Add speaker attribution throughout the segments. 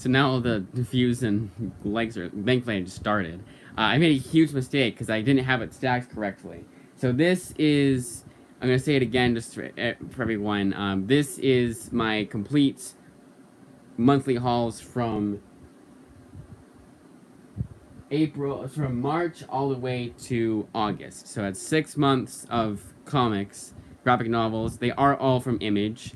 Speaker 1: So now all the views and likes are thankfully I just started. I made a huge mistake because I didn't have it stacked correctly. So this is, I'm gonna say it again just for everyone. This is my complete monthly hauls from from March all the way to August. So it's 6 months of comics, graphic novels. They are all from Image.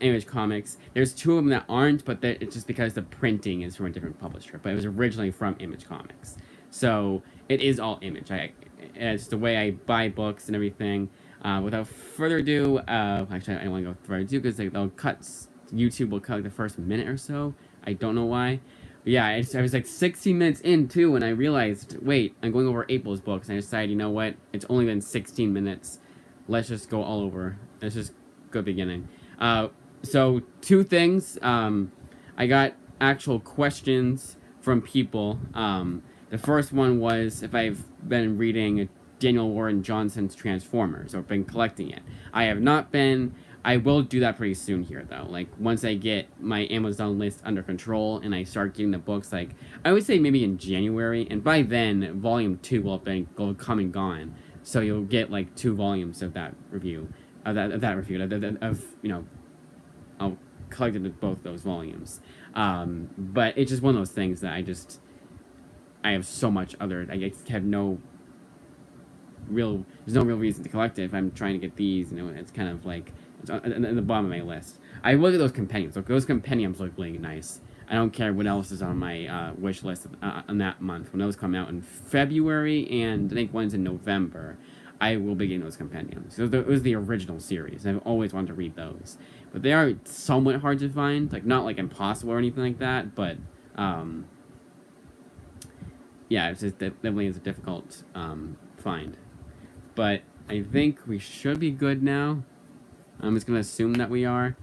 Speaker 1: Image Comics. There's two of them that aren't, but it's just because the printing is from a different publisher. But it was originally from Image Comics, so it is all Image. It's the way I buy books and everything. Without further ado, actually, I don't want to go further ado because they'll cut. YouTube will cut like the first minute or so. I don't know why. But yeah, I was like 16 minutes in too when I realized, wait, I'm going over April's books, and I decided, you know what? It's only been 16 minutes. Let's just go all over. Let's just go beginning. So two things. I got actual questions from people. The first one was if I've been reading Daniel Warren Johnson's Transformers or been collecting it. I have not been. I will do that pretty soon here, though. Like, once I get my Amazon list under control and I start getting the books, like, I would say maybe in January. And by then, Volume 2 will have been come and gone. So you'll get, like, 2 volumes of that review. I'll collect both those volumes. But it's just one of those things that I have so much other, I have no real, there's no real reason to collect it if I'm trying to get these, it's kind of like, it's in the bottom of my list. I look at those compendiums. Look, those compendiums look really nice. I don't care what else is on my wish list on that month. When those come out in February, and I think one's in November, I will be getting those compendiums. So it was the original series. I've always wanted to read those. But they are somewhat hard to find. Like, not like impossible or anything like that, but yeah, it's just definitely is a difficult find. But I think we should be good now. I'm just gonna assume that we are.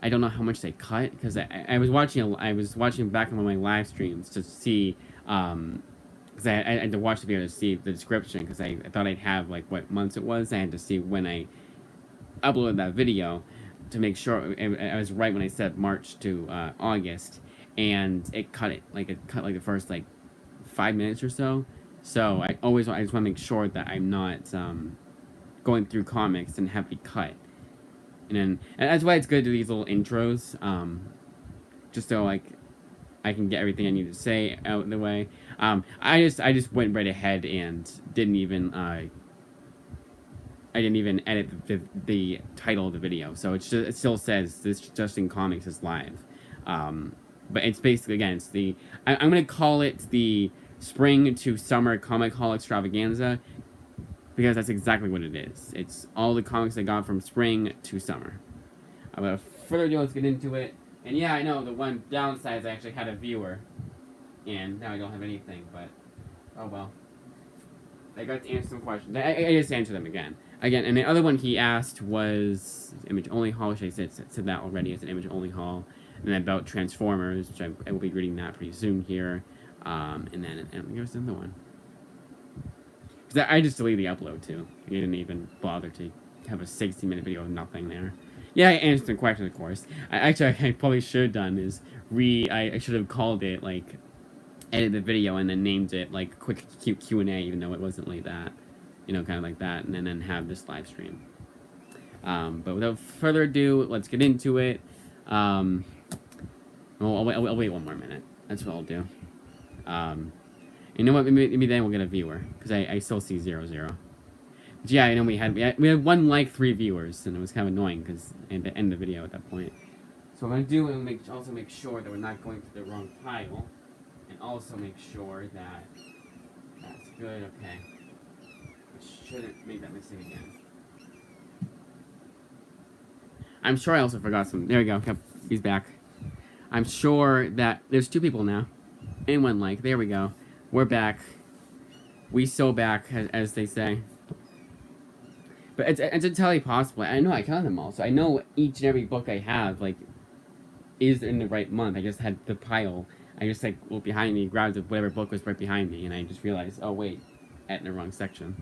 Speaker 1: I don't know how much they cut because I was watching back on one of my live streams to see because I had to watch the video to see the description because I thought I'd have like what months it was. I had to see when I uploaded that video to make sure I was right when I said March to August, and it cut like the first like 5 minutes or so. So I just want to make sure that I'm not going through comics and have it cut. And that's why it's good to do these little intros, just so like I can get everything I need to say out of the way. I just went right ahead and didn't even edit the title of the video, so it still says this Justin Comics is live. But it's basically, again, it's I'm gonna call it the Spring to Summer Comic Haul Extravaganza, because that's exactly what it is. It's all the comics I got from spring to summer. Without further ado, let's get into it. And yeah, I know the one downside is I actually had a viewer, and now I don't have anything, but oh well. I got to answer some questions. I just answered them again. And the other one he asked was Image Only Haul, which I said that already. It's an Image Only Haul. And then about Transformers, which I will be reading that pretty soon here. And then here's another one. Because I just deleted the upload, too. I didn't even bother to have a 60-minute video of nothing there. Yeah, I answered the question, of course. I probably should have done is I should have called it, like, edit the video and then named it, like, quick Q&A, even though it wasn't like that. Kind of like that, and then have this live stream. But without further ado, let's get into it. I'll wait one more minute. That's what I'll do. You know what? Maybe then we'll get a viewer, because I still see 0. But yeah, I know we had 1 like, 3 viewers, and it was kind of annoying because at the end of the video at that point. So what I'm gonna do is also make sure that we're not going to the wrong pile, and also make sure that that's good. Okay, I shouldn't make that mistake again. I'm sure I also forgot some. There we go. Yep, he's back. I'm sure that there's 2 people now, and 1 like. There we go. We're back. We so back, as they say. But it's entirely possible. I know I counted them all, so I know each and every book I have, like, is in the right month. I just had the pile. I just, like, looked behind me, grabbed whatever book was right behind me, and I just realized, oh, wait, in the wrong section.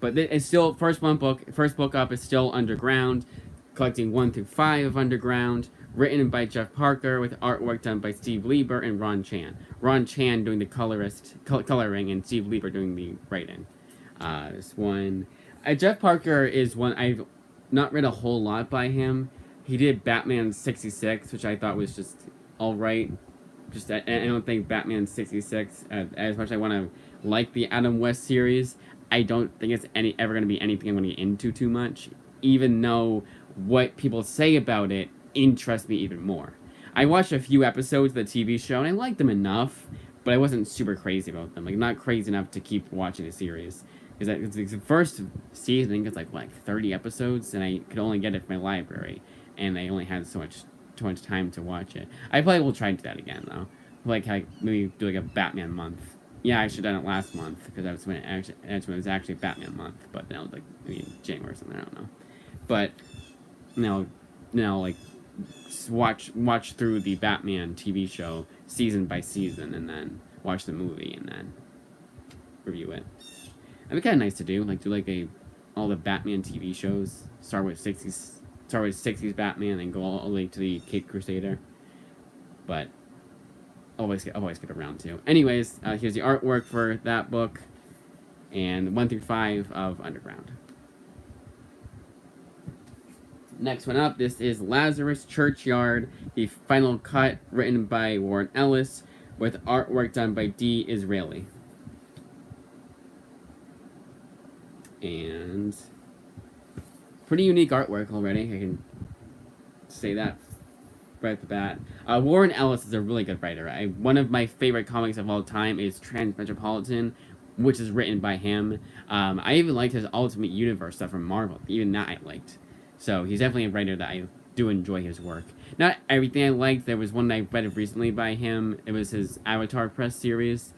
Speaker 1: But it's still, first book up is still Underground. collecting 1 through 5 of Underground, written by Jeff Parker with artwork done by Steve Lieber and Ron Chan. Ron Chan doing the coloring, and Steve Lieber doing the writing. This one, Jeff Parker is one I've not read a whole lot by him. He did Batman 66, which I thought was just all right. Just I don't think Batman 66, as much as I want to like the Adam West series, I don't think it's ever going to be anything I'm going to get into too much, even though what people say about it interests me even more. I watched a few episodes of the TV show, and I liked them enough, but I wasn't super crazy about them. Like, not crazy enough to keep watching the series. Because the first season, I think it's like 30 episodes, and I could only get it from my library, and I only had so much time to watch it. I probably will try to do that again, though. Like, maybe do like a Batman month. Yeah, I should have done it last month, because that's when it was actually Batman month, but that was like maybe January or something, I don't know. But now like watch through the Batman TV show season by season, and then watch the movie, and then review it. It'd be kind of nice to do all the Batman TV shows. Start with 60s Batman, and go all the way to the Caped Crusader. But I'll always get around to. Anyways, here's the artwork for that book, and 1 through 5 of Underground. Next one up, this is Lazarus Churchyard, the final cut, written by Warren Ellis, with artwork done by D. Israeli. And pretty unique artwork already, I can say that right off the bat. Warren Ellis is a really good writer. One of my favorite comics of all time is Transmetropolitan, which is written by him. I even liked his Ultimate Universe stuff from Marvel. Even that I liked. So he's definitely a writer that I do enjoy his work. Not everything I liked. There was one I read recently by him. It was his Avatar Press series,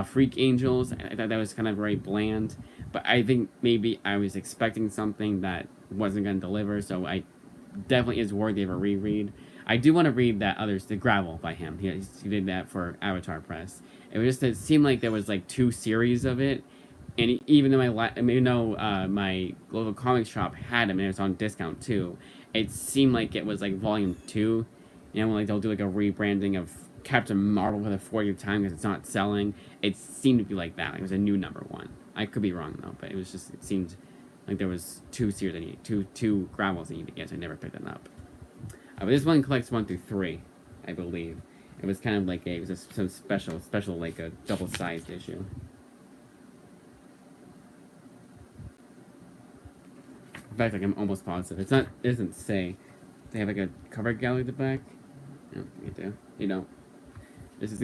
Speaker 1: Freak Angels. I thought that was kind of very bland. But I think maybe I was expecting something that wasn't going to deliver. So I definitely is worthy of a reread. I do want to read the Gravel by him. He did that for Avatar Press. It seemed like there was like 2 series of it. And even though my local comic shop had them and it's on discount too, it seemed like it was like volume 2. You know, like they'll do like a rebranding of Captain Marvel for the 40th time because it's not selling. It seemed to be like that. Like it was a new number 1. I could be wrong though, but it seemed like there was 2 series two Gravels I need to get. So I never picked them up. But this one collects 1 through 3, I believe. It was kind of like some special like a double-sized issue. In fact, like I'm almost positive. It doesn't say. They have like a cover gallery at the back. No, you do. You don't. This is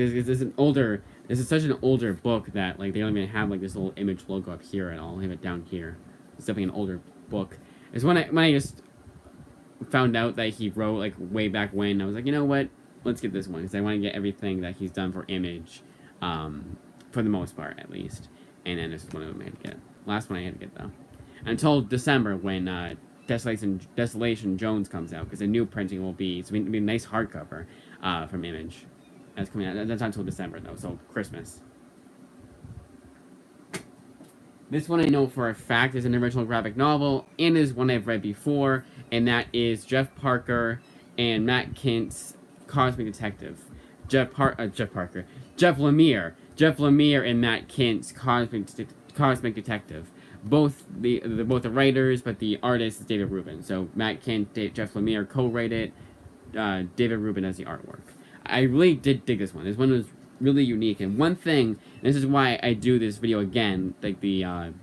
Speaker 1: such an older book that like they don't even have like this little image logo up here at all. They have it down here. It's definitely an older book. It's when I just found out that he wrote like way back when. I was like, you know what? Let's get this one because I want to get everything that he's done for Image, for the most part at least. And then this is one of them I had to get. Last one I had to get though. Until December when Desolation Jones comes out, because the new printing will be a nice hardcover from Image. That's coming out. That's not until December though, so Christmas. This one I know for a fact is an original graphic novel and is one I've read before, and that is Jeff Parker and Matt Kint's Cosmic Detective. Jeff Lemire and Matt Kint's Cosmic Detective. Both the writers, but the artist is David Rubin. So Matt Kint, Jeff Lemire co-write it. David Rubin does the artwork. I really did dig this one. This one was really unique. And one thing, and this is why I do this video again, like even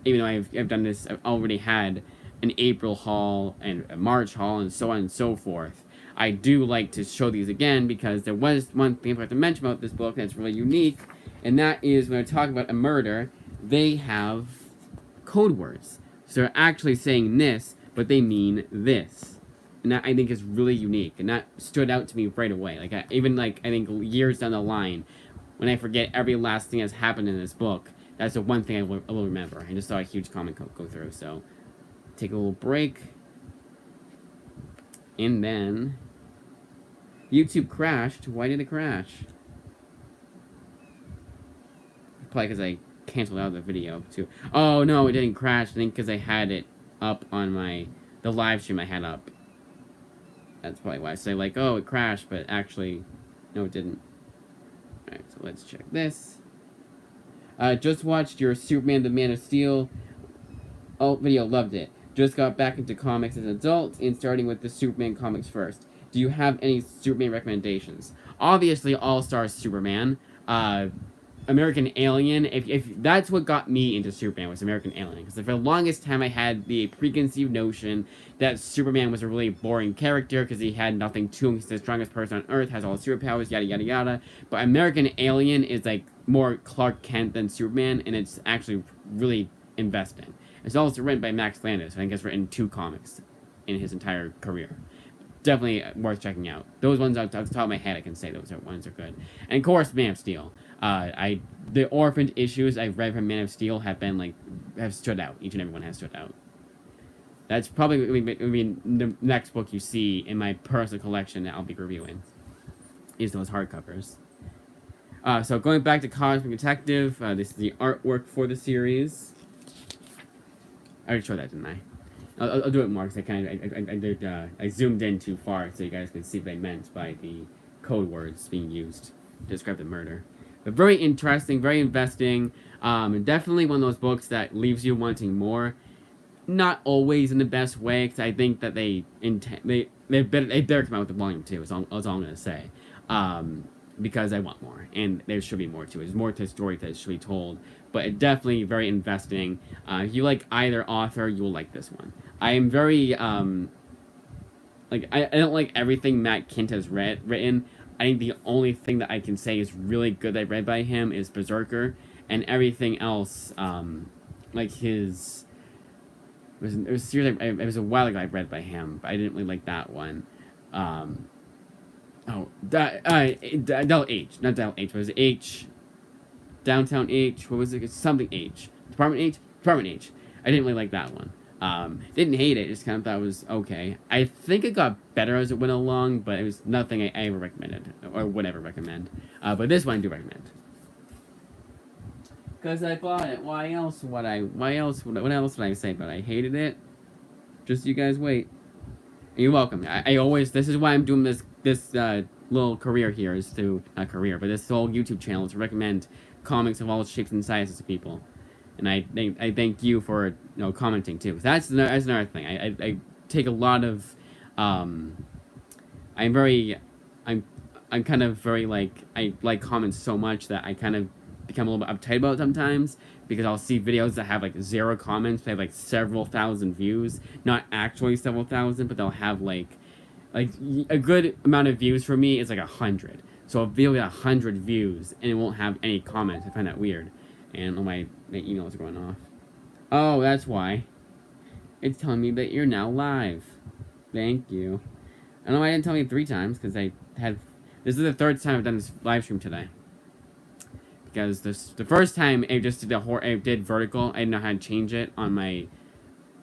Speaker 1: though I've done this, I've already had an April haul and a March haul and so on and so forth. I do like to show these again because there was one thing I have to mention about this book that's really unique, and that is when I talk about a murder, they have code words. So they're actually saying this, but they mean this. And that I think is really unique, and that stood out to me right away. Like I think years down the line, when I forget every last thing that's happened in this book, that's the one thing I will remember. I just saw a huge comic go through, so take a little break, and then YouTube crashed. Why did it crash? Probably because I canceled out the video too. Oh no, it didn't crash. I think because I had it up on my the live stream I had up. That's probably why I say, like, oh, it crashed, but actually, no, it didn't. Alright, so let's check this. Just watched your Superman the Man of Steel video, loved it. Just got back into comics as an adult and starting with the Superman comics first. Do you have any Superman recommendations? Obviously, All-Star Superman. American Alien, if that's what got me into Superman, was American Alien. Because for the longest time I had the preconceived notion that Superman was a really boring character because he had nothing to him. He's the strongest person on Earth, has all the superpowers, yada yada yada. But American Alien is like more Clark Kent than Superman, and it's actually really investing. It's also written by Max Landis. I think it's written 2 comics in his entire career. Definitely worth checking out. Those ones off the top of my head, I can say those ones are good. And of course, Man of Steel. The orphaned issues I've read from Man of Steel have stood out. Each and every one has stood out. That's probably the next book you see in my personal collection that I'll be reviewing. Is those hardcovers. So going back to Cosmic Detective, this is the artwork for the series. I already showed that, didn't I? I'll do it more because I zoomed in too far so you guys can see what I meant by the code words being used to describe the murder. But very interesting, very investing. Definitely one of those books that leaves you wanting more. Not always in the best way, because I think that they better come out with the volume 2. That's all I'm gonna say. Because I want more, and there should be more to it. There's more to the story that should be told, but it definitely very investing. If you like either author, you will like this one. I am very I don't like everything Matt Kindt has written. I think the only thing that I can say is really good that I read by him is Berserker, and everything else, like his... It was a series it was a while ago I read by him, but I didn't really like that one. Del H, not Del H, but it was H, Downtown H, what was it? Something H. Department H? Department H. I didn't really like that one. Didn't hate it, just kind of thought it was okay. I think it got better as it went along, but it was nothing I ever recommended, or would ever recommend. But this one I do recommend. Because I bought it. What else would I say? But I hated it. Just you guys wait. You're welcome. I always, this is why I'm doing this little career here, is to, not career, but this whole YouTube channel to recommend comics of all shapes and sizes to people. And I thank you for, commenting too. That's another thing. I take a lot of, I'm kind of very, I like comments so much that I kind of become a little bit uptight about it sometimes, because I'll see videos that have 0 comments, they have several thousand views, not actually several thousand, but they'll have like a good amount of views for me is 100. So a video will get 100 views and it won't have any comments. I find that weird, and my emails are going off. Oh, that's why. It's telling me that you're now live. Thank you. I don't know why it didn't tell me 3 times, because this is the 3rd time I've done this live stream today. Because the first time I just did vertical, I didn't know how to change it on my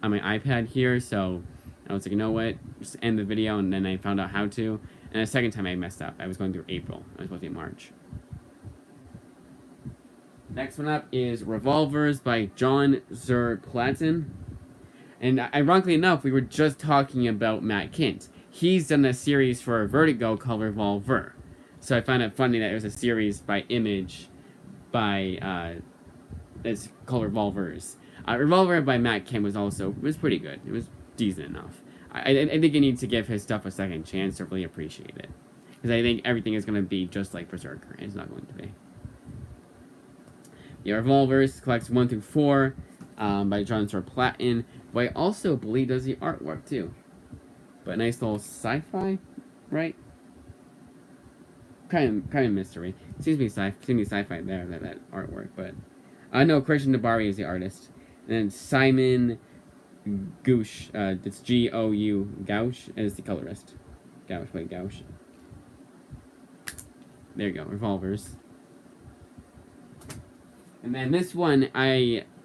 Speaker 1: iPad here, so I was like, you know what, just end the video, and then I found out how to. And the second time I messed up. I was going through April. I was supposed to be March. Next one up is Revolvers by John Zerplatin. And ironically enough, we were just talking about Matt Kindt. He's done a series for Vertigo called Revolver. So I found it funny that it was a series by Image it's called Revolvers. Revolver by Matt Kindt was pretty good. It was decent enough. I think you need to give his stuff a second chance to really appreciate it. Because I think everything is going to be just like Berserker, and it's not going to be. Yeah, Revolvers collects 1 through 4 by John Zerplatin, but I also believe does the artwork too. But nice little sci-fi, right? Kind of mystery. It seems to be sci-fi there, that artwork, but no, Christian Nabari is the artist. And then Simon Gouche, it's G-O-U, Gouche, is the colorist. Gouche. There you go, Revolvers. And then this one,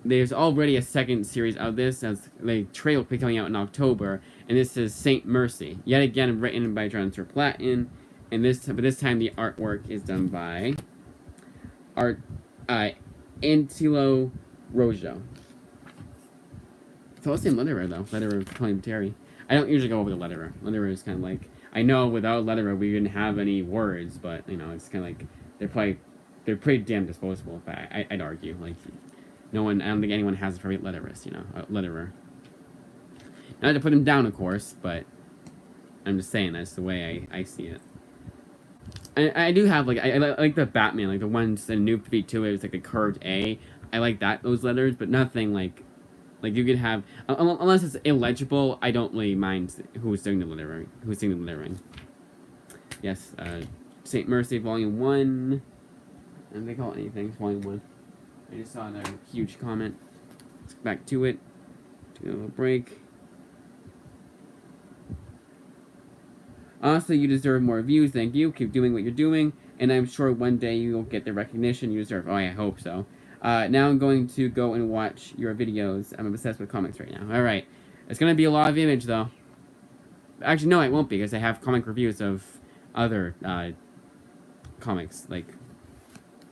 Speaker 1: there's already a second series of this, as the trailer will be coming out in October, and this is Saint Mercy. Yet again, written by John Zerplatin, and this time the artwork is done by Antilo Rojo. It's all the same letterer, though. Letterer of Tony Terry. I don't usually go over the letterer. Letterer is kind of like, I know without letterer we didn't have any words, but you know it's kind of like they're pretty damn disposable. But I'd argue like no one, I don't think anyone has a favorite letterist, you know, a letterer. Not to put him down, of course, but I'm just saying that's the way I see it. I do have like I like the Batman, like the ones in New 52, it was like a curved A. I like those letters, but nothing like you could have unless it's illegible. I don't really mind who's doing the lettering. Who's doing the lettering? Yes, Saint Mercy Volume 1. And they call it anything. It's Volume 1. I just saw another huge comment. Let's get back to it. Take a little break. Honestly, you deserve more views. Thank you. Keep doing what you're doing, and I'm sure one day you'll get the recognition you deserve. Oh, I hope so. Now I'm going to go and watch your videos. I'm obsessed with comics right now. All right. It's going to be a lot of image, though. Actually, no, it won't be, because I have comic reviews of other comics, like,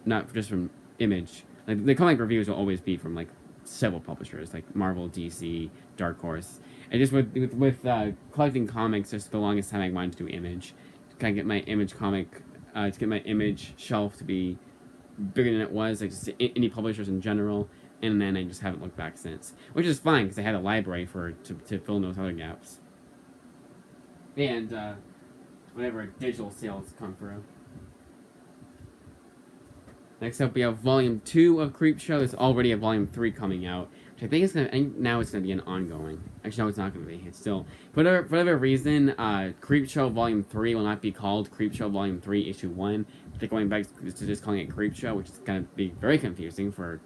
Speaker 1: not just from Image. Like, the comic reviews will always be from, like, several publishers, like Marvel, DC, Dark Horse. And just with collecting comics, just the longest time I wanted to do Image. To kind of get my Image comic, to get my Image shelf to be bigger than it was, like just indie publishers in general, and then I just haven't looked back since. Which is fine, because I had a library to fill in those other gaps. And, whenever digital sales come through. Next up, we have Volume 2 of Creepshow. There's already a Volume 3 coming out, which I think now it's gonna be an ongoing. Actually, no, it's not gonna be. It's still, for whatever reason, Creepshow Volume 3 will not be called Creepshow Volume 3 Issue 1. They're going back to just calling it Creepshow, which is gonna be very confusing for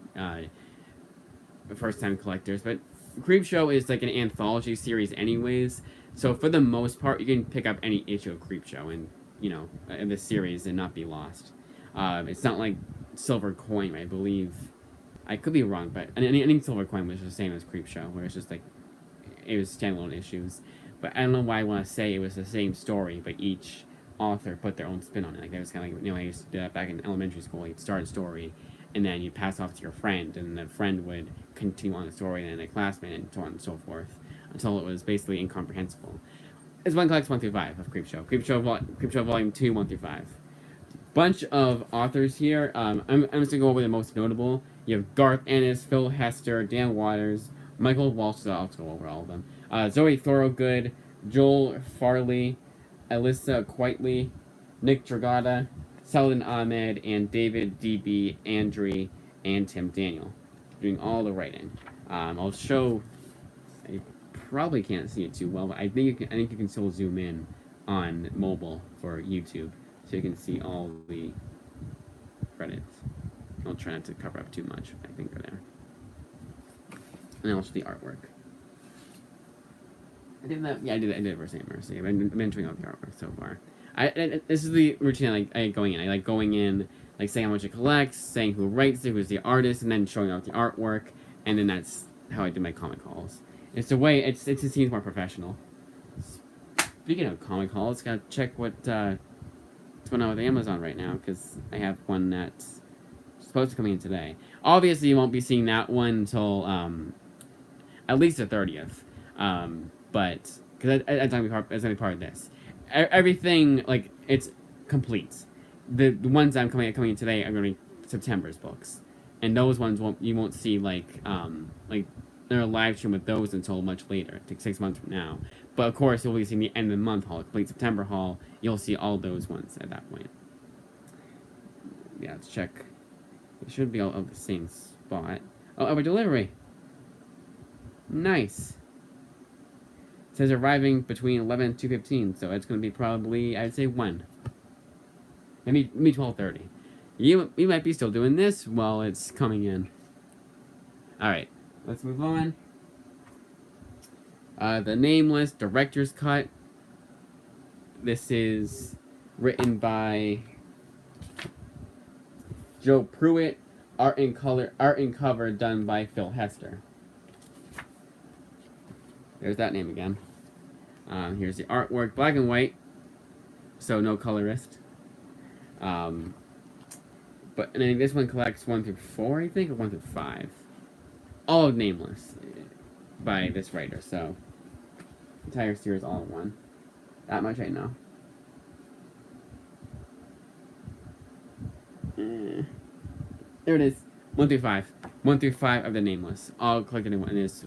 Speaker 1: first-time collectors. But Creepshow is like an anthology series anyways, so for the most part, you can pick up any issue of Creepshow and, you know, in this series and not be lost. It's not like Silver Coin, I believe. I could be wrong, but I think Silver Coin was the same as Creepshow, where it's just like, it was standalone issues. But I don't know why I want to say it was the same story, but each author put their own spin on it. Like, that was kind of like, you know, I used to do that back in elementary school. You'd start a story, and then you'd pass off to your friend, and the friend would continue on the story, and then a classmate, and so on and so forth, until it was basically incomprehensible. This one collects 1 through 5 of Creepshow. Creepshow Volume 2, 1 through 5. Bunch of authors here. I'm just gonna go over the most notable. You have Garth Ennis, Phil Hester, Dan Waters, Michael Walsh. So I'll go over all of them. Zoe Thorogood, Joel Farley, Alyssa Quitely, Nick Dragata, Saladin Ahmed, and David D.B. Andre, and Tim Daniel, doing all the writing. I'll show. You probably can't see it too well, but I think you can still zoom in on mobile for YouTube, so you can see all the credits. I'll try not to cover up too much. I think they're there. And also the artwork. I did that. Yeah, I did it for St. Mercy. I've been enjoying all the artwork so far. This is the routine I like going in. I like going in, like saying how much it collects, saying who writes it, who's the artist, and then showing off the artwork. And then that's how I do my comic hauls. It's the way it seems more professional. Speaking of comic hauls, gotta check what's going on with Amazon right now, because I have one that's supposed to come in today. Obviously, you won't be seeing that one until at least the 30th. But because it's gonna be part of this. Everything, like, it's complete. The ones that I'm coming in today are gonna be September's books, and those ones you won't see like they're a live stream with those until much later, like 6 months from now. But of course, you'll be seeing the end of the month haul, complete September haul. You'll see all those ones at that point. Yeah, let's check. It should be all of the same spot. Oh, our delivery. Nice. It says arriving between 11 and 2:15, so it's going to be probably, I'd say 1. Maybe 12:30. You might be still doing this while it's coming in. Alright, let's move on. The Nameless Director's Cut. This is written by Joe Pruitt. Art and cover done by Phil Hester. There's that name again. Here's the artwork, black and white, so no colorist. But and then this one collects 1 through 4, I think, or 1 through 5. All Nameless by this writer. So entire series all in one. That much I know. There it is. 1 through 5. 1 through 5 of the Nameless. All collected in this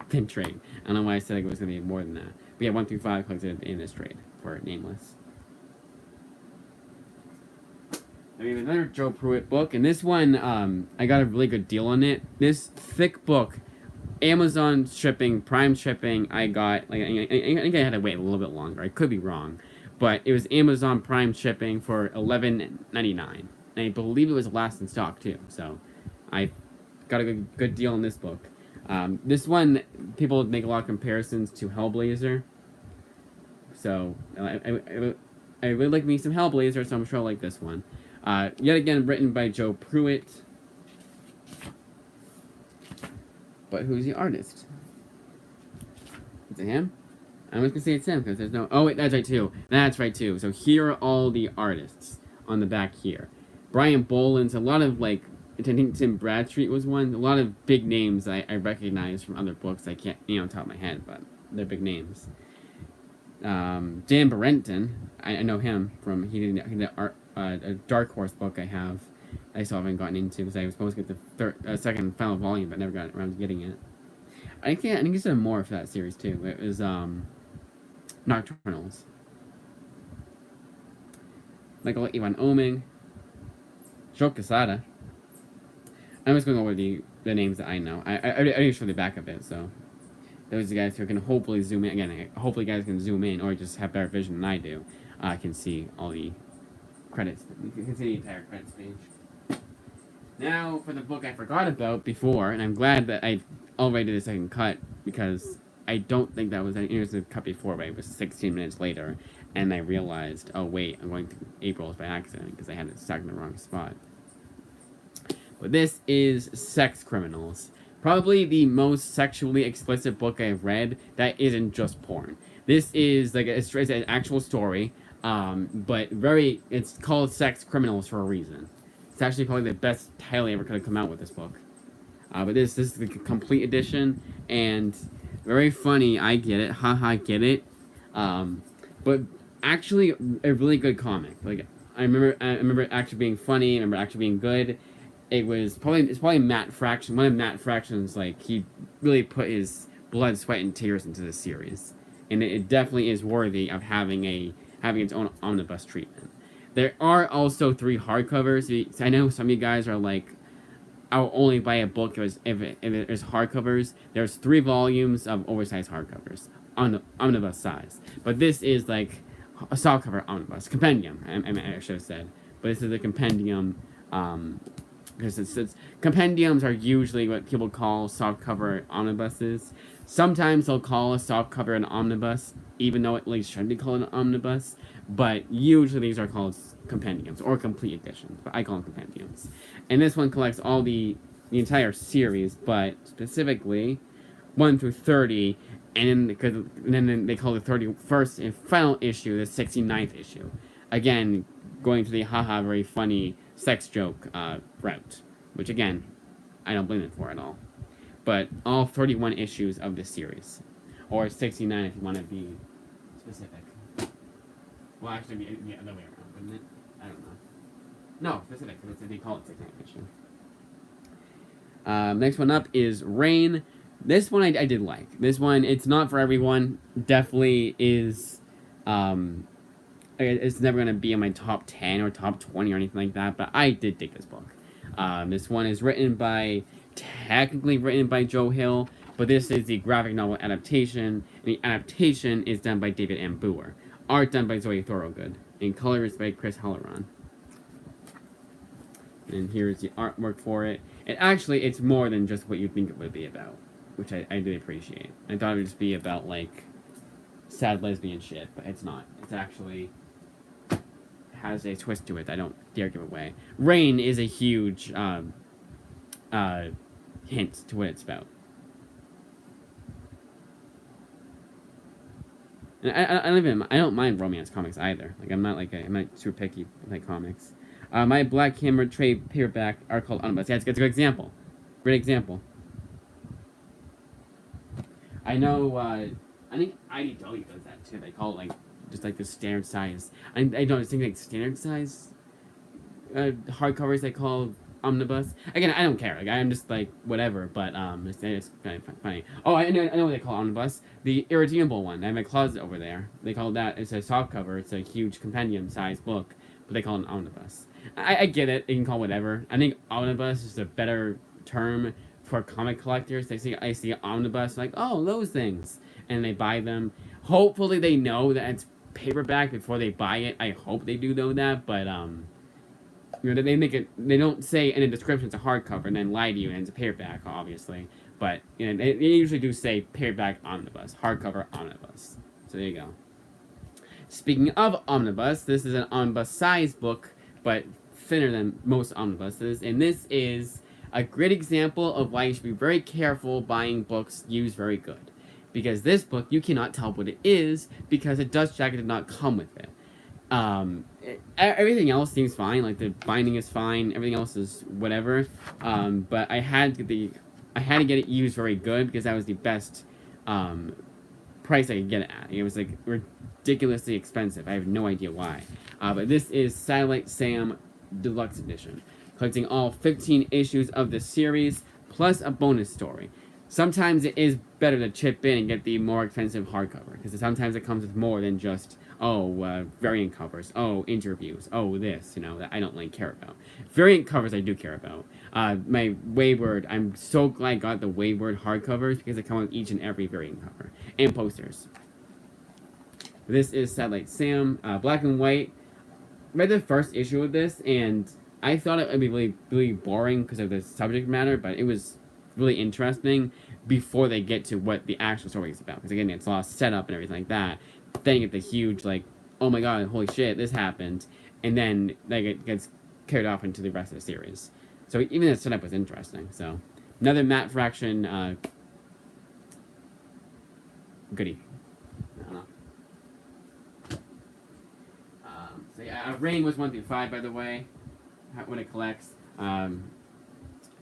Speaker 1: thin trade. I don't know why I said it was going to be more than that. But yeah, 1 through 5 collected in this trade for Nameless. I mean, another Joe Pruitt book, and this one, I got a really good deal on it. This thick book, Amazon shipping, Prime shipping, I got, like, I think I had to wait a little bit longer. I could be wrong. But it was Amazon Prime shipping for $11.99. And I believe it was last in stock, too. So, I got a good deal on this book. This one, people make a lot of comparisons to Hellblazer. So, I really like me some Hellblazer, so I'm sure I like this one. Yet again, written by Joe Pruitt. But who's the artist? Is it him? I'm just gonna say it's him because there's no. Oh wait, that's right too. That's right too. So here are all the artists on the back here. Brian Boland's a lot of like. I think Tim Bradstreet was one. A lot of big names I recognize from other books. I can't on top of my head, but they're big names. Dan Barenton, I know him from he did art. A Dark Horse book I still haven't gotten into because I was supposed to get the second and final volume, but never got around to getting it. I think he's done more for that series too. It was Nocturnals. Michael Ivan Oming, Joe Quesada. I'm just going over the names that I know. I already showed the back of it, so those are the guys who can hopefully zoom in. Again, hopefully you guys can zoom in or just have better vision than I do. I can see all the credits. You can see the entire credits page. Now for the book I forgot about before, and I'm glad that I already did a second cut because I don't think that was a cut before, but it was 16 minutes later, and I realized, oh wait, I'm going to April's by accident because I had it stuck in the wrong spot. But this is Sex Criminals. Probably the most sexually explicit book I've read that isn't just porn. This is like it's an actual story. But it's called Sex Criminals for a reason. It's actually probably the best title ever could have come out with this book. But this is the complete edition, and very funny, I get it, haha, get it. But actually, a really good comic. Like, I remember it actually being funny, I remember it actually being good. It's probably Matt Fraction, one of Matt Fraction's, like, he really put his blood, sweat, and tears into this series. And it definitely is worthy of having its own omnibus treatment. There are also 3 hardcovers. I know some of you guys are like, I'll only buy a book if there's hardcovers. There's 3 volumes of oversized hardcovers on the omnibus size. But this is like a softcover omnibus. Compendium, I should have said. But this is a compendium, because compendiums are usually what people call softcover omnibuses. Sometimes they'll call a softcover an omnibus, even though it like should be called an omnibus, but usually these are called compendiums or complete editions, but I call them compendiums. And this one collects all the entire series, but specifically 1 through 30, and then they call the 31st and final issue the 69th issue. Again, going to the haha very funny sex joke route, which again, I don't blame it for at all. But all 31 issues of this series, or 69 if you want to be specific. Well, actually, it'd be the other way around, wouldn't it? I don't know. No, specific, because they call it 69 issue. Next one up is Rain. This one I did like. This one, it's not for everyone. Definitely is. It's never going to be in my top 10 or top 20 or anything like that, but I did dig this book. This one is technically written by Joe Hill, but this is the graphic novel adaptation, and the adaptation is done by David M. Booher. Art done by Zoe Thorogood, and colors by Chris Halloran. And here's the artwork for it. And actually, it's more than just what you think it would be about, which I really appreciate. I thought it would just be about, like, sad lesbian shit, but it's not. It's actually has a twist to it that I don't dare give away. Rain is a huge hint to what it's about. And I don't mind romance comics either. Like I'm not super picky with like comics. My Black Hammer trade paperback are called omnibus. Yeah, it's a good example. Great example. I know I think IDW does that too. They call it like just like the standard size. I don't think like standard size hardcovers they call omnibus. Again, I don't care. Like I'm just like whatever. But it's kind of funny. Oh, I know what they call omnibus. The irredeemable one. I have my closet over there. They call that. It's a soft cover. It's a huge compendium sized book, but they call it an omnibus. I get it. You can call it whatever. I think omnibus is a better term for comic collectors. I see omnibus like, oh, those things, and they buy them. Hopefully they know that it's paperback before they buy it. I hope they do know that, but they make it. They don't say in the description it's a hardcover and then lie to you and it's a paperback, obviously. But they usually do say paperback omnibus, hardcover omnibus. So there you go. Speaking of omnibus, this is an omnibus-sized book, but thinner than most omnibuses, and this is a great example of why you should be very careful buying books used very good. Because this book, you cannot tell what it is, because the dust jacket did not come with it. Everything else seems fine, like the binding is fine, everything else is whatever, but I had to get it used very good, because that was the best price I could get it at. It was like ridiculously expensive. I have no idea why. But this is Satellite Sam Deluxe Edition, collecting all 15 issues of the series, plus a bonus story. Sometimes it is better to chip in and get the more expensive hardcover, because sometimes it comes with more than just, variant covers, interviews, this, that I don't care about. Variant covers I do care about. My Wayward, I'm so glad I got the Wayward hardcovers, because they come with each and every variant cover, and posters. This is Satellite Sam, black and white. Read the first issue of this, and I thought it would be really, really boring because of the subject matter, but it was really interesting before they get to what the actual story is about. Because again, it's a lot of setup and everything like that. Then you get the huge, oh my god, holy shit, this happened. And then it gets carried off into the rest of the series. So even the setup was interesting. So another Matt Fraction goodie. I don't know. So yeah, Rain was 1 through 5, by the way, when it collects.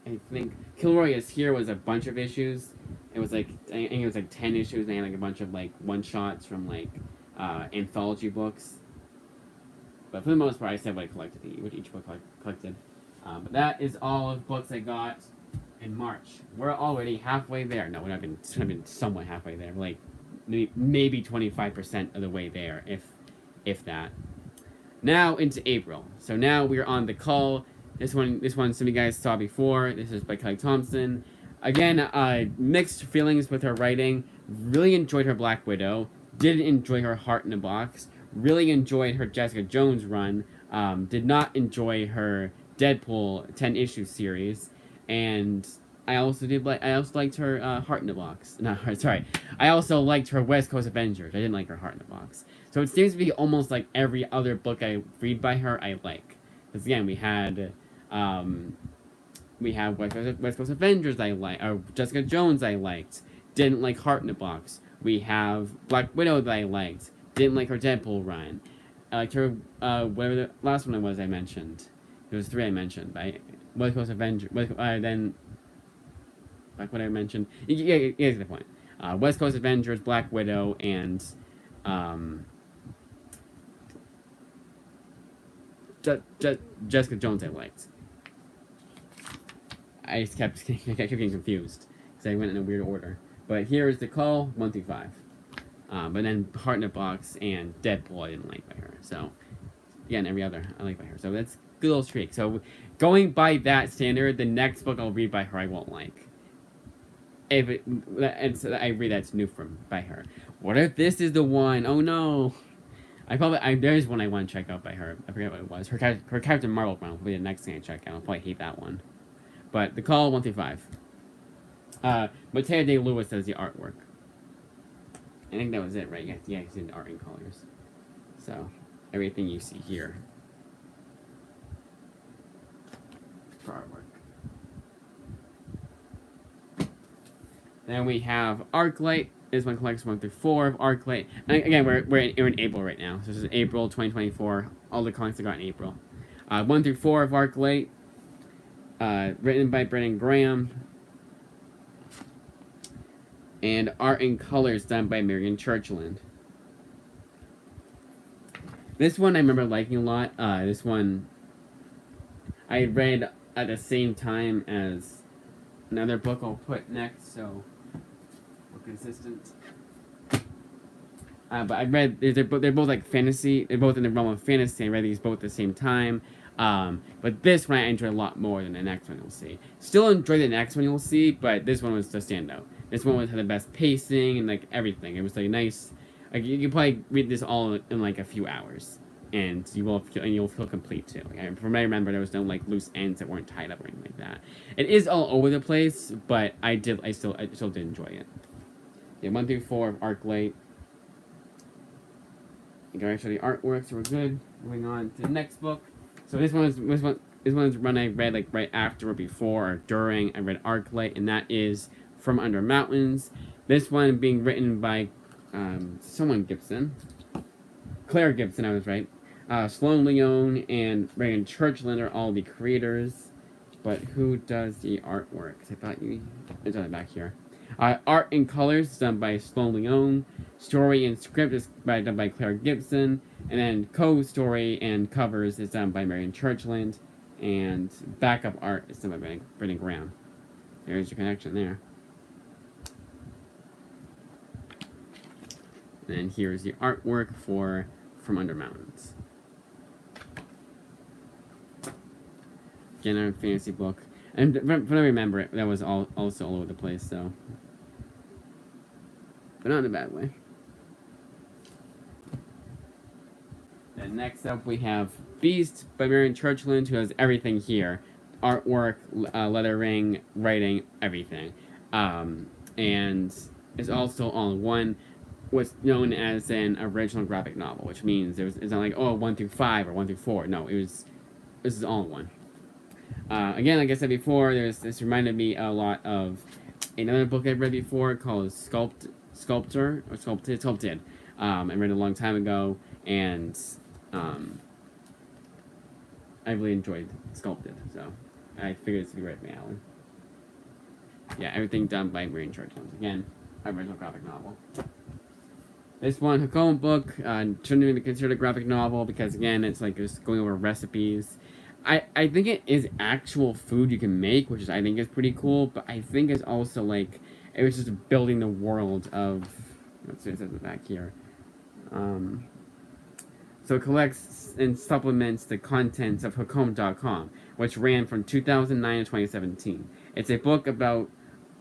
Speaker 1: I think Kilroy is Here was a bunch of issues. It was I think it was 10 issues. They had a bunch of one-shots from anthology books. But for the most part, I said what I collected, what each book collected. But that is all of books I got in March. We're already halfway there. No, we've been somewhat halfway there. Maybe 25% of the way there, if that. Now into April. So now we're on The Cull. This one some of you guys saw before. This is by Kelly Thompson. Again, mixed feelings with her writing. Really enjoyed her Black Widow. Didn't enjoy her Heart in a Box. Really enjoyed her Jessica Jones run. Did not enjoy her Deadpool 10-issue series. And I also liked her Heart in a Box. No, sorry. I also liked her West Coast Avengers. I didn't like her Heart in a Box. So it seems to be almost like every other book I read by her I like. Because again, we had West Coast Avengers I liked, or Jessica Jones I liked. Didn't like Heart in a Box. We have Black Widow that I liked. Didn't like her Deadpool run. I liked her, whatever the last one was I mentioned. There was 3 I mentioned. West Coast Avengers, then, like what I mentioned. Yeah, you get the point. West Coast Avengers, Black Widow, and, Jessica Jones I liked. I just kept getting confused because I went in a weird order. But here is The Cull, 1 through 5. But then Heart in a Box and Deadpool I didn't like by her. So, again, every other I like by her. So that's a good little streak. So going by that standard, the next book I'll read by her I won't like. And so I read that's new by her. What if this is the one? Oh no. There's one I want to check out by her. I forget what it was. Her Captain Marvel one will be the next thing I check out. I'll probably hate that one. But The Cull, 1 through 5. Mateo De Lewis does the artwork. I think that was it, right? Yeah, he's in art and colors. So, everything you see here for artwork. Then we have Arclight. This one collects 1 through 4 of Arclight. And again, we're in April right now. So this is April 2024. All the comics I got in April. 1 through 4 of Arclight. Written by Brendan Graham. And art and colors done by Marion Churchland. This one I remember liking a lot. This one I read at the same time as another book I'll put next, so we're consistent. But I read they're both like fantasy. They're both in the realm of fantasy. I read these both at the same time. But this one I enjoy a lot more than the next one you'll see. Still enjoy the next one you'll see, but this one was the standout. This one had the best pacing and like everything. It was like nice. Like you can probably read this all in like a few hours, and you'll feel complete too. Like, from what I remember, there was no like loose ends that weren't tied up or anything like that. It is all over the place, but I still did enjoy it. Yeah, 1 through 4 of ArcLight. You can actually the artwork, so we're good. Moving on to the next book. So this one is one I read like right after or before or during. I read ArcLight, and that is From Under Mountains. This one being written by someone Gibson, Claire Gibson. I was right. Sloan Leone and Marion Churchland are all the creators, but who does the artwork? I thought it's on the back here. Art and colors is done by Sloan Leone. Story and script is done by Claire Gibson. And then co-story and covers is done by Marion Churchland. And backup art is done by Brendan Graham. There's your connection there. And here's the artwork for From Under Mountains. Again, a fantasy book. And when I remember it, that was also all over the place, so. But not in a bad way. And next up we have Beast by Marion Churchland, who has everything here. Artwork, lettering, writing, everything. And is also all in one. What's known as an original graphic novel, which means it's not like, 1 through 5 or 1 through 4. No, this is all in one. Again, like I said before, this reminded me a lot of another book I read before called Sculpted. I read it a long time ago, and I really enjoyed Sculpted, so I figured this would be right up my alley. Yeah, everything done by Marion Churchland. Again, original graphic novel. This one, Hakomi book, shouldn't even be considered a graphic novel because, again, it's like just going over recipes. I think it is actual food you can make, which I think is pretty cool, but I think it's also like, it was just building the world of, let's see, it says it back here. So it collects and supplements the contents of Hakomi.com, which ran from 2009 to 2017. It's a book about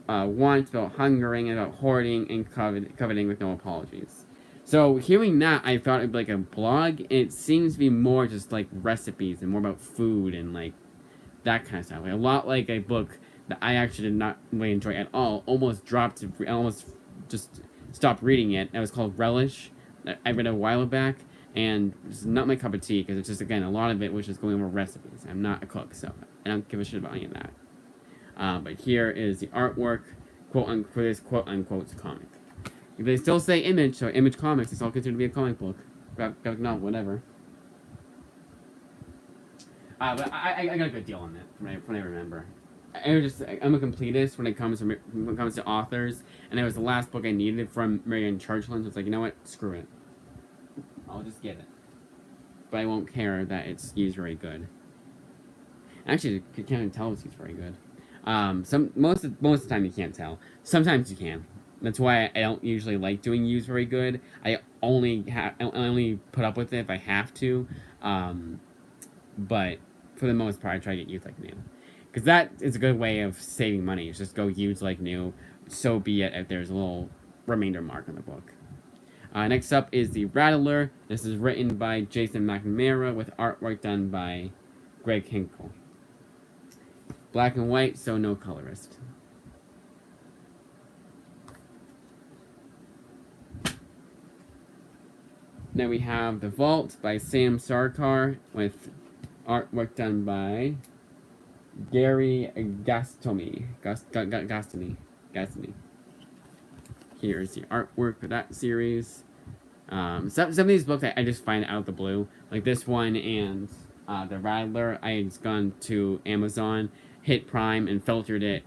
Speaker 1: want, about hungering, about hoarding, and coveting with no apologies. So hearing that, I thought it'd be like a blog. It seems to be more just like recipes and more about food and like that kind of stuff. Like, a lot like a book that I actually did not really enjoy at all. Almost just stopped reading it. It was called Relish. I read it a while back, and it's not my cup of tea because it's just, again, a lot of it was just going over recipes. I'm not a cook, so I don't give a shit about any of that. But here is the artwork, for this quote-unquote comic. They still say Image, so Image Comics is all considered to be a comic book. Graphic novel, whatever. But I got a good deal on it, from what I remember. I'm a completist when it comes to authors, and it was the last book I needed from Marion Churchland, so it's like, you know what, screw it. I'll just get it. But I won't care that it's used very good. Actually, you can't even tell if it's very good. Most of the time you can't tell. Sometimes you can. That's why I don't usually like doing used very good. I only put up with it if I have to. But for the most part, I try to get used like new. Because that is a good way of saving money. It's just go used like new. So be it if there's a little remainder mark on the book. Next up is The Rattler. This is written by Jason McNamara with artwork done by Greg Hinkle. Black and white, so no colorist. Then we have The Vault by Sam Sarkar with artwork done by Gary Gastoni. Here's the artwork for that series. Some of these books I just find out of the blue. Like this one and The Rattler, I had gone to Amazon, hit Prime, and filtered it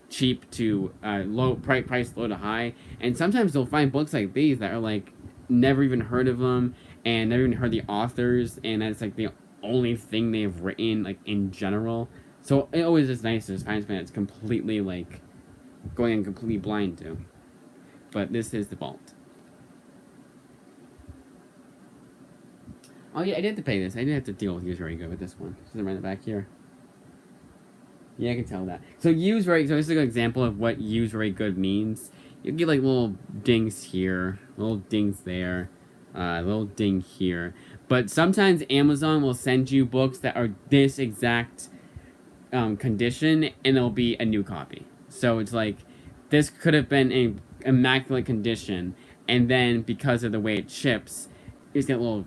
Speaker 1: cheap to low price low to high, and sometimes you'll find books like these that are like never even heard of them and never even heard the authors, and that's like the only thing they've written like in general. So it always is nice to just find something that's completely like going in completely blind to. But this is the vault. Oh yeah, I did have to pay this. I did have to deal with Use Very Good with this one. Just right in the back here. Yeah, I can tell that. So use very. So this is a good example of what use very good means. You get like little dings here, little dings there, little ding here. But sometimes Amazon will send you books that are this exact condition, and it'll be a new copy. So it's like this could have been a immaculate condition, and then because of the way it ships, you just get little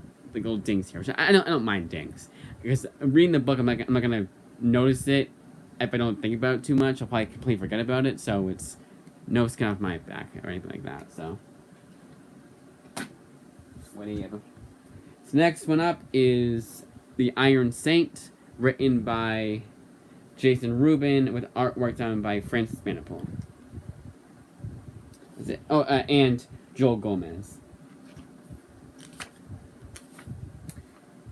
Speaker 1: dings here. Which I don't mind dings, because reading the book, I'm not gonna notice it if I don't think about it too much. I'll probably completely forget about it. So it's no skin off my back or anything like that. So whatever. So next one up is The Iron Saint, written by Jason Rubin with artwork done by Francis Manapul. Is it? Oh, and Joel Gomez.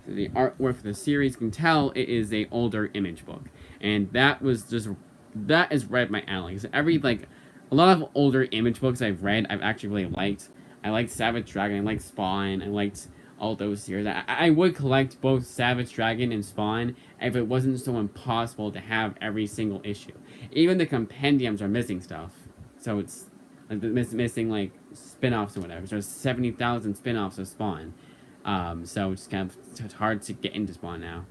Speaker 1: So the artwork for the series, you can tell it is a older Image book, and that is right up my alley. Because a lot of older Image books I've read, I've actually really liked. I liked Savage Dragon, I liked Spawn, I liked all those series. I would collect both Savage Dragon and Spawn if it wasn't so impossible to have every single issue. Even the compendiums are missing stuff, so it's like missing like spin-offs or whatever. There's 70,000 spin-offs of Spawn, so it's kind of it's hard to get into Spawn now.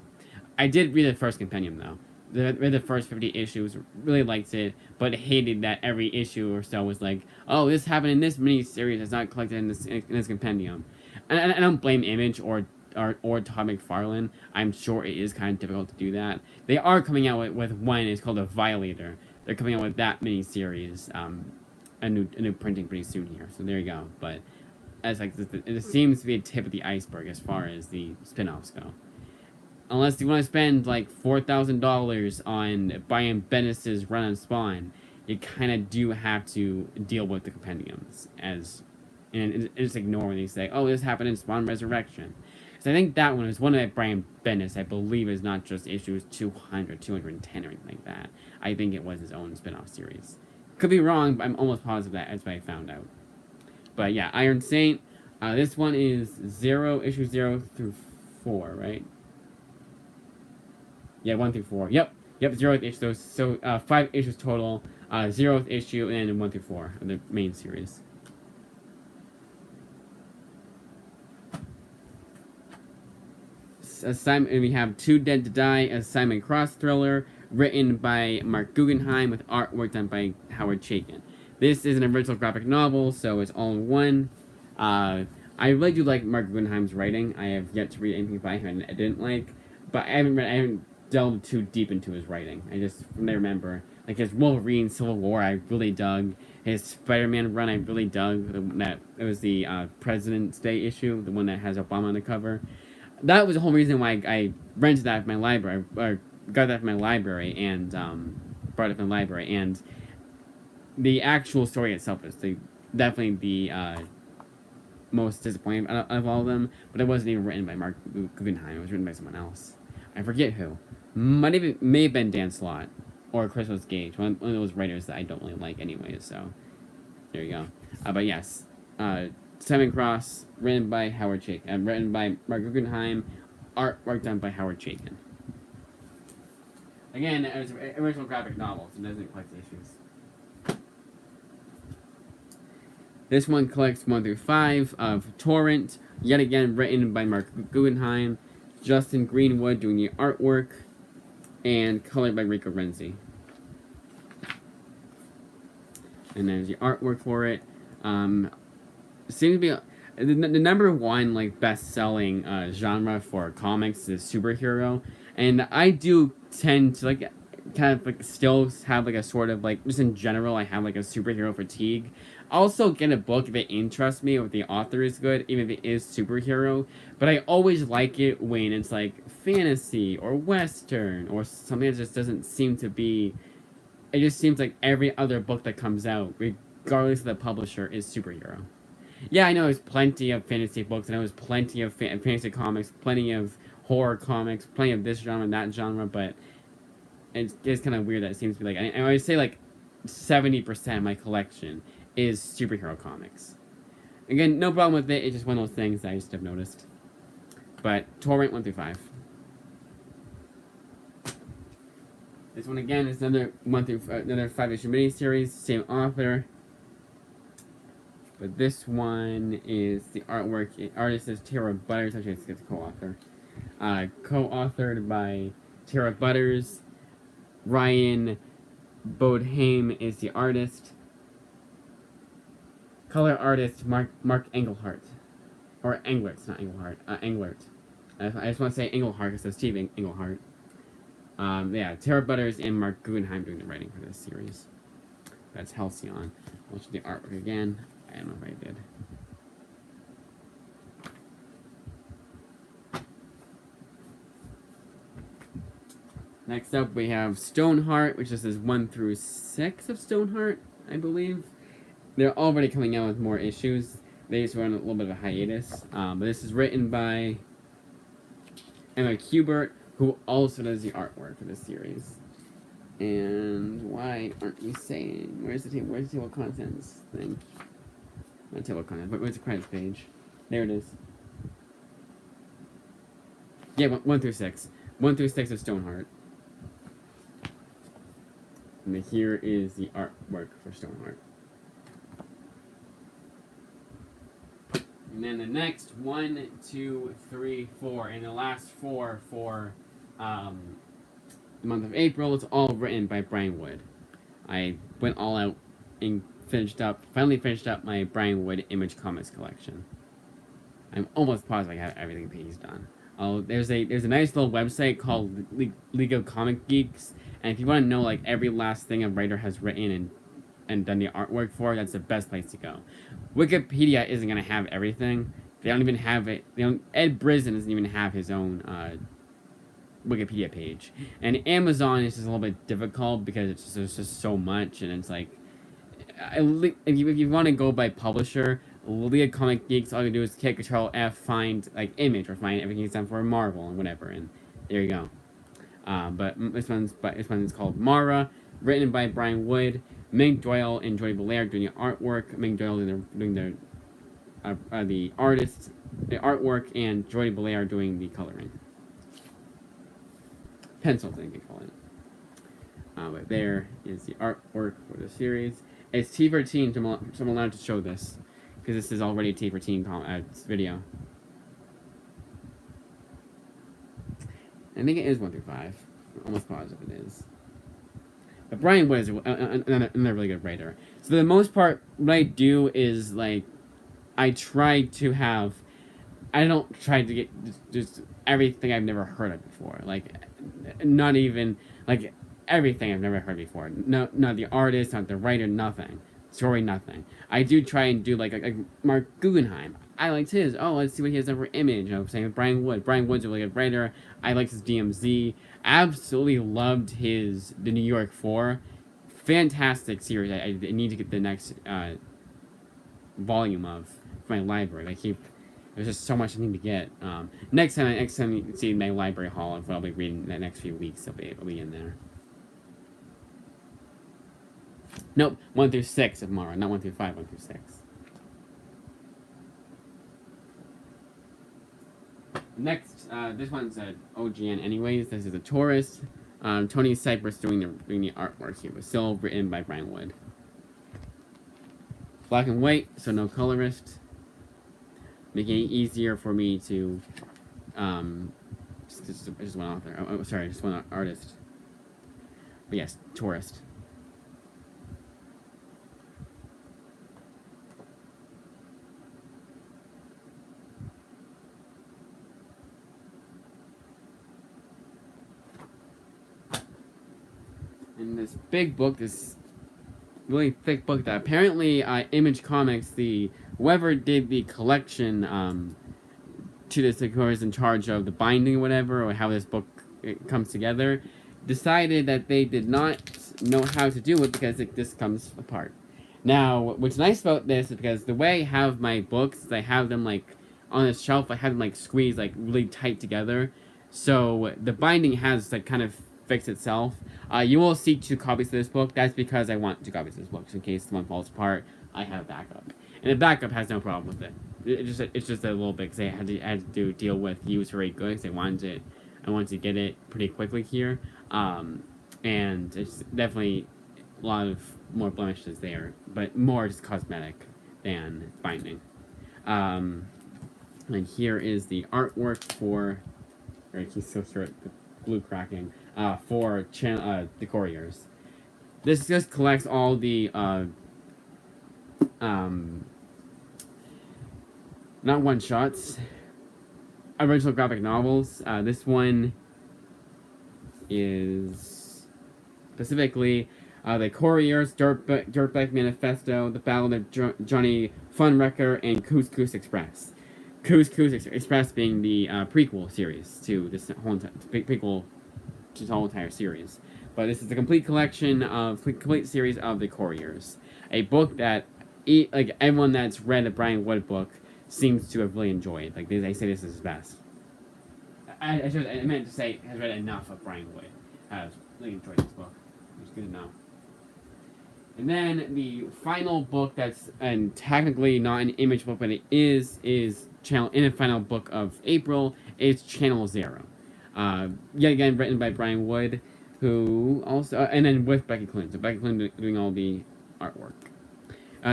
Speaker 1: I did read the first compendium though. Read the first 50 issues, really liked it, but hated that every issue or so was like, oh, this happened in this mini-series that's not collected in this compendium. And I don't blame Image or Todd McFarlane. I'm sure it is kind of difficult to do that. They are coming out with one. It's called A Violator. They're coming out with that mini-series, a new printing pretty soon here. So there you go. But as like it seems to be a tip of the iceberg as far as the spin-offs go. Unless you want to spend like $4,000 on buying Bendis's run on Spawn, you kind of do have to deal with the compendiums and just ignore when they say, oh, this happened in Spawn Resurrection. So I think that one is one that Brian Bendis, I believe, is not just issues 200, 210, or anything like that. I think it was his own spin-off series. Could be wrong, but I'm almost positive that's what I found out. But yeah, Iron Saint. This one is issue 0 through 4, right? Yeah, 1 through 4. Yep, 0th issue. So 5 issues total. 0th issue and then 1 through 4 of the main series. We have Too Dead to Die, a Simon Cross thriller, written by Mark Guggenheim with artwork done by Howard Chaykin. This is an original graphic novel, so it's all in one. I really do like Mark Guggenheim's writing. I have yet to read anything by him I didn't like, but I haven't delved too deep into his writing. I just remember, like his Wolverine Civil War, I really dug. His Spider-Man run, I really dug. It was the President's Day issue, the one that has Obama on the cover. That was the whole reason why I rented that from my library, or got that from my library, and brought it from my library. And the actual story itself is definitely the most disappointing of all of them. But it wasn't even written by Mark Guggenheim. It was written by someone else. I forget who. May have been Dan Slott or Christmas Gage, one of those writers that I don't really like anyway. So there you go. But yes. Simon Cross, written by Howard Chaykin, written by Mark Guggenheim, artwork done by Howard Chaykin. Again, it was an original graphic novel, so it doesn't collect issues. This one collects 1 through 5 of Torrent, yet again written by Mark Guggenheim, Justin Greenwood doing the artwork, and colored by Rico Renzi. And there's the artwork for it. Seems to be the number one like best-selling genre for comics is superhero, and I do tend to like kind of like still have like a sort of like just in general I have like a superhero fatigue. Also get a book if it interests me or if the author is good, even if it is superhero. But I always like it when it's like fantasy or western or something that just doesn't seem to be it just seems like every other book that comes out, regardless of the publisher, is superhero. Yeah, I know there's plenty of fantasy books. I know there's plenty of fantasy comics, plenty of horror comics, plenty of this genre and that genre, but it's kind of weird that it seems to be like, I would say like 70% of my collection is superhero comics. Again, no problem with it. It's just one of those things that I just have noticed. But Torrent 1 through 5. This one again is another another 5-issue miniseries, same author. But this one is the artwork. Artist is Tara Butters. Actually, it's the co-author. Co-authored by Tara Butters. Ryan Bodheim is the artist. Color artist Mark Englehart. Or Englert, not Englehart. Englert. I just want to say Englehart because it's Steve Englehart. Yeah, Tara Butters and Mark Guggenheim doing the writing for this series. That's Halcyon. I'll show the artwork again. I don't know if I did. Next up, we have Stoneheart, which is 1 through 6 of Stoneheart, I believe. They're already coming out with more issues. They just went on a little bit of a hiatus. But this is written by Emma Kubert, who also does the artwork for this series. And why aren't we saying... Where's the table of contents thing? Not table of contents, but where's the credits page? There it is. Yeah, 1 through 6. 1 through 6 of Stoneheart. And here is the artwork for Stoneheart. And then the next 1, 2, 3, 4, and the last 4 for the month of April, it's all written by Brian Wood. I went all out and finally finished up my Brian Wood Image Comics collection. I'm almost positive I have everything that he's done. There's a nice little website called League of Comic Geeks, and if you want to know like every last thing a writer has written and done the artwork for, that's the best place to go. Wikipedia isn't gonna have everything. They don't even have it. Ed Brisson doesn't even have his own Wikipedia page, and Amazon is just a little bit difficult because there's just so much, and it's like if you want to go by publisher, League of Comic Geeks, all you do is hit Control F, find like Image, or find everything he's done for Marvel and whatever, and there you go. But this one's called Mara, written by Brian Wood. Meg Doyle and Joy Belair doing the artwork. Meg Doyle doing the artwork, and Joy Belair doing the coloring. Pencil thing, they call it. But there is the artwork for the series. It's T for teen, so I'm allowed to show this, because this is already a T for teen video. I think it is 1 through 5. I'm almost positive it is. But Brian Wood is another really good writer. So for the most part, what I do is, like, I don't try to get just everything I've never heard of before. Like, not even, like, everything I've never heard before. No, not the artist, not the writer, nothing. Story, nothing. I do try and do, like Mark Guggenheim. I liked his. Oh, let's see what he has done for Image. I'm saying with Brian Wood. Brian Wood's a really good writer. I liked his DMZ. Absolutely loved the New York 4. Fantastic series. I need to get the next volume of for my library. There's just so much I need to get. Next time you see my library haul of what I'll be reading the next few weeks, it'll be in there. Nope, 1 through 6 of Mara, not 1 through 5, 1 through 6. Next, this one's an OGN anyways. This is a Taurus. Tony Cypress doing the artwork here. It was still written by Brian Wood. Black and white, so no colorist. Making it easier for me to, just one author. Oh, sorry, just one artist. But yes, Taurus. And this big book, this really thick book that apparently Image Comics, whoever did the collection to this, who is in charge of the binding or whatever, or how this book comes together, decided that they did not know how to do it because this comes apart. Now, what's nice about this is because the way I have my books, I have them like on a shelf. I have them like squeezed like really tight together, so the binding has like kind of fixed itself. You will see 2 copies of this book. That's because I want 2 copies of this book, so in case one falls apart, I have backup. And the backup has no problem with it. It's just a little bit because I had to deal with user rate goods. I wanted to get it pretty quickly here, and it's definitely a lot of more blemishes there, but more just cosmetic than binding. And here is the artwork for. Right, he's so short, the glue cracking. For the couriers. This just collects all the not one shots, original graphic novels. This one is specifically the Couriers, Dirtbag Manifesto, The Battle of Johnny Funwrecker, and Couscous Express. Couscous Express being the prequel series to this whole prequel to the whole entire series. But this is a complete series of the Couriers, a book that like everyone that's read a Brian Wood book seems to have really enjoyed. Like they say this is his best. I meant to say has read enough of Brian Wood. Has really enjoyed this book. It's good to know. And then the final book that's technically not an image book, but it is channel in the final book of April is Channel Zero. Yet again written by Brian Wood, who also and then with Becky Clinton. So Becky Clinton doing all the artwork.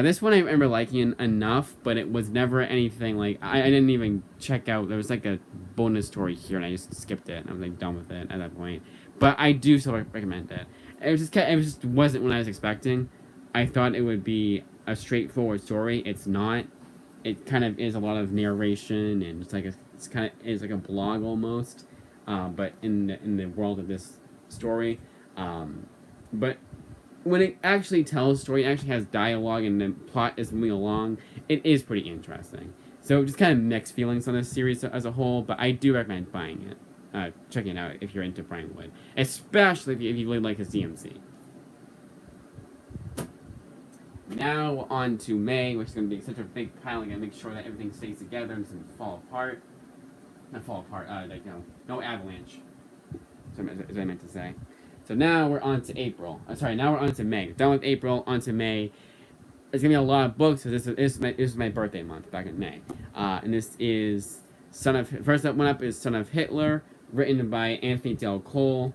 Speaker 1: This one I remember liking enough, but it was never anything like I didn't even check out. There was like a bonus story here, and I just skipped it. And I was like done with it at that point. But I do still recommend it. It just wasn't what I was expecting. I thought it would be a straightforward story. It's not. It kind of is a lot of narration, and it's like a blog almost, but in the world of this story. But when it actually tells a story, it actually has dialogue, and the plot is moving along. It is pretty interesting. So just kind of mixed feelings on this series as a whole, but I do recommend buying it, checking it out if you're into Brian Wood, especially if you really like his DMC. Now on to May, which is going to be such a big pile. I'm going to make sure that everything stays together and doesn't fall apart. Not fall apart, no avalanche. As I meant to say. So now we're on to April. Now we're on to May. Done with April, on to May. There's going to be a lot of books, so this is my birthday month, back in May. And this is first one up is Son of Hitler, written by Anthony Del Cole.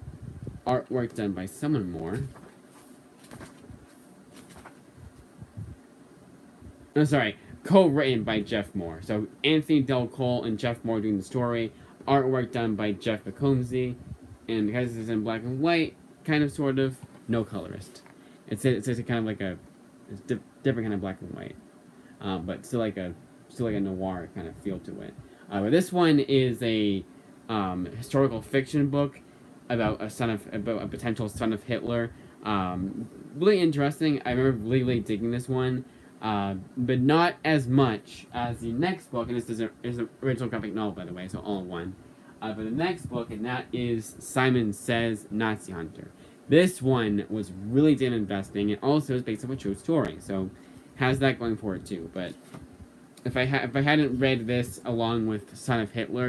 Speaker 1: Artwork done by someone more. No, sorry, co-written by Jeff Moore. So Anthony Del Cole and Jeff Moore doing the story. Artwork done by Jeff McComsey. And because it's in black and white, kind of, sort of, no colorist. It's a kind of like different kind of black and white, but still like a noir kind of feel to it. But this one is a historical fiction book about a potential son of Hitler. Really interesting. I remember really digging this one. But not as much as the next book, and this is an original graphic novel, by the way, so all in one. But the next book, and that is Simon Says Nazi Hunter. This one was really damn investing, and also is based on a true story, so has that going for it too. But if I hadn't read this along with Son of Hitler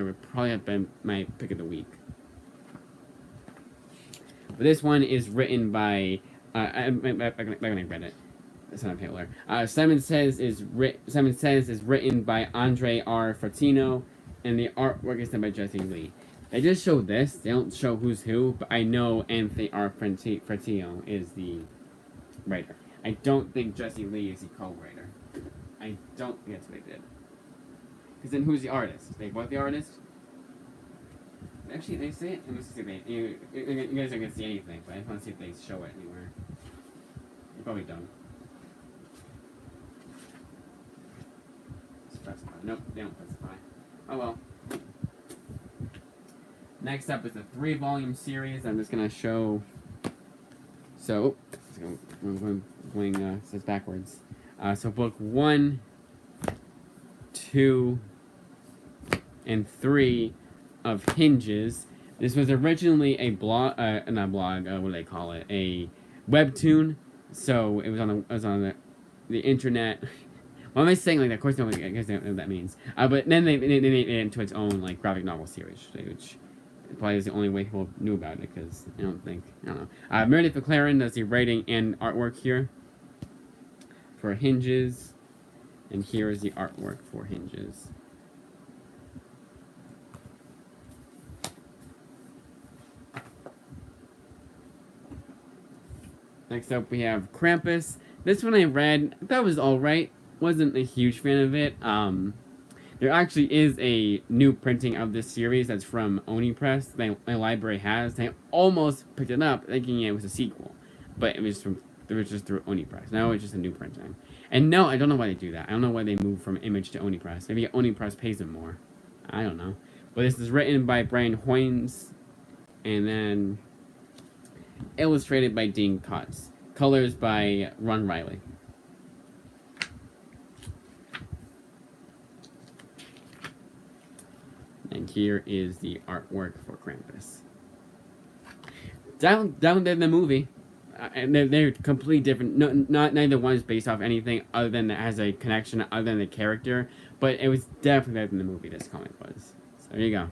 Speaker 1: would probably have been my pick of the week. But this one is written by when I read it. Son of Hitler. Simon Says is written by Andre R. Fratino, and the artwork is done by Jesse Lee. They just show this. They don't show who's who, but I know Anthony R. Fratino is the writer. I don't think Jesse Lee is the co-writer. I don't think that's what they did. Because then who's the artist? They bought the artist? Actually, they say it. Let me see if you guys aren't going to see anything, but I just want to see if they show it anywhere. They probably don't. Specify. Nope, they don't specify. Oh well. Next up is a 3-volume series. I'm just gonna show. So, going says backwards. So book 1, 2, and 3 of Hinges. This was originally a blog, not blog. What do they call it? A webtoon. So it was on the internet. Why am I saying like that? Of course, nobody, I guess they don't know what that means. But then they made it into its own like graphic novel series, which probably is the only way people knew about it, because I don't know. Meredith McLaren does the writing and artwork here for Hinges, and here is the artwork for Hinges. Next up, we have Krampus. This one I read. I thought it was alright. Wasn't a huge fan of it. There actually is a new printing of this series that's from Oni Press that my library has. I almost picked it up thinking it was a sequel, but it was just through Oni Press. Now it's just a new printing. And no, I don't know why they do that. I don't know why they move from Image to Oni Press. Maybe Oni Press pays them more. I don't know. But this is written by Brian Hoynes, and then illustrated by Dean Kotz. Colors by Ron Riley. And here is the artwork for Krampus. Down there in the movie, and they're completely different. Neither one is based off anything other than that has a connection other than the character. But it was definitely better than the movie. This comic was. So there you go.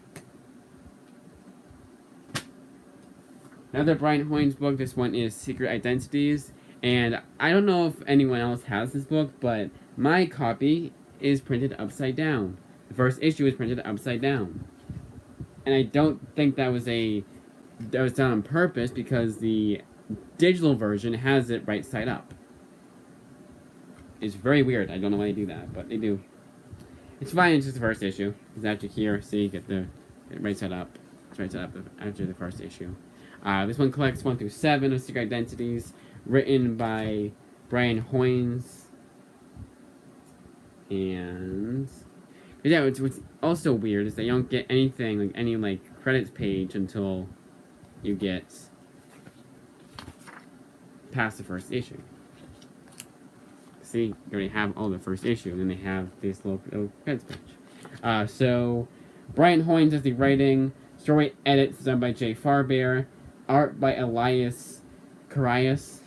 Speaker 1: Another Brian Hoynes book. This one is Secret Identities, and I don't know if anyone else has this book, but my copy is printed upside down. The first issue is printed upside down, and I don't think that was done on purpose, because the digital version has it right side up. It's very weird. I don't know why they do that, but they do. It's fine. It's just the first issue. It's after here, so you get the right side up. It's right side up after the first issue. This one collects 1 through 7 of Secret Identities, written by Brian Hoynes. And yeah, what's also weird is that you don't get anything, like any credits page, until you get past the first issue. See, you already have all the first issue, and then they have this little credits page. So Brian Hoynes does the writing, story edits done by Jay Farbear, art by Elias Karias.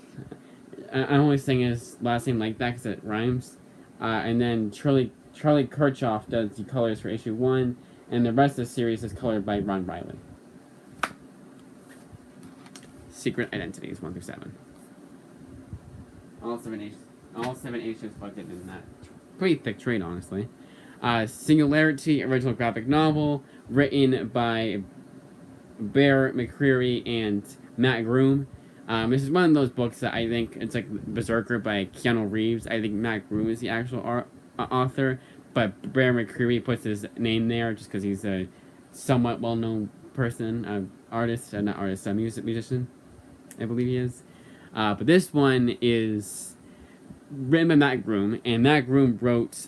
Speaker 1: I'm only saying his last name like that because it rhymes. And then Charlie Kirchhoff does the colors for issue 1, and the rest of the series is colored by Ron Riley. Secret Identities 1 through 7. All seven issues plugged in that pretty thick trade, honestly. Singularity, original graphic novel, written by Bear McCreary and Matt Groom. This is one of those books that I think it's like Berserker by Keanu Reeves. I think Matt Groom is the actual author, but Bear McCreary puts his name there just because he's a somewhat well-known person, musician, I believe he is. But this one is written by Matt Groom, and Matt Groom wrote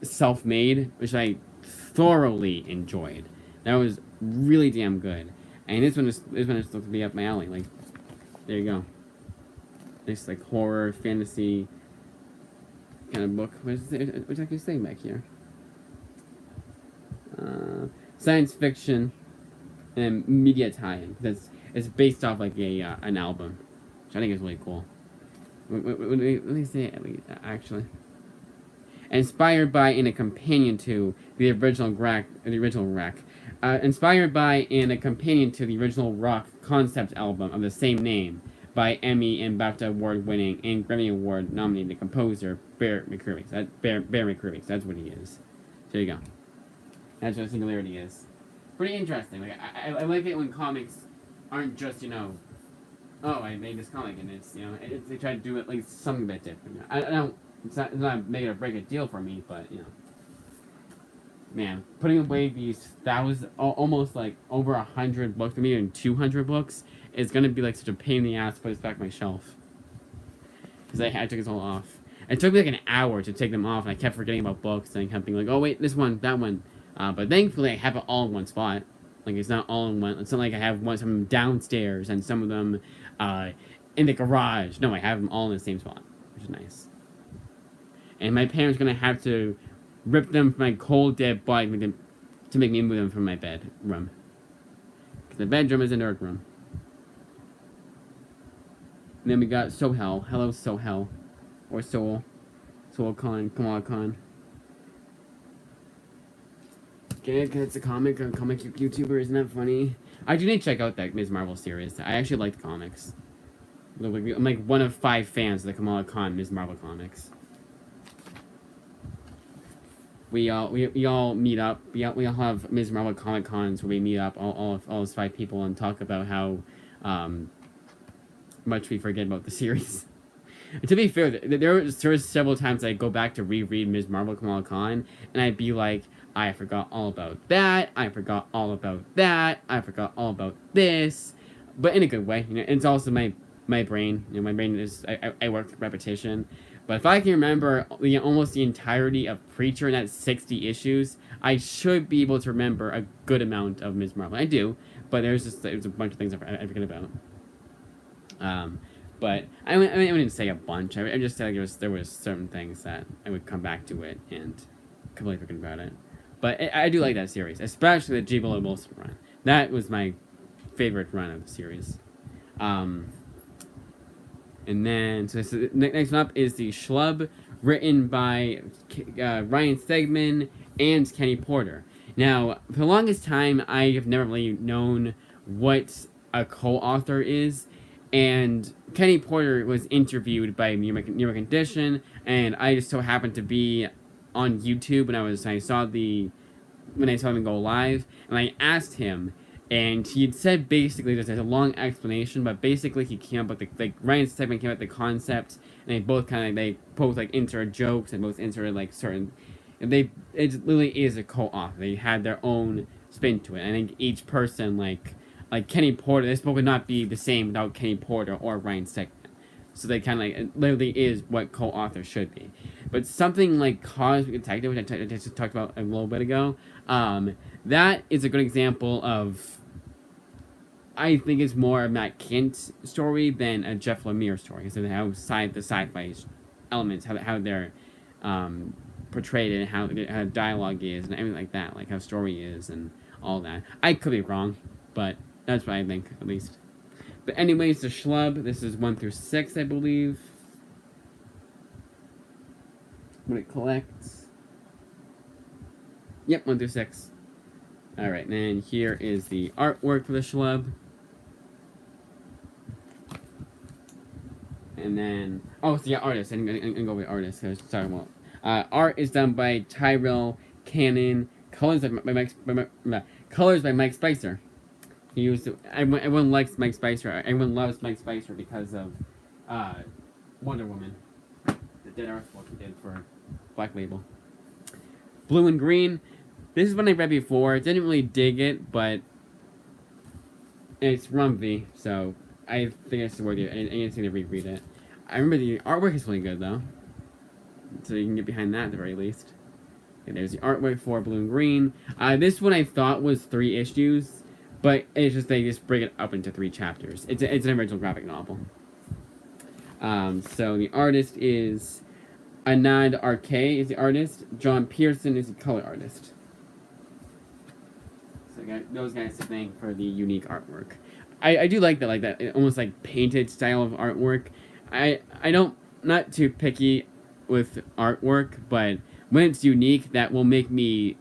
Speaker 1: Self-Made, which I thoroughly enjoyed. That was really damn good. And this one is supposed to be up my alley. Like, there you go. This horror fantasy kind of book. What's actually saying back here? Science fiction and media tie-in. It's based off an album, which I think is really cool. Let me say it actually. Inspired by and a companion to the original Wreck. Inspired by and a companion to the original rock concept album of the same name by Emmy and BAFTA award-winning and Grammy Award-nominated composer Bear McCreary. Bear McCreary. That's what he is. There you go. That's what Singularity is. Pretty interesting. I like it when comics aren't just, oh, I made this comic and it's, they try to do it something a bit different. I don't. It's not make or break a deal for me, but man, putting away these almost over 100 books, maybe even 200 books, is gonna be such a pain in the ass to put this back on my shelf. Because I took this all off. It took me an hour to take them off, and I kept forgetting about books and kept being oh wait, this one, that one. But thankfully, I have it all in one spot. It's not all in one. It's not like I have some of them downstairs and some of them in the garage. No, I have them all in the same spot, which is nice. And my parents are going to have to rip them from my cold, dead body to make me move them from my bedroom. The bedroom is a nerd room. And then we got Sohel. Hello, Sohel. Or Soul. Soul Khan. Kamala Khan. Okay, it's a comic YouTuber. Isn't that funny? I do need to check out that Ms. Marvel series. I actually like the comics. I'm like one of 5 fans of the Kamala Khan Ms. Marvel comics. We all meet up. We all have Ms. Marvel Comic Cons where we meet up, all those 5 people, and talk about how much we forget about the series. And to be fair, there was several times I go back to reread Ms. Marvel Kamala Khan, and I'd be like, I forgot all about that. I forgot all about that. I forgot all about this, but in a good way. You know, it's also my brain. You know, my brain is I work with repetition. But if I can remember almost the entirety of Preacher and that's 60 issues, I should be able to remember a good amount of Ms. Marvel. I do, but there's a bunch of things I forget about. But I wouldn't say a bunch. I just said there was certain things that I would come back to it and completely forget about it. But I do like that series, especially the G. Willow Wilson run. That was my favorite run of the series. And then, so next one up is the Schlub, written by Ryan Stegman and Kenny Porter. Now, for the longest time, I have never really known what a co-author is, and Kenny Porter was interviewed by New York Edition, and I just so happened to be on YouTube when I saw him go live, and I asked him. And he had said basically, there's a long explanation, but basically he came up with Ryan Stegman came up with the concept, and they both insert jokes and both insert like certain, and it literally is a co-author. They had their own spin to it. I think each person like Kenny Porter, this book would not be the same without Kenny Porter or Ryan Stegman. So they kind of it literally is what co-author should be. But something like Cosmic Detective, which I just talked about a little bit ago, that is a good example of, I think it's more a Matt Kindt story than a Jeff Lemire story, because of how the sci-fi elements, how they're portrayed, and how dialogue is, and everything like that, like how story is, and all that. I could be wrong, but that's what I think, at least. But anyways, the Schlub, this is 1 through 6, I believe. What it collects. Yep, 1 through 6. Alright, and then here is the artwork for the Schlub. And then, oh, it's the artist. I'm gonna go with artist. I was talking about. Art is done by Tyrell Cannon. Colors by Mike Spicer. He used to, everyone likes Mike Spicer. Everyone loves Mike Spicer because of Wonder Woman, the Dead Earth book he did for Black Label. Blue and Green. This is one I read before. Didn't really dig it, but it's Rumvy, so I think it's worth it. I need to reread it. I remember the artwork is really good, though. So you can get behind that at the very least. Okay, there's the artwork for Blue and Green. This one I thought was 3 issues, but it's just they just break it up into 3 chapters. It's an original graphic novel. So the artist is Anand R.K. is the artist. John Pearson is the color artist. So those guys to thank for the unique artwork. I do like that almost like painted style of artwork. I don't, not too picky with artwork, but when it's unique, that will make me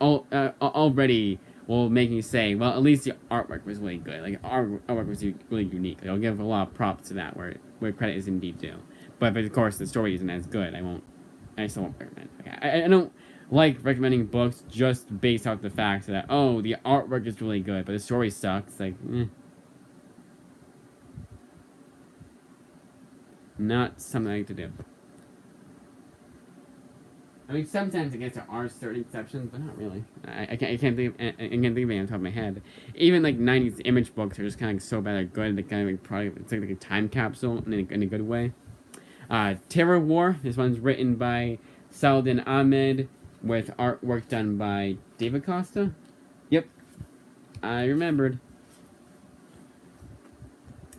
Speaker 1: already will make me say, well, at least the artwork was really good. Like artwork was really unique. Like, I'll give a lot of props to that where credit is indeed due. But of course the story isn't as good. I still won't recommend. Okay. I don't like recommending books just based off the fact that, oh, the artwork is really good, but the story sucks. Like, not something I like to do. I mean, sometimes I guess there are certain exceptions, but not really. I can't think of any on the top of my head. Even like 90s image books are just kind of so bad or good. They kind of like probably it's like a time capsule in a good way. Terror War. This one's written by Saladin Ahmed with artwork done by David Costa. Yep, I remembered.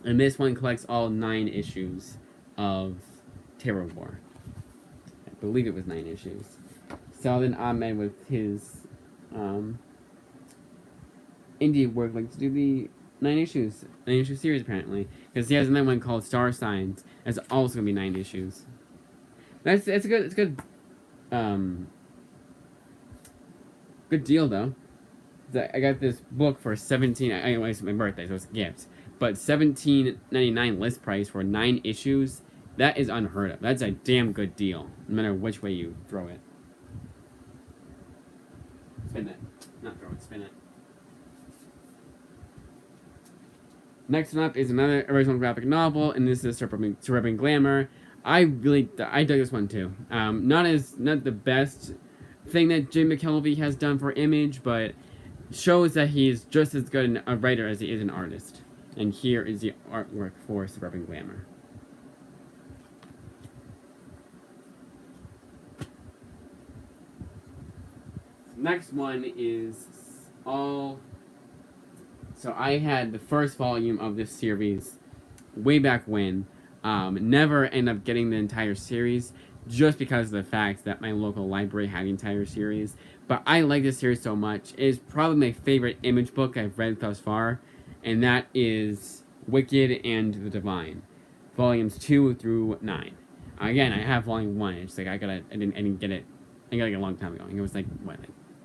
Speaker 1: And this one collects all 9 issues of Terror War. I believe it was 9 issues. Saladin Ahmed with his indie work, like to do the 9 issue series apparently, because he has another one called Star Signs. That's also gonna be 9 issues. It's a good um good deal though. I got this book for 17. Anyway, it's my birthday, so it's a gift. But $17.99 list price for 9 issues. That is unheard of. That's a damn good deal, no matter which way you throw it. Spin it. Not throw it, spin it. Next one up is another original graphic novel, and this is Suburban Glamour. I dug this one too. Not the best thing that Jim McKelvey has done for Image, but shows that he's just as good a writer as he is an artist. And here is the artwork for Suburban Glamour. Next one is all... So I had the first volume of this series way back when. Never ended up getting the entire series just because of the fact that my local library had the entire series. But I like this series so much. It is probably my favorite Image book I've read thus far, and that is Wicked and the Divine, volumes 2 through 9. Again, I have volume 1. It's like I didn't get it. I got it a long time ago. I think it was like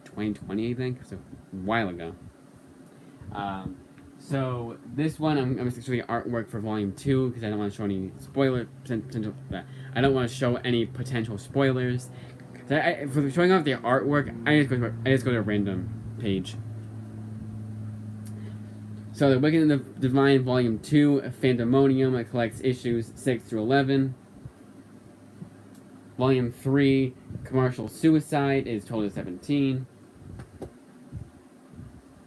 Speaker 1: 2020, I think. So a while ago. So this one, I'm going to show you artwork for volume 2 because I don't want to show any potential. I don't want to show any potential spoilers. For showing off the artwork, I just go to a random page. So the Wicked and the Divine, volume 2, Phantomonium. It collects issues 6 through 11. Volume 3, Commercial Suicide, is total 17.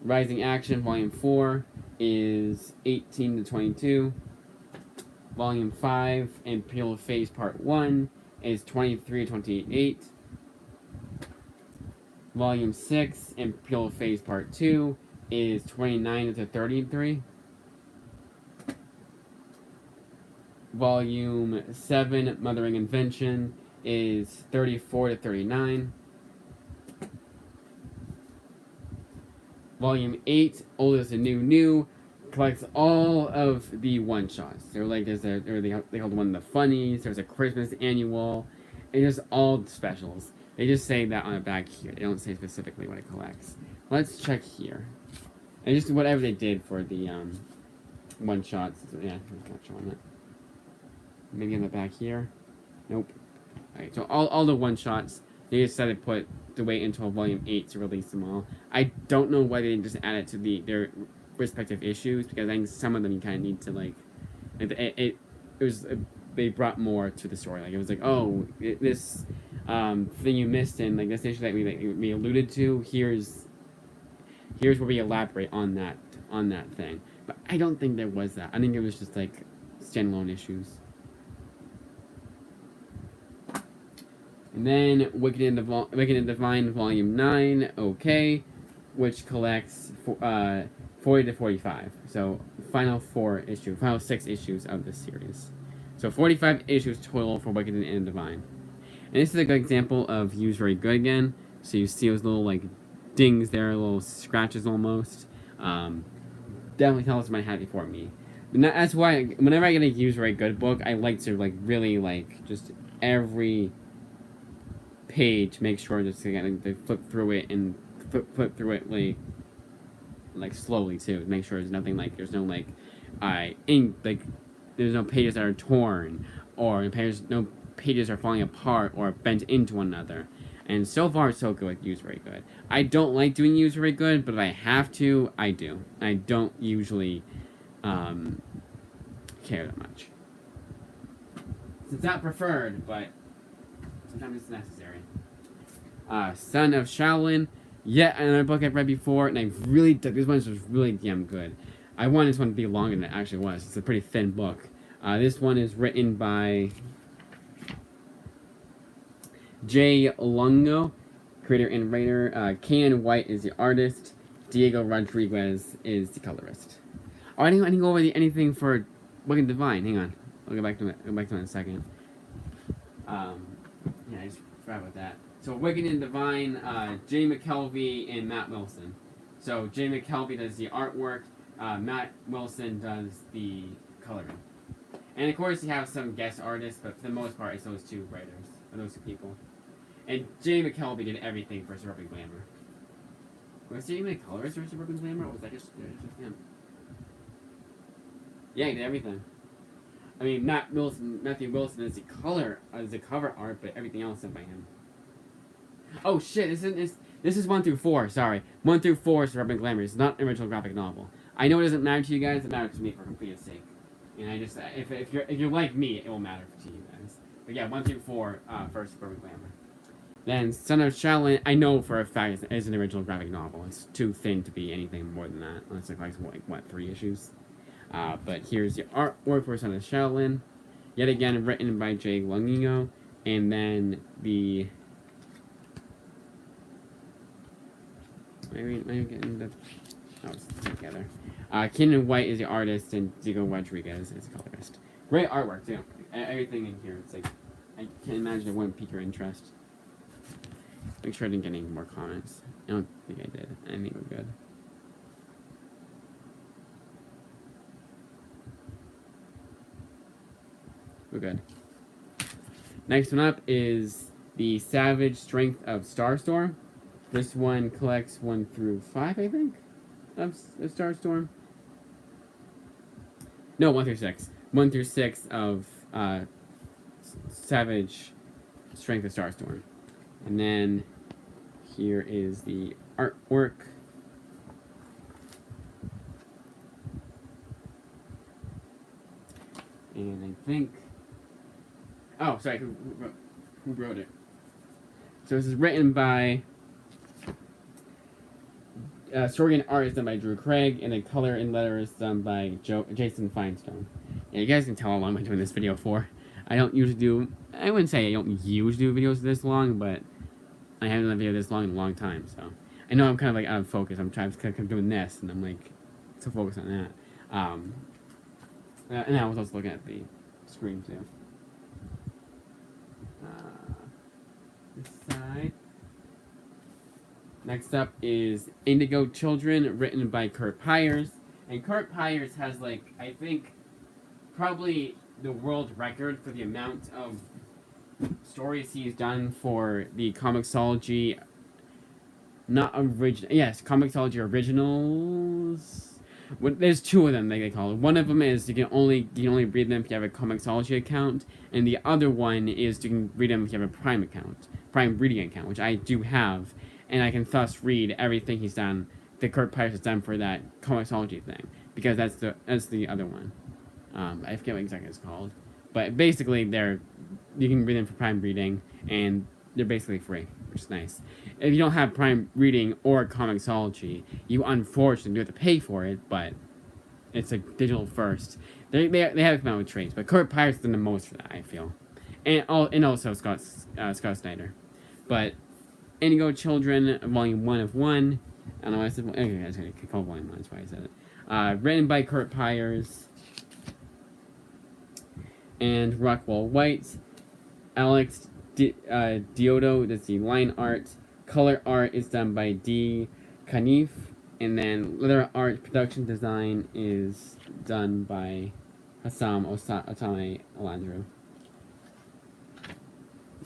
Speaker 1: Rising Action, volume 4, is 18 to 22. Volume 5, Imperial Phase Part 1, is 23 to 28. Volume 6, Imperial Phase Part 2, is 29 to 33. Volume 7, Mothering Invention, is 34 to 39. Volume 8, Oldest and New, collects all of the one-shots. They're like, they call one of the funnies, there's a Christmas annual, and just all specials. They just say that on the back here. They don't say specifically what it collects. Let's check here. And just whatever they did for the one-shots. Yeah, it's not showing it. Maybe on the back here. Nope. Alright, so all the one-shots, they decided to wait until volume 8 to release them all. I don't know why they didn't just add it to their respective issues, because I think some of them you kind of need to, like... They brought more to the story. Like, it was like, oh, this thing you missed in, like, this issue that we alluded to, here's where we elaborate on that thing. But I don't think there was that. I think it was just, like, standalone issues. And then Wicked and Divine Volume 9, okay, which collects 40 to 45. So final 6 issues of this series. So 45 issues total for Wicked and Divine. And this is a good example of used very good again. So you see those little like dings there, little scratches almost. Definitely tell us my hat before me. And that's why whenever I get a used very good book, I like to like really like just every page make sure that they flip through it and flip through it like slowly too. Make sure there's nothing like there's no there's no pages that are torn or no pages are falling apart or bent into one another. And so far so good with used very good. I don't like doing used very good, but if I have to, I do. I don't usually care that much. It's not preferred, but sometimes it's necessary. Son of Shaolin, yet another book I've read before, and I really dug this one. Was really damn good. I wanted this one to be longer than it actually was. It's a pretty thin book. This one is written by Jay Lungo, creator and writer. Ken White is the artist. Diego Rodriguez is the colorist. Oh, I didn't go over anything for Wicked Divine. Hang on, I'll go back to it in a second. Yeah, I just forgot about that. So Wicked and Divine, Jay McKelvey and Matt Wilson. So Jay McKelvey does the artwork, Matt Wilson does the coloring. And of course you have some guest artists, but for the most part it's those two writers, or those two people. And Jay McKelvey did everything for Suburban Glamour. Was he even the colors for Suburban Glamour, or was that just him? Yeah, he did everything. I mean, Matthew Wilson is the cover art, but everything else done by him. Oh shit! This is 1 through 4. Sorry, 1 through 4 is Suburban Glamour. It's not an original graphic novel. I know it doesn't matter to you guys. It matters to me for completeness sake. And I just if you're like me, it will matter to you guys. But yeah, 1 through 4 for Suburban Glamour. Then Son of Shaolin, I know for a fact is an original graphic novel. It's too thin to be anything more than that. Unless it like 3 issues. But here's the artwork for Son of Shaolin. Yet again, written by Jay Longino. And then the... Maybe getting the... Oh, it's together. Kenan White is the artist, and Diego Rodriguez is the colorist. Great artwork, too. Everything in here. It's like... I can't imagine it wouldn't pique your interest. Make sure I didn't get any more comments. I don't think I did. I think we're good. We're good. Next one up is the Savage Strength of Starstorm. This one collects 1 through 5, I think, of Starstorm. No, 1 through 6. 1 through 6 of Savage Strength of Starstorm. And then here is the artwork. And I think... Oh, sorry, who wrote it? So this is written by... story and art is done by Drew Craig, and the color and letter is done by Jason Feinstone. Yeah, you guys can tell how long I've been doing this video for. I don't usually do... I wouldn't say I don't usually do videos this long, but I haven't done a video this long in a long time, so... I know I'm kind of like out of focus. I'm trying to kind of doing this, and I'm like so focused on that. And I was also looking at the screen too. This side. Next up is Indigo Children, written by Kurt Pyers. And Kurt Pyers has, like, I think, probably the world record for the amount of stories he's done for the Comixology, not original, yes, Comixology Originals. There's 2 of them, they call it. One of them is you can only read them if you have a Comixology account, and the other one is you can read them if you have a Prime account, Prime reading account, which I do have, and I can thus read everything he's done, that Kurt Pyers has done for that Comixology thing, because that's the other one. I forget what exactly it's called, but basically you can read them for Prime reading, and they're basically free, which is nice. If you don't have Prime reading or Comixology, you unfortunately do have to pay for it, but it's a digital first. They have come out with trades, but Kurt Pyers done the most for that, I feel, and also Scott Snyder. But Indigo Children, Volume 1 of 1. I don't know why I said. Okay, I was gonna call Volume 1. That's why I said it. Written by Kurt Pyers and Rockwell White. Alex Diodo does the line art. Color art is done by D. Kanif. And then leather art production design is done by Hassam Otame Alandro.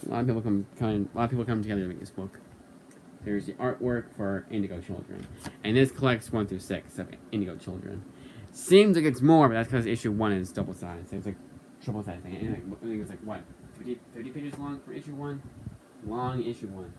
Speaker 1: A lot of people come together to make this book. There's the artwork for Indigo Children. And this collects 1 through 6 of Indigo Children. Seems like it's more, but that's because issue 1 is double sized. So it's like triple sized thing. I think it's like, what, 50 pages long for issue 1? Long issue 1.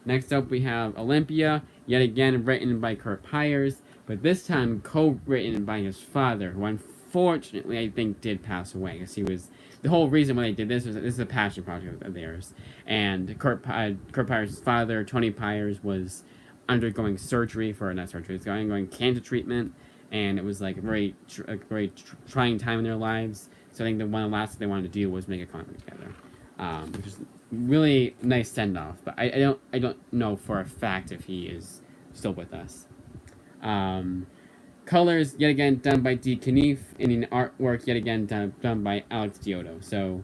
Speaker 1: Next up we have Olympia, yet again written by Kurt Pyers, but this time co-written by his father, who unfortunately I think did pass away, because he was... The whole reason why they did this was that this is a passion project of theirs. And Kurt Pyers' father, Tony Pyers, was undergoing surgery for... Not surgery, it's undergoing cancer treatment, and it was like a very trying time in their lives. So I think the last thing they wanted to do was make a comic together. Which is really nice send-off, but I don't know for a fact if he is still with us. Colors, yet again, done by D. Kanif, and in artwork, yet again, done by Alex Diodo. So,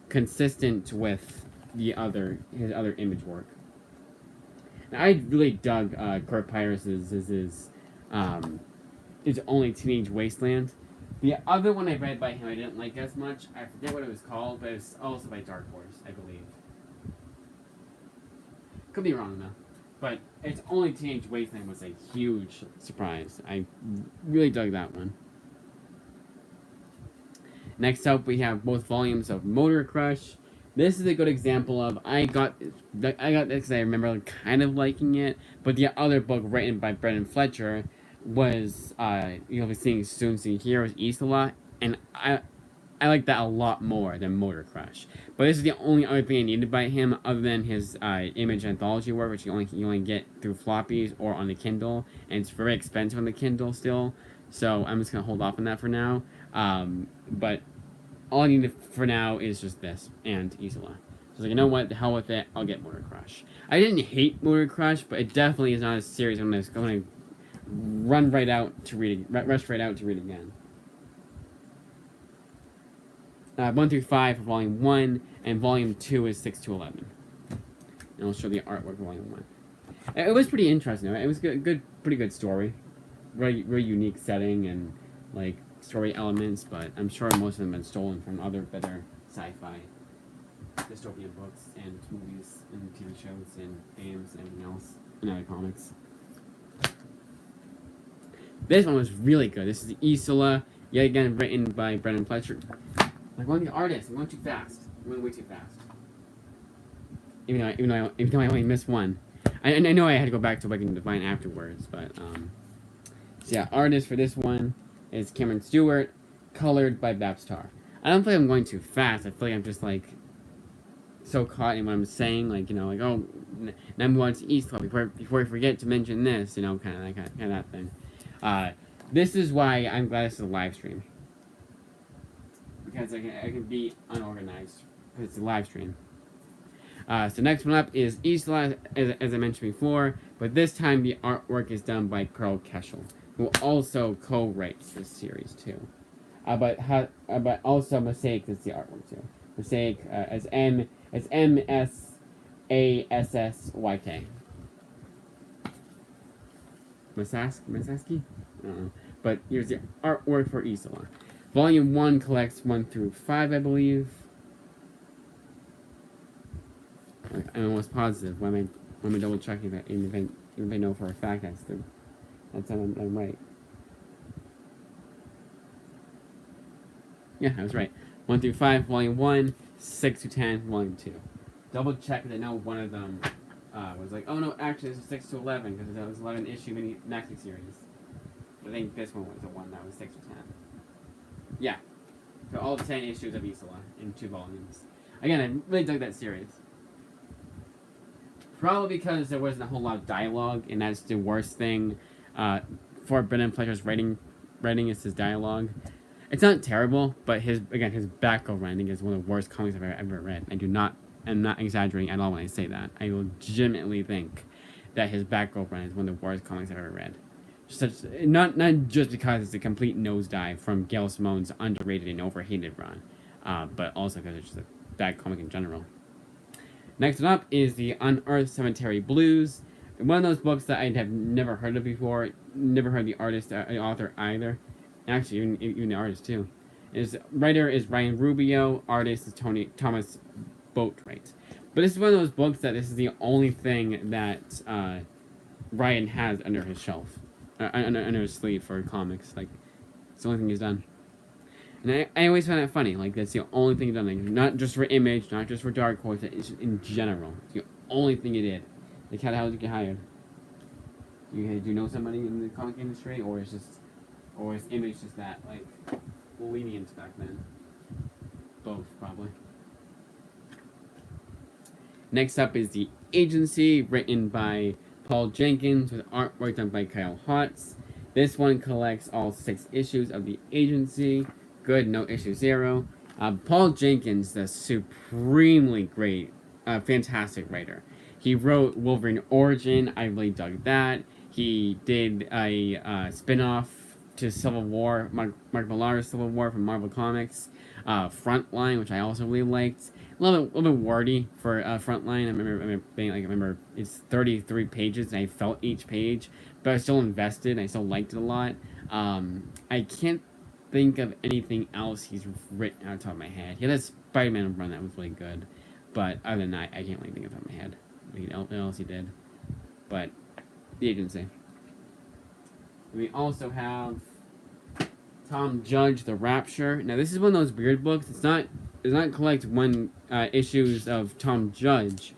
Speaker 1: consistent with his other image work. And I really dug Kurt Pyrus's his only Teenage Wasteland. The other one I read by him I didn't like as much. I forget what it was called, but it's also by Dark Horse, I believe. Could be wrong though. But its only Teenage Wasteland was a huge surprise. I really dug that one. Next up, we have both volumes of Motor Crush. This is a good example of I got this because I remember kind of liking it, but the other book written by Brendan Fletcher was you'll be seeing soon. See Heroes Isola, and I like that a lot more than Motor Crush. But this is the only other thing I needed by him, other than his image anthology work, which you only get through floppies or on the Kindle, and it's very expensive on the Kindle still. So I'm just gonna hold off on that for now. But all I need for now is just this and Isola. So like, you know what? The hell with it. I'll get Motor Crush. I didn't hate Motor Crush, but it definitely is not a series I'm going to rush right out to read again. 1 through 5 for Volume 1, and Volume 2 is 6 to 11. And I'll show the artwork for Volume 1. It was pretty interesting. It was pretty good story. Very unique setting and like story elements, but I'm sure most of them have been stolen from other better sci-fi dystopian books and movies and TV shows and games and everything else and other comics. This one was really good. This is Isola, yet again written by Brendan Fletcher. Like one of the artists, I'm going too fast. I'm going way too fast. Even though I only missed one. I know I had to go back to Waking Divine afterwards, but so yeah, artist for this one is Cameron Stewart, colored by Babstar. I don't feel like I'm going too fast. I feel like I'm just like so caught in what I'm saying, like oh, now move on to East Club before I forget to mention this, kind of that thing. This is why I'm glad this is a live stream, because I can be unorganized because it's a live stream. So next one up is Isla, as I mentioned before, but this time the artwork is done by Carl Keschel, who also co-writes this series too. But also Mosaic is the artwork too. Mosaic as MSASSYK. Masaski? I don't know. But here's the artwork for Isola. Volume 1 collects 1 through 5, I believe. I'm almost positive. Let me double check if I know for a fact I'm right. Yeah, I was right. 1 through 5, Volume 1, 6 to 10, Volume 2. Double check because I know one of them was like, oh no, actually this is 6 to 11 because that was 11 issue mini maxi series. I think this one was the one that was 6 to 10. Yeah. So all 10 issues of Isola in 2 volumes. Again, I really dug that series. Probably because there wasn't a whole lot of dialogue, and that's the worst thing for Brendan Fletcher's writing is his dialogue. It's not terrible, but his background writing is one of the worst comics I've ever read. I'm not exaggerating at all when I say that. I legitimately think that his background writing is one of the worst comics I've ever read. Not just because it's a complete nosedive from Gail Simone's underrated and overhated run, but also because it's just a bad comic in general. Next up is the Unearthed Cemetery Blues. One of those books that I have never heard of before. Never heard the author either. Actually, even the artist too. Writer is Ryan Rubio. Artist is Thomas Boatwright. But this is one of those books that this is the only thing that Ryan has under his shelf, under his sleeve for comics. Like, it's the only thing he's done. And I always find that funny. Like, that's the only thing he's done. Like, not just for Image, not just for Dark Horse, it's in general. It's the only thing he did. Like, how the hell did you get hired? Do you know somebody in the comic industry, or is Image just that like lenient back then? Both, probably. Next up is The Agency, written by Paul Jenkins with artwork done by Kyle Hotz. This one collects all 6 issues of The Agency. Good, no issue 0. Paul Jenkins, the supremely great, fantastic writer. He wrote Wolverine Origin. I really dug that. He did a spin-off to Civil War, Mark Millar's Civil War from Marvel Comics. Frontline, which I also really liked. little bit wordy for Frontline. I remember it's 33 pages, and I felt each page, but I was still invested. I still liked it a lot. I can't think of anything else he's written out of the top of my head. Yeah, that Spider-Man run that was really good, but other than that, I can't really think of it off my head. What else he did, but the agency. We also have Tom Judge, The Rapture. Now this is one of those weird books. It's not collect one issues of Tom Judge.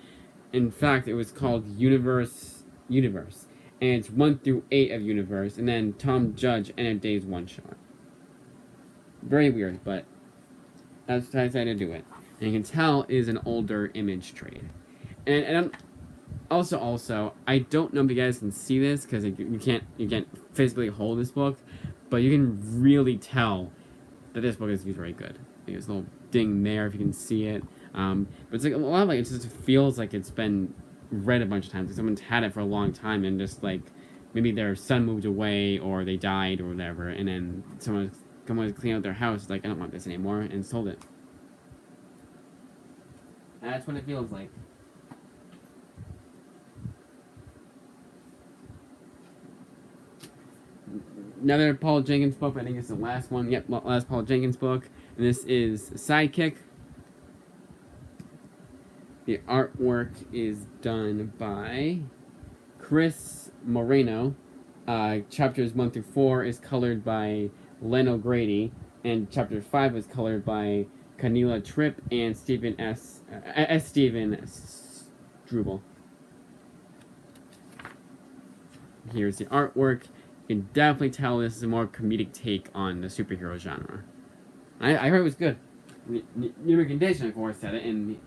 Speaker 1: In fact, it was called Universe, and it's 1 through 8 of Universe, and then Tom Judge End of Days one shot. Very weird, but that's how I decided to do it. And you can tell it is an older Image trade. And also, I don't know if you guys can see this because you can't physically hold this book, but you can really tell that this book is very good. There's a little ding there if you can see it. But it's like a lot of it just feels like it's been read a bunch of times. Like someone's had it for a long time and just like maybe their son moved away or they died or whatever, and then someone to clean out their house, like I don't want this anymore, and sold it. That's what it feels like. Another Paul Jenkins book, but I think it's the last one. Yep, last Paul Jenkins book. And this is Sidekick. The artwork is done by Chris Moreno. Chapters 1 through 4 is colored by Len O'Grady. And chapter 5 was colored by Canela Tripp and Stephen Struble. Here's the artwork. You can definitely tell this is a more comedic take on the superhero genre. I heard it was good. New Condition, of course, said it, and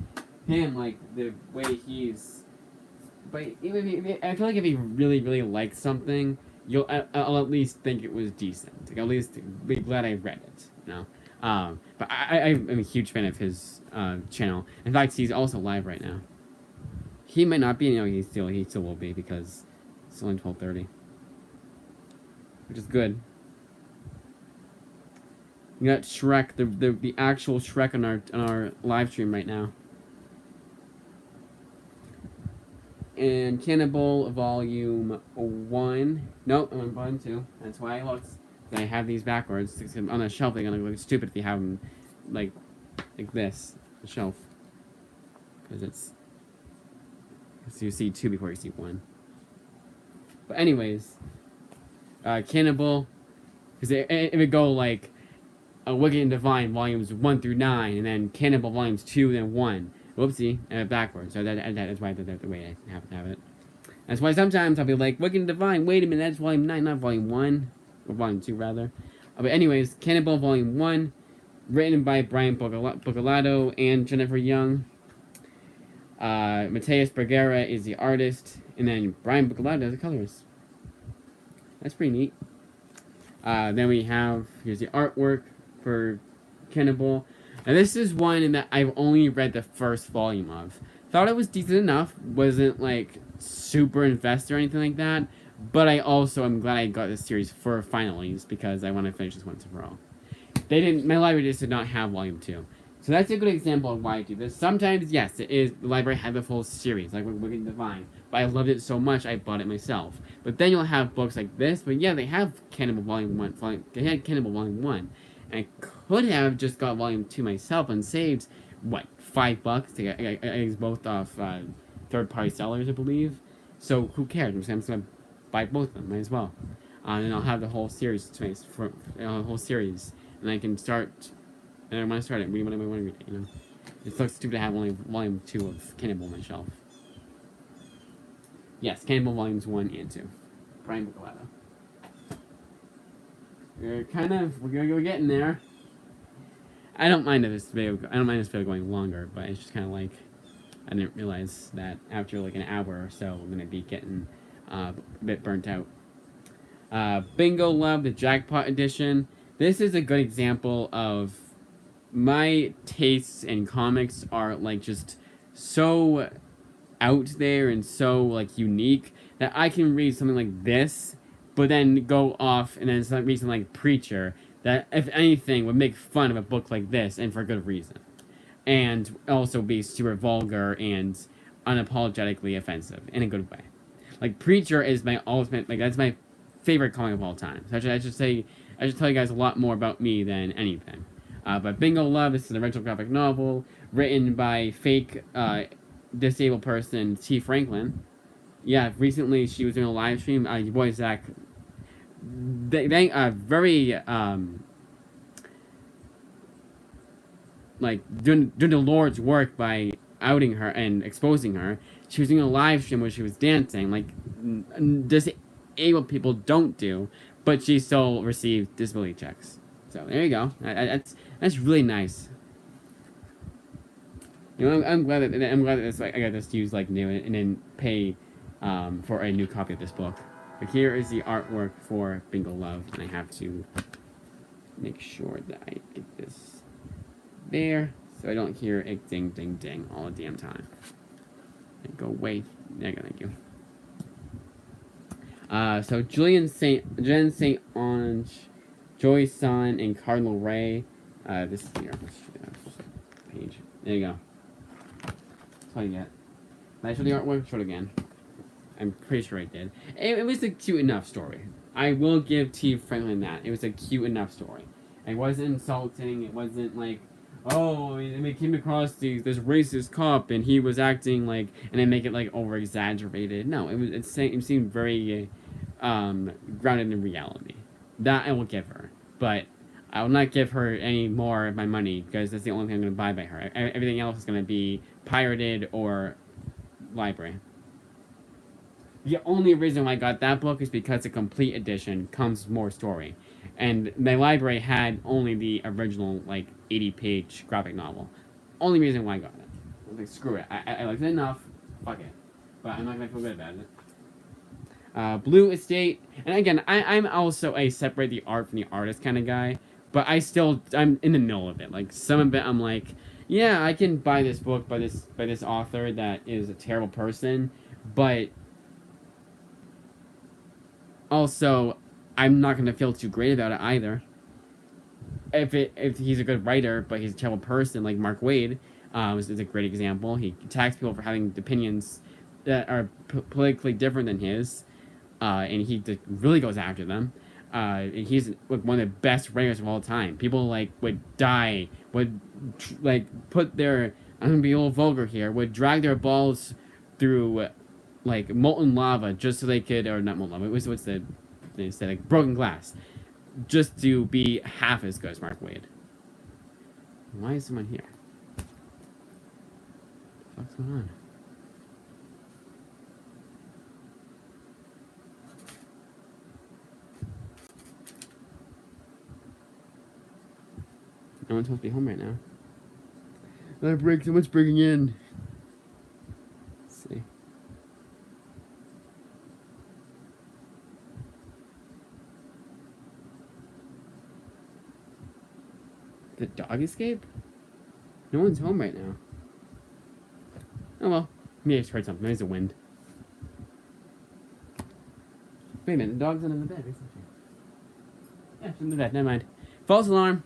Speaker 1: him, like, the way he's... But I feel like if he really, really likes something, I'll at least think it was decent. Like, at least be glad I read it, you know? But I'm a huge fan of his channel. In fact, he's also live right now. He might not be, you know, he still will be, because it's only 12:30. Which is good. We got Shrek, the actual Shrek on our live stream right now. And Cannibal Volume 1. Nope, I'm on Volume 2. That's why I looked. I have these backwards. On the shelf, they're gonna look stupid if you have them like this, the shelf. Because it's... So you see 2 before you see 1. But anyways... Cannibal, because it would go like Wicked and Divine volumes 1 through 9, and then Cannibal volumes 2, then 1. Whoopsie, backwards. So that's why the way I have to have it. That's why sometimes I'll be like, Wicked and Divine, wait a minute, that's volume 9, not volume 1. Or volume 2, rather. But anyways, Cannibal volume 1, written by Brian Buccellato and Jennifer Young. Mateus Bergera is the artist, and then Brian Buccellato is the colorist. That's pretty neat. Then we have, here's the artwork for Cannibal. Now this is one that I've only read the first volume of. Thought it was decent enough. Wasn't like super invested or anything like that. But I also am glad I got this series for finally, because I want to finish this once and for all. My library just did not have volume 2. So that's a good example of why I do this. Sometimes, yes, it is, the library had the full series, like Wicked and Divine. But I loved it so much, I bought it myself. But then you'll have books like this, but yeah, they have Cannibal Volume 1. They had Cannibal Volume 1. And I could have just got Volume 2 myself and saved, what, $5? I guess both off third-party sellers, I believe. So who cares? I'm just going to buy both of them, might as well. And I'll have the whole series, and I can start... And when I start it, read what I want to read, you know? It looks stupid to have only Volume 2 of Cannibal on my shelf. Yes, Cannibal Volumes 1 and 2. Brian Buccellato. We're getting there. I don't mind this video going longer, but it's just kind of like, I didn't realize that after like an hour or so, I'm going to be getting a bit burnt out. Bingo Love, the Jackpot Edition. This is a good example of my tastes in comics are like just so out there and so like unique that I can read something like this, but then go off and then read something like Preacher that, if anything, would make fun of a book like this, and for good reason. and also be super vulgar and unapologetically offensive in a good way. Like Preacher is my ultimate, like that's my favorite comic of all time. So I should tell you guys a lot more about me than anything. But Bingo Love is an original graphic novel written by fake disabled person T. Franklin. Yeah, recently she was doing a live stream. Your boy Zach, they very like doing the Lord's work by outing her and exposing her. She was doing a live stream where she was dancing, like disabled people don't do, but she still received disability checks. So there you go. That's really nice. You know, I'm glad that this, like, I got this used like new and then pay for a new copy of this book. But here is the artwork for Bingo Love, and I have to make sure that I get this there so I don't hear it ding ding ding all the damn time. And go away. There you go, thank you. So Jen St. Ange, Joy Sun, and Cardinal Ray. This here page. There you go. That's all you get. Did I show the artwork? Show it again. I'm pretty sure I did. It was a cute enough story. I will give T. Franklin that. It was a cute enough story. It wasn't insulting. It wasn't like, oh, we came across this racist cop and he was acting like, and then make it like over exaggerated. No, it seemed very grounded in reality. That I will give her, but I will not give her any more of my money because that's the only thing I'm going to buy by her. Everything else is going to be pirated or library. The only reason why I got that book is because the complete edition comes with more story. And my library had only the original, like, 80-page graphic novel. Only reason why I got it. I was like, screw it. I liked it enough. Fuck it. But I'm not going to feel good about it. Blue Estate. And again, I'm also a separate the art from the artist kind of guy. But I'm in the middle of it. Like, some of it I'm like, yeah, I can buy this book by this author that is a terrible person. But also, I'm not going to feel too great about it either. If he's a good writer, but he's a terrible person, like Mark Waid is a great example. He attacks people for having opinions that are politically different than his, and he really goes after them. He's like one of the best writers of all time. People like would like put their, I'm gonna be a little vulgar here, would drag their balls through like molten lava just so they could, or not molten lava, they said like broken glass, just to be half as good as Mark Waid. Why is someone here? What's going on? No one's supposed to be home right now. Someone's breaking in. Let's see. The dog escape? No one's home right now. Oh well. Maybe I just heard something. Maybe it's the wind. Wait a minute, the dog's under the bed, isn't she? Yeah, she's in the bed, never mind. False alarm.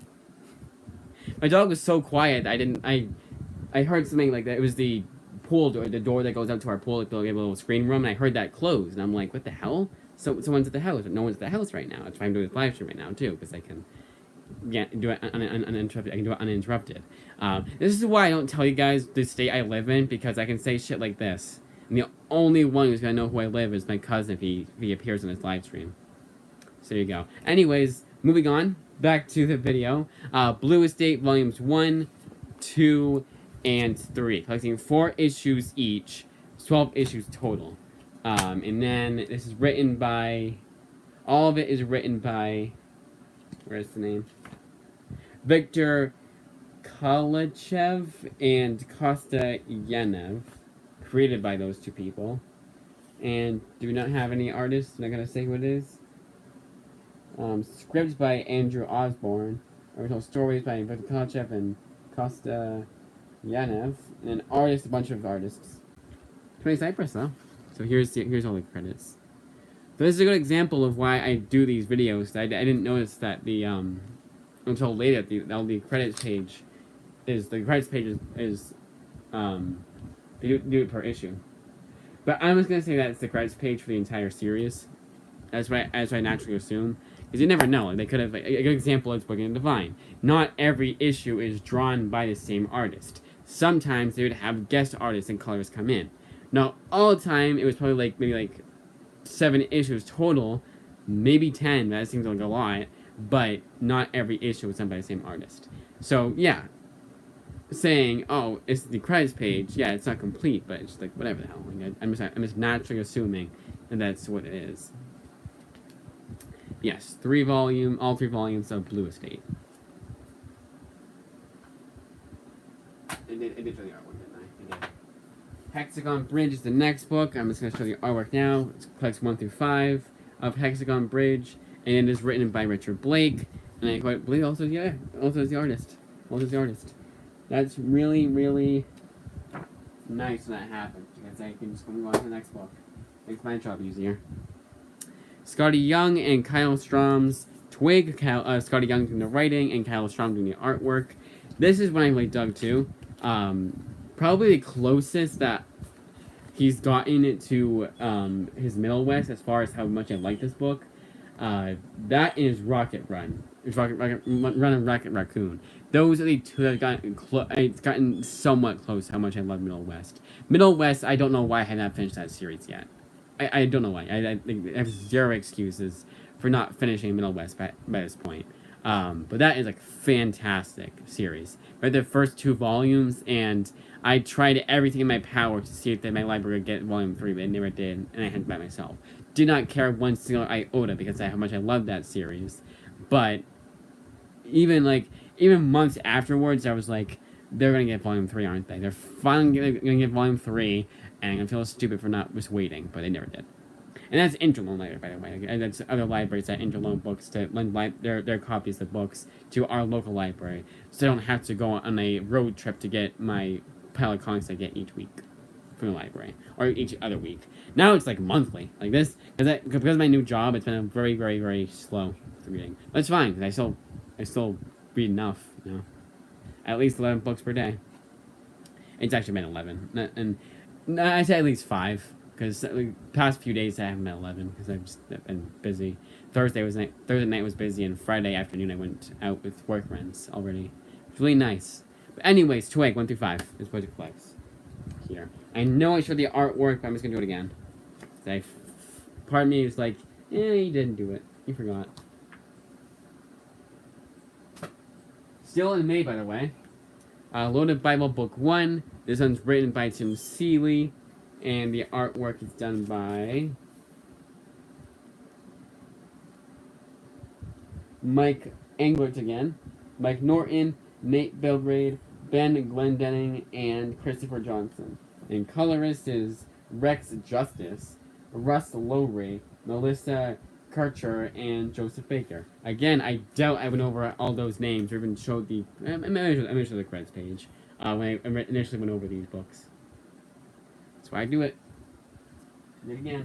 Speaker 1: My dog was so quiet, I heard something like that. It was the pool door, the door that goes out to our pool, like the little screen room, and I heard that close, and I'm like, what the hell? So someone's at the house, but no one's at the house right now. That's why I'm doing this live stream right now, too, because I can do it uninterrupted. I can do it uninterrupted. This is why I don't tell you guys the state I live in, because I can say shit like this. And the only one who's gonna know who I live is my cousin if he appears on this live stream. So there you go. Anyways, moving on. Back to the video. Blue Estate Volumes 1, 2, and 3. Collecting 4 issues each. 12 issues total. And then this is written by... All of it is written by... Where's the name? Victor Kalachev and Kosta Yanev. Created by those two people. And do not have any artists. I'm not going to say who it is. Scripts by Andrew Osborne. Original stories by Victor Kalachev and Kosta Yanev. And then artists, a bunch of artists. 20 Cypress though. So here's all the credits. So this is a good example of why I do these videos. I didn't notice that the until later the credits page the credits page is they do it per issue. But I'm just gonna say that it's the credits page for the entire series. As I naturally assume, because you never know. Like, they could have, like, a good example is Book of the Divine. Not every issue is drawn by the same artist. Sometimes they would have guest artists and colorists come in. Not all the time. It was probably like maybe like 7 issues total, maybe 10. That seems like a lot, but not every issue was done by the same artist. So yeah, saying, oh, it's the credits page, yeah, it's not complete, but it's just like, whatever the hell. Like, I'm just naturally assuming that that's what it is. Yes, all 3 volumes of Blue Estate. It did show the artwork, didn't I? It did. Hexagon Bridge is the next book. I'm just going to show the artwork now. It's collects 1 through 5 of Hexagon Bridge, and it is written by Richard Blake, and I quite believe also is the artist. That's really, really nice when that happens, because I can just move on to the next book. Makes my job easier. Scotty Young and Kyle Strom's Twig. Scotty Young doing the writing and Kyle Strom doing the artwork. This is what I really dug to. Probably the closest that he's gotten to his Middle West as far as how much I like this book. That is Rocket Run. It's Rocket Run and Rocket Raccoon. Those are the two that have gotten it's gotten somewhat close how much I love Middle West. Middle West, I don't know why I have not finished that series yet. I don't know why. I have zero excuses for not finishing Middle West by this point. But that is a fantastic series. I read the first 2 volumes, and I tried everything in my power to see if my library would get volume 3, but it never did, and I had it by myself. Did not care one single iota because of how much I loved that series. But even months afterwards, I was like, they're gonna get volume 3, aren't they? They're finally gonna get volume 3. And I feel stupid for not just waiting, but they never did. And that's Interloan Library, by the way. And that's other libraries that Interloan books to lend their copies of books to our local library, so I don't have to go on a road trip to get my pile of comics I get each week from the library, or each other week. Now it's like monthly, like this, because of my new job. It's been very, very, very slow for reading. But it's fine because I still read enough, at least 11 books per day. It's actually been 11, and. No, I say at least 5, because the past few days I haven't been 11, because I've been busy. Thursday night was busy, and Friday afternoon I went out with work friends already. It's really nice. But anyways, Twig 1 through 5 is what it collects here. I know I showed the artwork, but I'm just gonna do it again. Part of me is like, you didn't do it. You forgot. Still in May, by the way. Loaded Bible Book 1. This one's written by Tim Seeley, and the artwork is done by Mike Englert again, Mike Norton, Nate Belgrade, Ben Glendenning, and Christopher Johnson. And colorist is Rex Justice, Russ Lowry, Melissa Karcher, and Joseph Baker. Again, I doubt I went over all those names or even showed the... I'm going to show the credits page when I initially went over these books. That's why I do it. Do it again.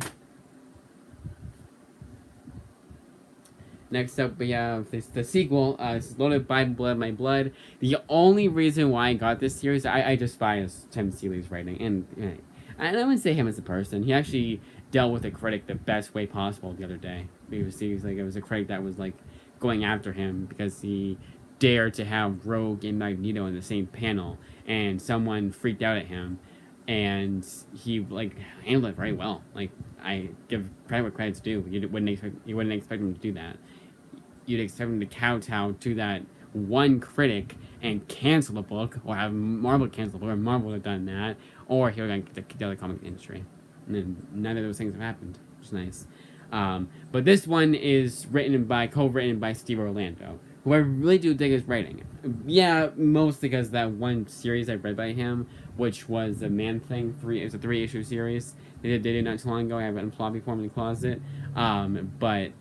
Speaker 1: Next up, we have the sequel. This is Loaded by Blood, My Blood. The only reason why I got this series, I despise Tim Seeley's writing. And I wouldn't say him as a person. He actually dealt with a critic the best way possible the other day. It was a critic that was like going after him because he dared to have Rogue and Magneto in the same panel, and someone freaked out at him, and he handled it very well. Like, I give credit what credit's due. You wouldn't expect him to do that. You'd expect him to kowtow to that one critic and cancel the book, or have Marvel cancel the book, or Marvel would have done that, or he would have kicked out of the comic industry. And then none of those things have happened, which is nice. But this one is co-written by Steve Orlando, who I really do dig his writing. Yeah, mostly because that one series I read by him, which was the Man Thing. It was a 3-issue series. They did not too long ago. I have it in floppy form in the closet. But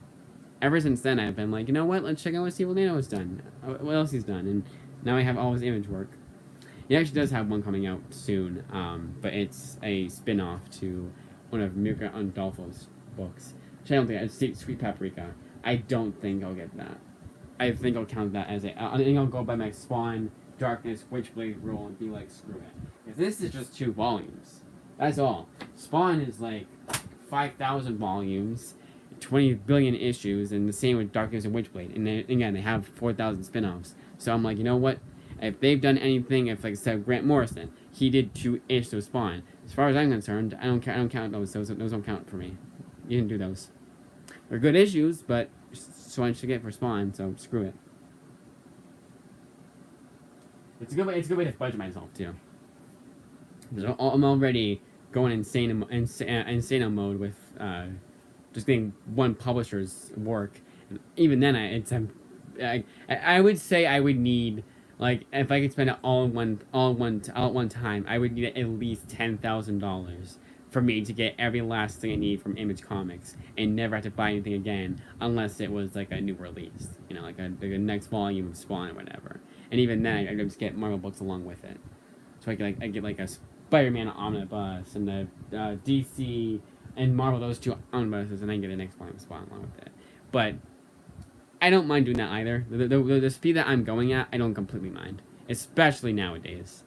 Speaker 1: ever since then, I've been like, you know what? Let's check out what Steve Orlando has done. What else he's done. And now I have all his image work. He actually does have one coming out soon, but it's a spin-off to one of Mirka Andolfo's books. Which I don't think... It's Sweet Paprika. I don't think I'll get that. I think I'll count that as I think I'll go by my Swan Darkness, Witchblade rule, and be like, screw it. If this is just 2 volumes, that's all. Spawn is like 5,000 volumes, 20 billion issues, and the same with Darkness and Witchblade. And then, again, they have 4,000 spin-offs. So I'm like, you know what? If they've done anything, if like I said, Grant Morrison, he did 2 issues of Spawn. As far as I'm concerned, I don't count those. Those don't count for me. You didn't do those. They're good issues, but so much to get for Spawn, so screw it. It's a good way to budget myself too. I'm already going insane mode with just getting one publisher's work. Even then, I would say I would need, like, if I could spend it all at one time, I would need at least $10,000 for me to get every last thing I need from Image Comics and never have to buy anything again unless it was like a new release, you know, like a next volume of Spawn or whatever. And even then, I just get Marvel books along with it. So I get like a Spider-Man omnibus and the DC and Marvel, those 2 omnibuses, and then get the next volume of Spawn along with it. But I don't mind doing that either. The speed that I'm going at, I don't completely mind, especially nowadays.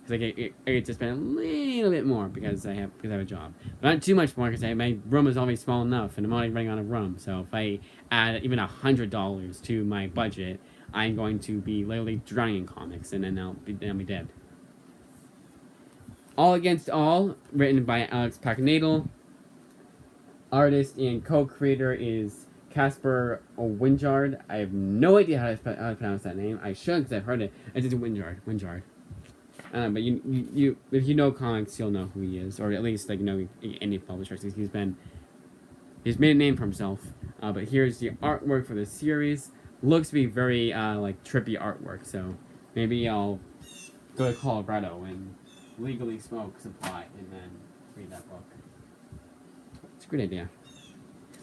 Speaker 1: Because I get to spend a little bit more because I have a job. But not too much more because my room is already small enough and I'm already running on a room. So if I add even $100 to my budget, I'm going to be literally drowning in comics, and then I'll be dead. All Against All, written by Alex Packnadel. Artist and co-creator is Casper Wingard. I have no idea how to pronounce that name. I should, because I've heard it. It's just Wingard. But you, if you know comics, you'll know who he is, or at least like any publisher. He's made a name for himself. But here's the artwork for the series. Looks to be very like trippy artwork. So maybe I'll go to Colorado and legally smoke some pot and then read that book. It's a good idea.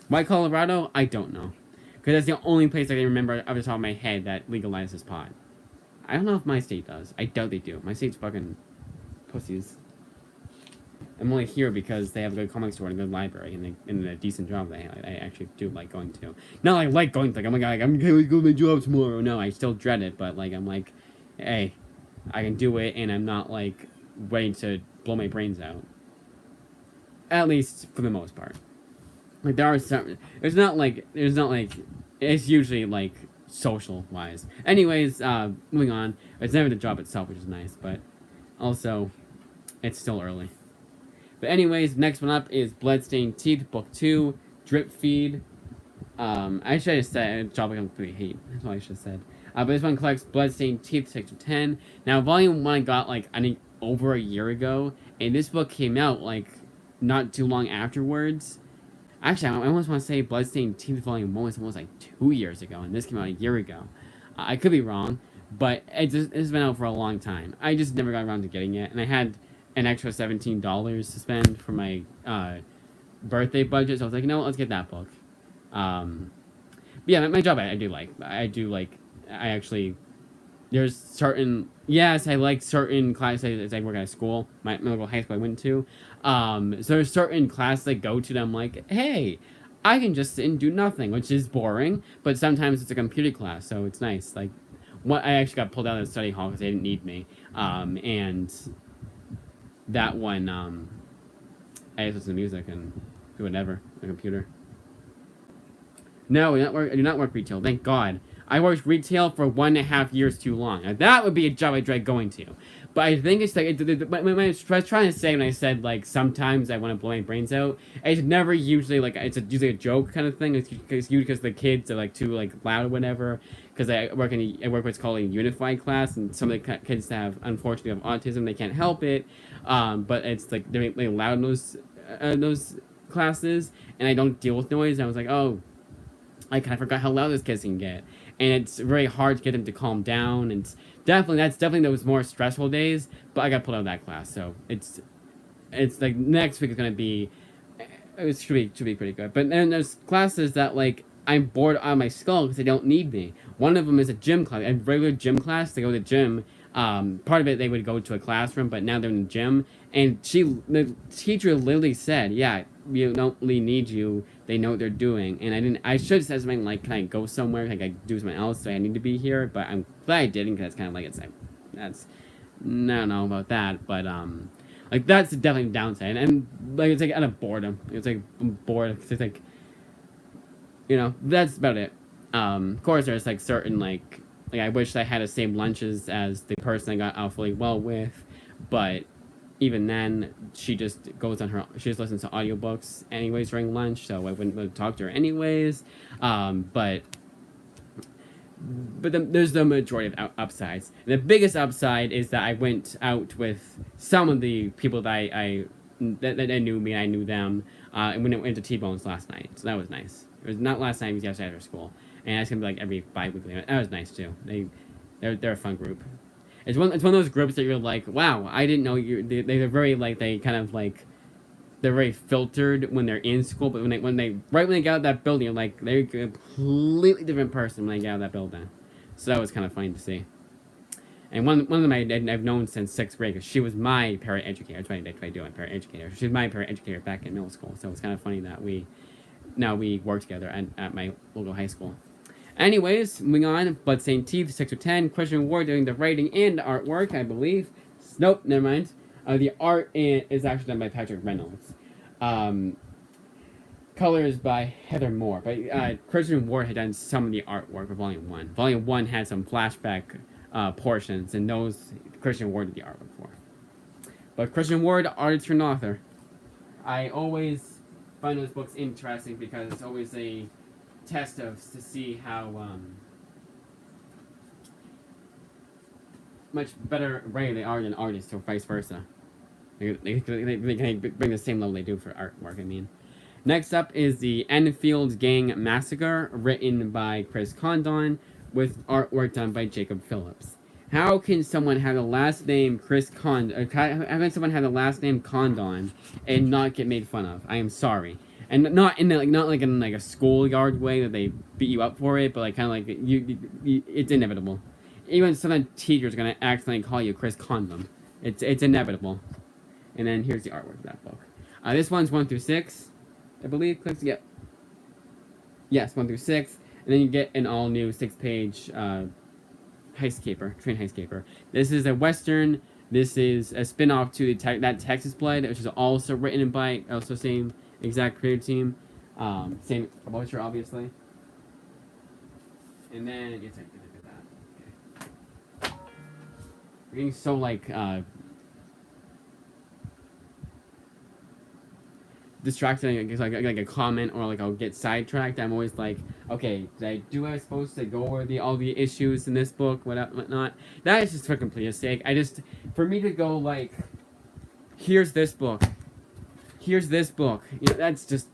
Speaker 1: Why Colorado? I don't know. Because that's the only place I can remember off the top of my head that legalizes pot. I don't know if my state does. I doubt they do. My state's fucking pussies. I'm only here because they have a good comic store and a good library and a decent job that I actually do like going to. Not like going to, like, oh my god, I'm going to go to my job tomorrow. No, I still dread it, but like I'm like, hey, I can do it and I'm not like waiting to blow my brains out. At least for the most part. Like there are some, it's usually like social wise. Anyways, moving on. It's never the job itself, which is nice, but also it's still early. But anyways, next one up is Bloodstained Teeth, Book 2, Drip Feed. I should have said Job I completely hate. That's what I should have said. But this one collects Bloodstained Teeth 6 to 10. Now, Volume 1 I got, like, I think over a year ago, and this book came out, like, not too long afterwards. Actually, I almost want to say Bloodstained Teeth Volume 1 was almost, like, 2 years ago, and this came out a year ago. I could be wrong, but it's been out for a long time. I just never got around to getting it, and I had an extra $17 to spend for my birthday budget, so I was like, you know what, let's get that book. But yeah, my job I do like. I actually, there's certain, yes, I like certain classes. I work at a school, my local high school I went to. So there's certain classes I go to that I'm like, hey, I can just sit and do nothing, which is boring, but sometimes it's a computer class, so it's nice. Like, I actually got pulled out of the study hall because they didn't need me. And that one, I just listen to music and do whatever on the computer. No, I do not work retail, thank God. I worked retail for 1.5 years too long. Now, that would be a job I dread going to. But I think it's like, what I was trying to say when I said, like, sometimes I want to blow my brains out, it's never usually, like, it's usually a joke kind of thing. It's usually because the kids are, like, too, like, loud or whatever. Because I work what's called a unified class, and some of the kids have, unfortunately, have autism. They can't help it. But it's, like, they're really loud in those classes, and I don't deal with noise. And I was like, oh, I kind of forgot how loud those kids can get. And it's very hard to get them to calm down, and that's definitely those more stressful days, but I got pulled out of that class, so it's like next week is gonna be, it should be pretty good. But then there's classes that, like, I'm bored out of my skull because they don't need me. One of them is a gym class, a regular gym class. They go to the gym. Part of it they would go to a classroom, but now they're in the gym. And the teacher literally said, yeah, we don't really need you. They know what they're doing. And I should have said something like, can I go somewhere? Can I do something else? So I need to be here. But I'm glad I didn't, because it's kind of like, it's like, that's I don't know about that, but like that's definitely a downside, and like it's like out of boredom. It's like I'm bored. It's like that's about it. Of course, there's like certain like I wish I had the same lunches as the person I got out really well with, but even then, she just she just listens to audiobooks anyways during lunch, so I wouldn't talk to her anyways. But then there's the majority of upsides. And the biggest upside is that I went out with some of the people that that knew me and I knew them, and when it went to T-Bones last night, so that was nice. It was not last night; it was yesterday after school, and it's gonna be like every bi-weekly. That was nice too. They're a fun group. It's one of those groups that you're like, wow, I didn't know you. They're very like they kind of like they're very filtered when they're in school, but when they get out of that building, you're like they're a completely different person when they get out of that building. So that was kind of funny to see. And one of them I've known since sixth grade because she was my paraeducator. That's what I do. I'm paraeducator. She was my paraeducator back in middle school. So it's kind of funny that we work together at my local high school. Anyways, moving on. Blood Stained Teeth, 6 of 10. Christian Ward doing the writing and artwork, I believe. Nope, never mind. The art is actually done by Patrick Reynolds. Colors by Heather Moore. But Christian Ward had done some of the artwork for Volume 1. Volume 1 had some flashback portions, and those Christian Ward did the artwork for. But Christian Ward, artist and author. I always find those books interesting because it's always a test to see how much better writer they are than artists, or vice versa. They can bring the same level they do for artwork. I mean, next up is the Enfield Gang Massacre, written by Chris Condon, with artwork done by Jacob Phillips. How can someone have the last name Condon? How can someone have the last name Condon and not get made fun of? I am sorry. And not in a schoolyard way that they beat you up for it, but like kind of like it's inevitable. Even some teachers are gonna accidentally call you Chris Condom. It's inevitable. And then here's the artwork of that book. This one's 1 through 6, I believe. Yep. Yes, 1 through 6, and then you get an all new 6-page train heistcaper. This is a western. This is a spin-off to that Texas Blood, which is also written by same exact creative team, same publisher, obviously. And then yes, I did that. Okay. We're getting so distracted, like a comment, or like I'll get sidetracked. I'm always like, okay, I supposed to go over all the issues in this book, whatnot. That is just for complete sake. For me to go like, here's this book, that's just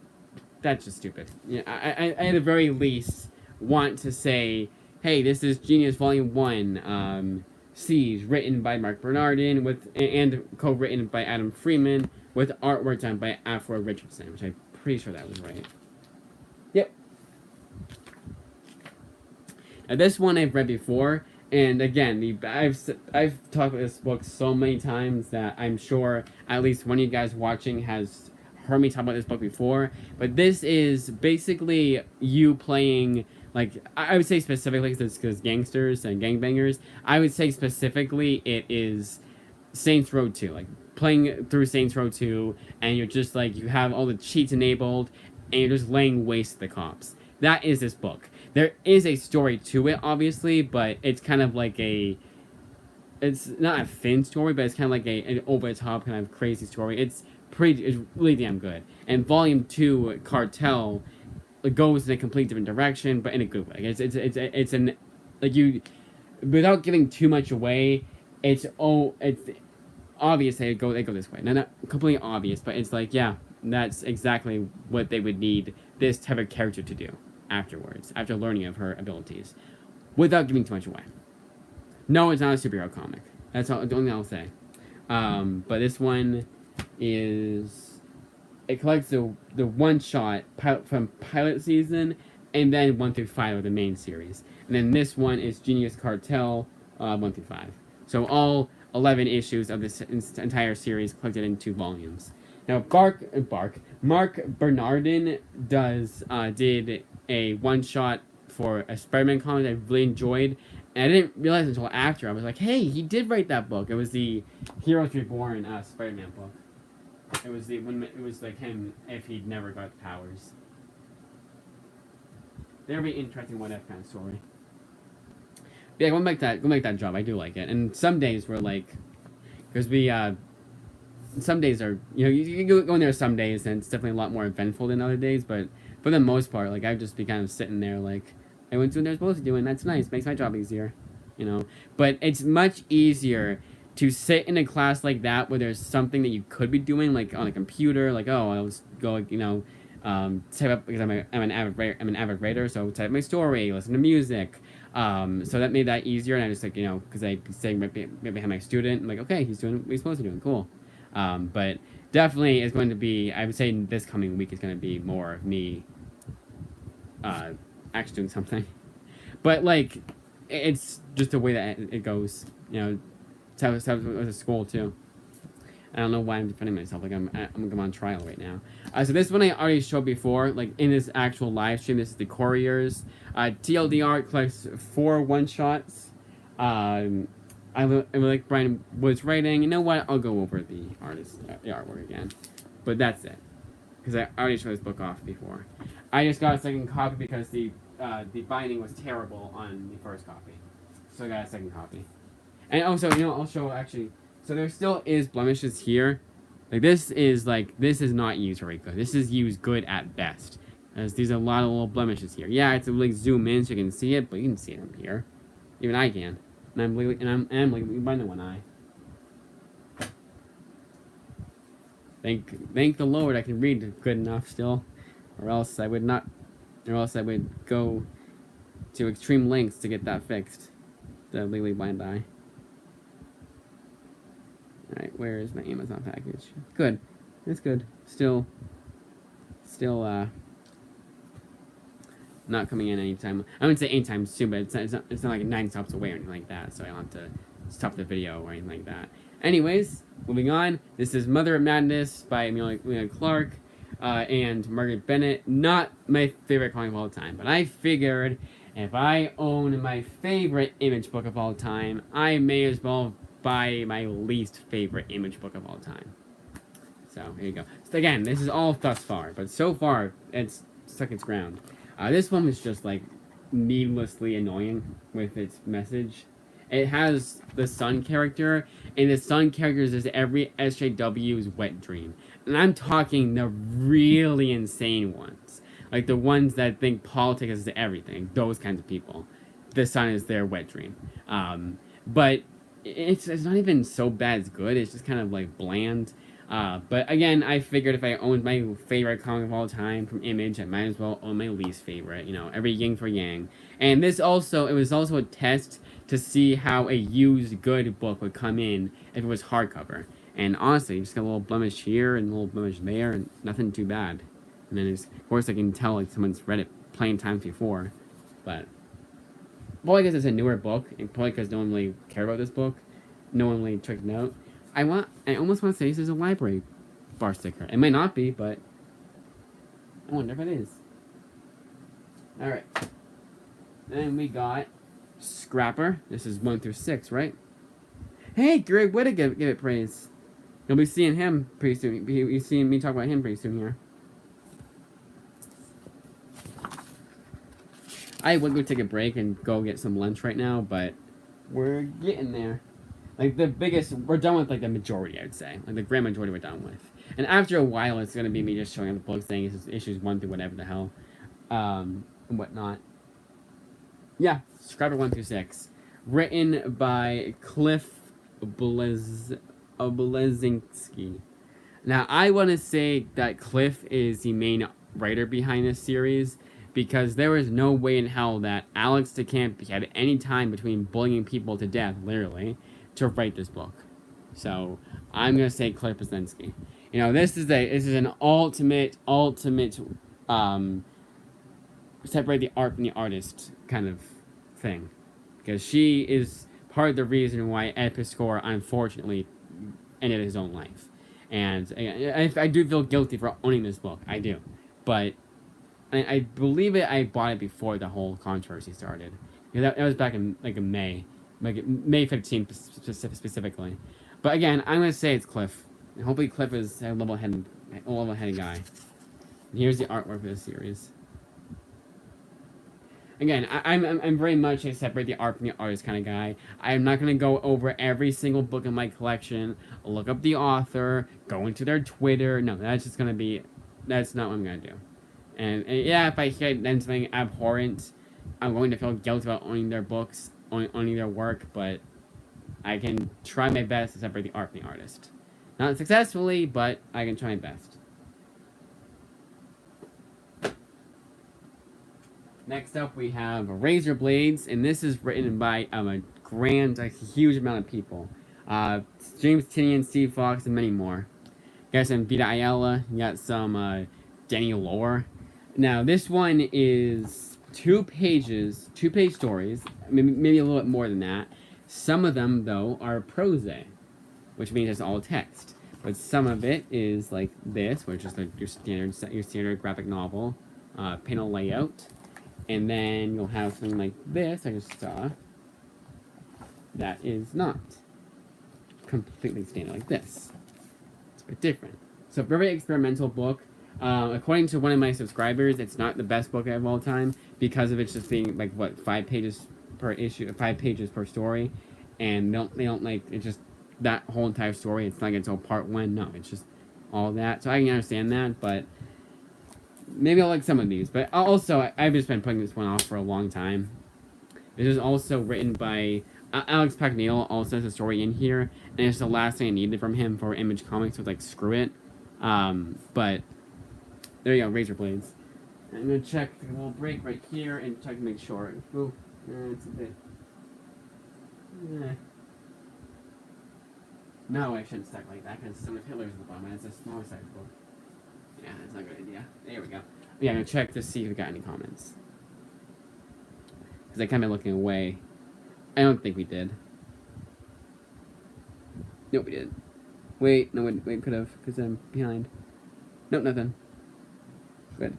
Speaker 1: stupid. I at the very least want to say, hey, this is Genius Volume 1, Siege, written by Mark Bernardin and co-written by Adam Freeman, with artwork done by Afro Richardson, which I'm pretty sure that was right. Yep. Now this one I've read before, and again, I've talked about this book so many times that I'm sure at least one of you guys watching has heard me talk about this book before. But this is basically you playing, like, I would say specifically because gangsters and gangbangers. I would say specifically it is Saints Row 2, like playing through Saints Row 2, and you're just like, you have all the cheats enabled, and you're just laying waste to the cops. That is this book. There is a story to it, obviously, but it's kind of like it's not a thin story, but it's kind of like an over-the-top kind of crazy story. It's really damn good. And Volume 2, Cartel, goes in a completely different direction, but in a good way. It's an, like, you, without giving too much away, it's obvious they go this way. Not completely obvious, but it's like, yeah, that's exactly what they would need this type of character to do afterwards, after learning of her abilities, without giving too much away. No, it's not a superhero comic. That's the only thing I'll say. But this one it collects the one-shot from pilot season, and then 1 through 5 of the main series. And then this one is Genius Cartel, 1 through 5. So all 11 issues of this entire series collected in 2 volumes. Now, Mark Bernardin did a one-shot for a Spider-Man comic I really enjoyed, And I didn't realize until after. I was like, hey, he did write that book. It was the Heroes Reborn Spider-Man book. It was like him if he'd never got the powers. That'd be interesting what if kind of story. But yeah, go make that job. I do like it. And some days we're like, because some days are, you go in there some days and it's definitely a lot more eventful than other days. But for the most part, like I'd just be kind of sitting there like, everyone's doing what they're supposed to do, and that's nice. Makes my job easier, But it's much easier to sit in a class like that where there's something that you could be doing, like on a computer, like, oh, I'll just go, type up, because I'm an avid writer, so type my story, listen to music. So that made that easier, and I just like, because I sitting right behind my student, I'm like, okay, he's doing what he's supposed to do, cool. But definitely is going to be, I would say this coming week is going to be more of me actually doing something. But like, it's just the way that it goes, it's how it was at school too. I don't know why I'm defending myself. Like I'm on trial right now. So this one I already showed before. Like in this actual live stream, this is the Couriers. TLDR collects 4 one-shots. I like Brian was writing. You know what? I'll go over the artwork again. But that's it, because I already showed this book off before. I just got a second copy because the binding was terrible on the first copy, so I got a second copy. And also, I'll show actually. So there still is blemishes here. Like this is not used very good. This is used good at best. As there's a lot of little blemishes here. Yeah, it's like zoom in so you can see it, but you can see it from here. Even I can. And I'm like by the one eye. Thank the Lord I can read good enough still, or else I would not. Or else I would go to extreme lengths to get that fixed. The legally blind eye. Alright, where is my Amazon package? Good. It's good. Still not coming in anytime. I wouldn't say anytime soon, but it's not like 9 stops away or anything like that, so I don't have to stop the video or anything like that. Anyways, moving on. This is Mother of Madness by Amelia Clark. And Margaret Bennett, not my favorite comic of all time, but I figured if I own my favorite Image book of all time, I may as well buy my least favorite Image book of all time. So, here you go. So again, this is all thus far, but so far, it's stuck its ground. This one was just, like, needlessly annoying with its message. It has the Sun character, and the Sun characters is every SJW's wet dream. And I'm talking the really insane ones. Like the ones that think politics is everything. Those kinds of people. The Sun is their wet dream. But it's not even so bad as good. It's just kind of like bland. But again, I figured if I owned my favorite comic of all time from Image, I might as well own my least favorite. Every yin for yang. And it was also a test to see how a used good book would come in if it was hardcover. And honestly, you just got a little blemish here and a little blemish there, and nothing too bad. And then, of course, I can tell like someone's read it plenty of times before. But, well, I guess it's a newer book, and probably because no one really cared about this book. No one really checked it out. I almost want to say this is a library bar sticker. It might not be, but I wonder if it is. Alright. Then we got Scrapper. This is 1 through 6, right? Hey, Greg Whitta give it praise. You'll be seeing him pretty soon. You'll see me talk about him pretty soon here. I would go take a break and go get some lunch right now, but we're getting there. Like we're done with like the majority, I'd say. Like the grand majority we're done with. And after a while, it's gonna be me just showing the book saying it's issues 1 through whatever the hell, and whatnot. Yeah, Scrapper 1 through 6, written by Cliff Bleszinski. Now, I want to say that Cliff is the main writer behind this series, because there is no way in hell that Alex DeCamp had any time between bullying people to death, literally, to write this book. So, I'm going to say Cliff Bleszinski. This is an ultimate, separate the art from the artist kind of thing. Because she is part of the reason why Episcore, unfortunately, ended his own life. And I do feel guilty for owning this book. I do. But I believe I bought it before the whole controversy started. Yeah, that was back in May, like May 15th specifically. But again, I'm gonna say it's Cliff. And hopefully Cliff is a level-headed guy. And here's the artwork for this series. Again, I'm very much a separate the art from the artist kind of guy. I'm not gonna go over every single book in my collection, look up the author, go into their Twitter. No, that's not what I'm gonna do. And yeah, if I hear something abhorrent, I'm going to feel guilty about owning their books, owning their work, but I can try my best to separate the art from the artist. Not successfully, but I can try my best. Next up, we have Razor Blades, and this is written by a huge amount of people. James Tinian, Steve Fox, and many more. You got some Vita Ayala, you got some Danny Lore. Now, this one is 2-page stories, maybe a little bit more than that. Some of them, though, are prose, which means it's all text. But some of it is like this, which is like your standard graphic novel panel layout. And then you'll have something like this, I just saw, that is not completely standard like this. It's a bit different. So, very experimental book. According to one of my subscribers, it's not the best book of all time because of it just being like, 5 pages per issue, 5 pages per story. And they don't like, it's just that whole entire story. It's not like until part 1. No, it's just all that. So I can understand that, but maybe I'll like some of these, but also, I've just been putting this one off for a long time. This is also written by Alex Pagnell, also has a story in here, and it's the last thing I needed from him for Image Comics, so I was like, screw it. But, there you go, Razor Blades. I'm gonna check a little break right here and check to make sure. Ooh, it's a bit... No, I shouldn't stack like that, because some of Hitler's at the bottom, and it's a smaller size book. Yeah, that's not a good idea. There we go. Yeah, I'm gonna check to see if we got any comments. Because I kind of looking away. I don't think we did. Nope, we did. Wait, no, wait, could have, because I'm behind. Nope, nothing. Good.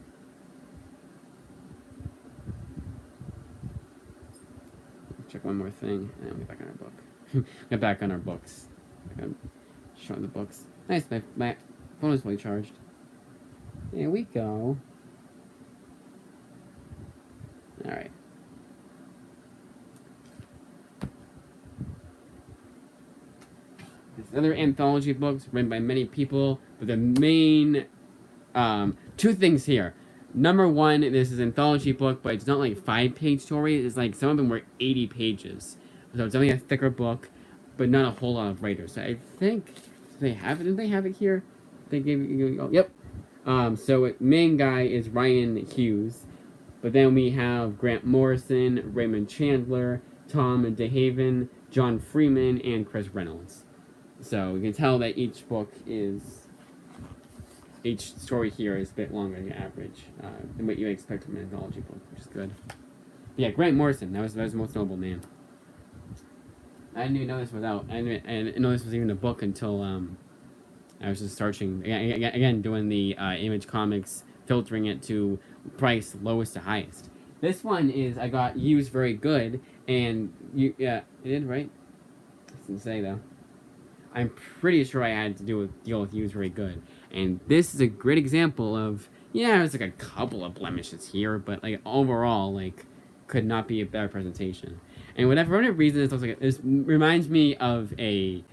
Speaker 1: Check one more thing, and then we'll get back on our book. Get back on our books. I'm showing the books. Nice, my phone is fully charged. There we go. Alright. There's another anthology books written by many people, but the main 2 things here. Number 1, this is an anthology book, but it's not like 5-page stories. It's like some of them were 80 pages. So it's only a thicker book, but not a whole lot of writers. So I think they have it. Didn't they have it here? They gave it. Oh, yep. So main guy is Ryan Hughes, but then we have Grant Morrison, Raymond Chandler, Tom DeHaven, John Freeman, and Chris Reynolds. So you can tell that each story here is a bit longer than the average than what you expect from an anthology book, which is good. But yeah, Grant Morrison, that was the most notable name. I didn't even know this was out. I didn't know this was even a book until I was just searching again, doing the Image Comics, filtering it to price lowest to highest. This one is I got used very good, and it did, right? It didn't say though. I'm pretty sure I had to deal with used very good, and this is a great example of there's like a couple of blemishes here, but like overall could not be a better presentation. And for whatever reason, this reminds me of a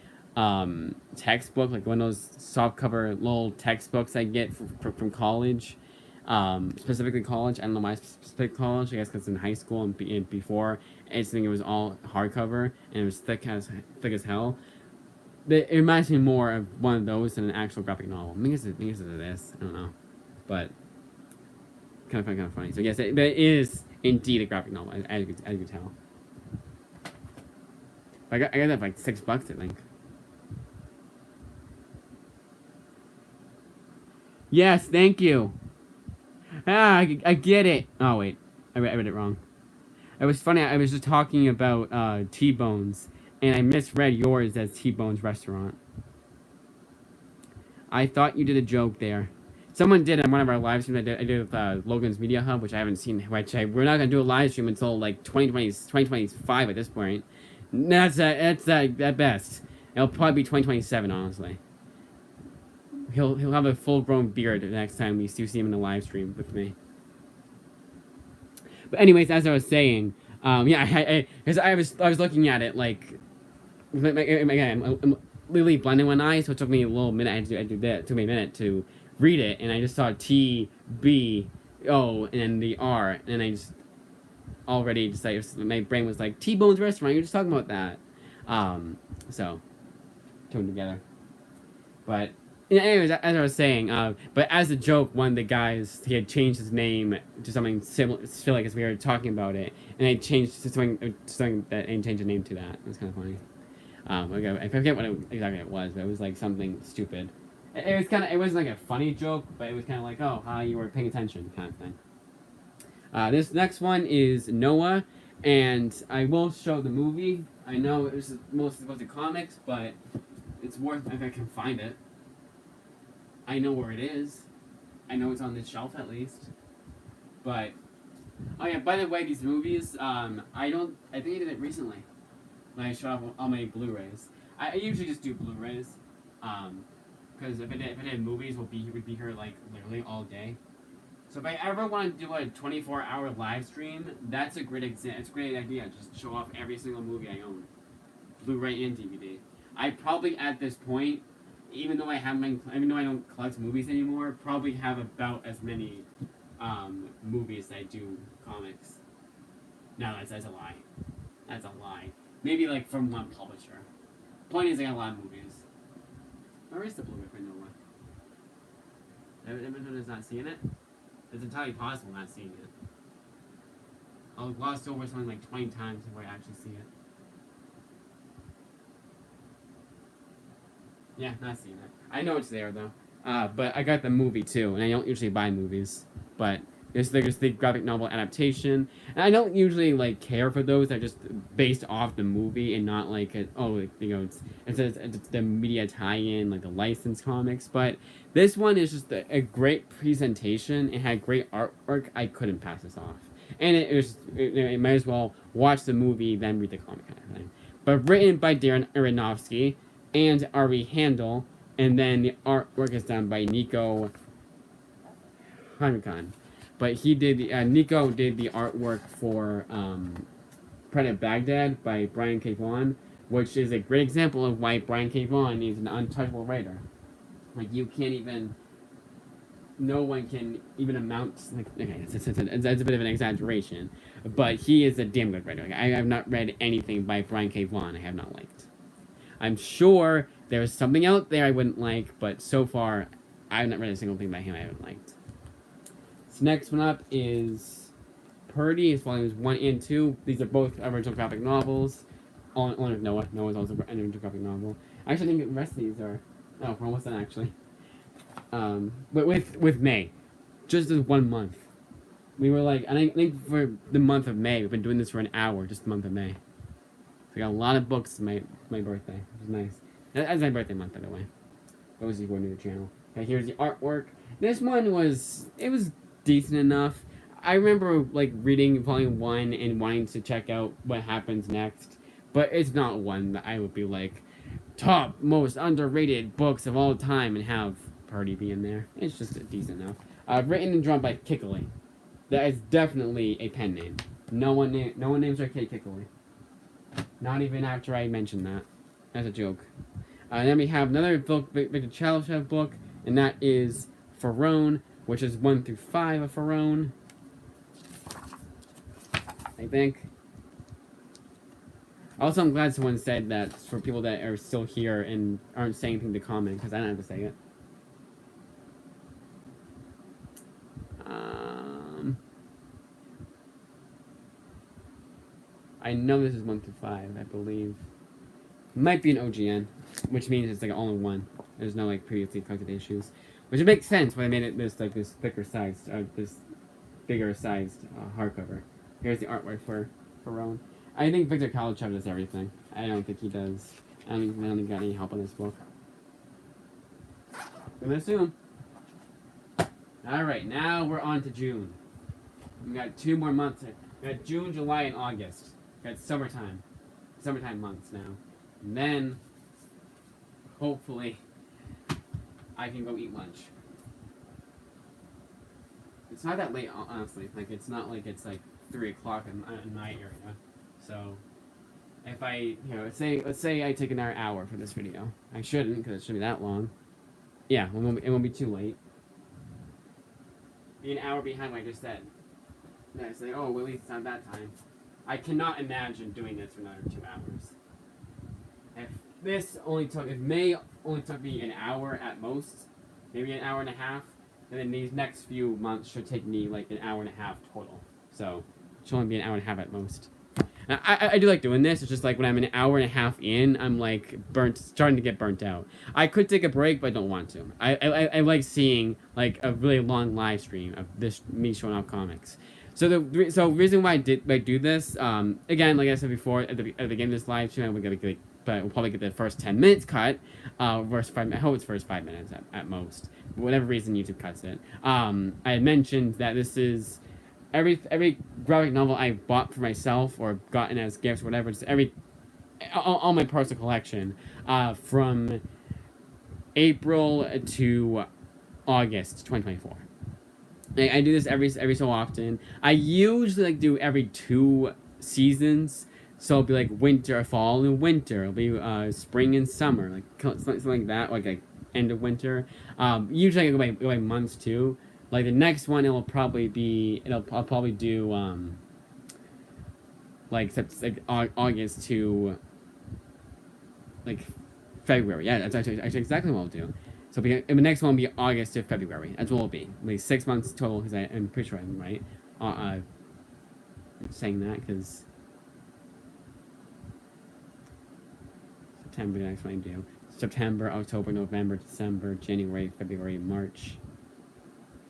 Speaker 1: textbook, like one of those softcover little textbooks I get from college, specifically college. I don't know why specific college. I guess because in high school and before, I just think it was all hardcover and it was thick as hell. But it reminds me more of one of those than an actual graphic novel. I think it's this. I don't know, but kind of funny. So yes, it is indeed a graphic novel, as you can tell. I got that for like $6, I think. Yes, thank you. I get it. Oh wait, I read it wrong. It was funny. I was just talking about T-Bones, and I misread yours as T-Bones Restaurant. I thought you did a joke there. Someone did on one of our live streams. I did with Logan's Media Hub, which I haven't seen. We're not gonna do a live stream until like 2025 at this point. That's at best. It'll probably be 2027, honestly. He'll have a full grown beard the next time we see him in the live stream with me. But anyways, as I was saying, yeah, because I was looking at it like, again, I'm literally blending one eye, so it took me a little minute. I had to do that. It took me a minute to read it, and I just saw T, B, O, and then the R, and I just already just like my brain was like T-Bone's Restaurant. You're just talking about that, so put them together. But anyways, as I was saying, but as a joke, one of the guys, he had changed his name to something similar, like as we were talking about it, and I changed to something that and changed the name to that. It was kind of funny. I forget what exactly it was, but it was like something stupid. It was kind of, it wasn't like a funny joke, but it was kind of like, oh, how you were paying attention, kind of thing. This next one is Noah, and I will show the movie. I know this is mostly supposed to be comics, but it's worth if I can find it. I know where it is. I know it's on this shelf at least. But oh yeah, by the way, these movies, I think I did it recently. When I showed off all my Blu-rays. I usually just do Blu-rays. Because if I did movies, we'd be here like literally all day. So if I ever want to do a 24-hour live stream, that's a great it's a great idea. Just show off every single movie I own, Blu-ray and DVD. I probably at this point, even though I don't collect movies anymore, probably have about as many movies as I do comics. No, that's a lie. That's a lie. Maybe like from one publisher. Point is, I got a lot of movies. Where is the Blu-ray for Noah? Everyone is not seeing it? It's entirely possible not seeing it. I'll gloss over something like 20 times before I actually see it. Yeah, not seeing it. I know it's there though. But I got the movie too, and I don't usually buy movies. But there's the graphic novel adaptation, and I don't usually like care for those that are just based off the movie and not like it's the media tie-in, like the licensed comics. But this one is just a great presentation. It had great artwork. I couldn't pass this off, and it might as well watch the movie then read the comic kind of thing. But written by Darren Aronofsky and Ari Handel, and then the artwork is done by Nico Hankan. But he did Nico did the artwork for Predator Baghdad by Brian K. Vaughan, which is a great example of why Brian K. Vaughan is an untouchable writer. Like no one can even amount. Like, okay, it's a bit of an exaggeration, but he is a damn good writer. Like, I have not read anything by Brian K. Vaughan I have not liked. I'm sure there's something out there I wouldn't like, but so far I have not read a single thing by him I haven't liked. Next one up is Purdy. It's volumes 1 and 2. These are both original graphic novels. Along with Noah. Noah's also an original graphic novel. I actually think the rest of these are... Oh, we're almost done, actually. But with May. Just this 1 month. We were like... I think for the month of May, we've been doing this for an hour, just the month of May. So we got a lot of books my birthday, which is nice. That's my birthday month, by the way. Those of you who are new to the channel. Okay, here's the artwork. This one was... It was decent enough. I remember like reading volume 1 and wanting to check out what happens next, but it's not one that I would be like top most underrated books of all time and have Purdy be in there. It's just decent enough. Written and drawn by Kickley. That is definitely a pen name. No one names their kid Kickley. Not even after I mentioned that as a joke. Then we have another book, Victor Chalchev book, and that is Farone, which is 1 through 5 of Farone, I think. Also, I'm glad someone said that for people that are still here and aren't saying anything to comment, because I don't have to say it. I know this is 1 through 5, I believe. Might be an OGN, which means it's like only one. There's no like previously collected issues. Which makes sense when I made it this thicker sized, this bigger sized hardcover. Here's the artwork for Rowan. I think Victor Chalchev does everything. I don't think he does. I don't think he got any help on this book. I'm gonna assume. All right, now we're on to June. We got 2 more months. We got June, July, and August. We got summertime months now, and then hopefully I can go eat lunch. It's not that late, honestly. Like, it's not like it's like 3 o'clock in my area. So if I, let's say I take another hour for this video. I shouldn't, because it shouldn't be that long. Yeah, it won't be too late. Be an hour behind what I just said. And I say, oh, well, at least it's not that time. I cannot imagine doing this for another 2 hours. If May only took me an hour at most, maybe an hour and a half, and then these next few months should take me like an hour and a half total. So it should only be an hour and a half at most. Now, I do like doing this. It's just like when I'm an hour and a half in, I'm like starting to get burnt out. I could take a break, but I don't want to. I like seeing like a really long live stream of me showing off comics. So the reason why I do this, again, like I said before, at the beginning of this live stream, we'll probably get the first 10 minutes cut, versus 5. I hope it's first 5 minutes at most. For whatever reason, YouTube cuts it. I had mentioned that this is every graphic novel I bought for myself or gotten as gifts, or whatever. Just all my personal collection, from April to August 2024. I do this every so often. I usually do every 2 seasons. So it'll be like winter, fall, and winter. It'll be spring and summer, like something like that, like end of winter. Usually I go by months too. Like the next one, I'll probably do like August to like February. Yeah, that's actually exactly what I'll do. So the next one will be August to February. That's what it'll be. It'll be 6 months total, because I'm pretty sure I'm right. I'm saying that because September, the next one I do. September, October, November, December, January, February, March.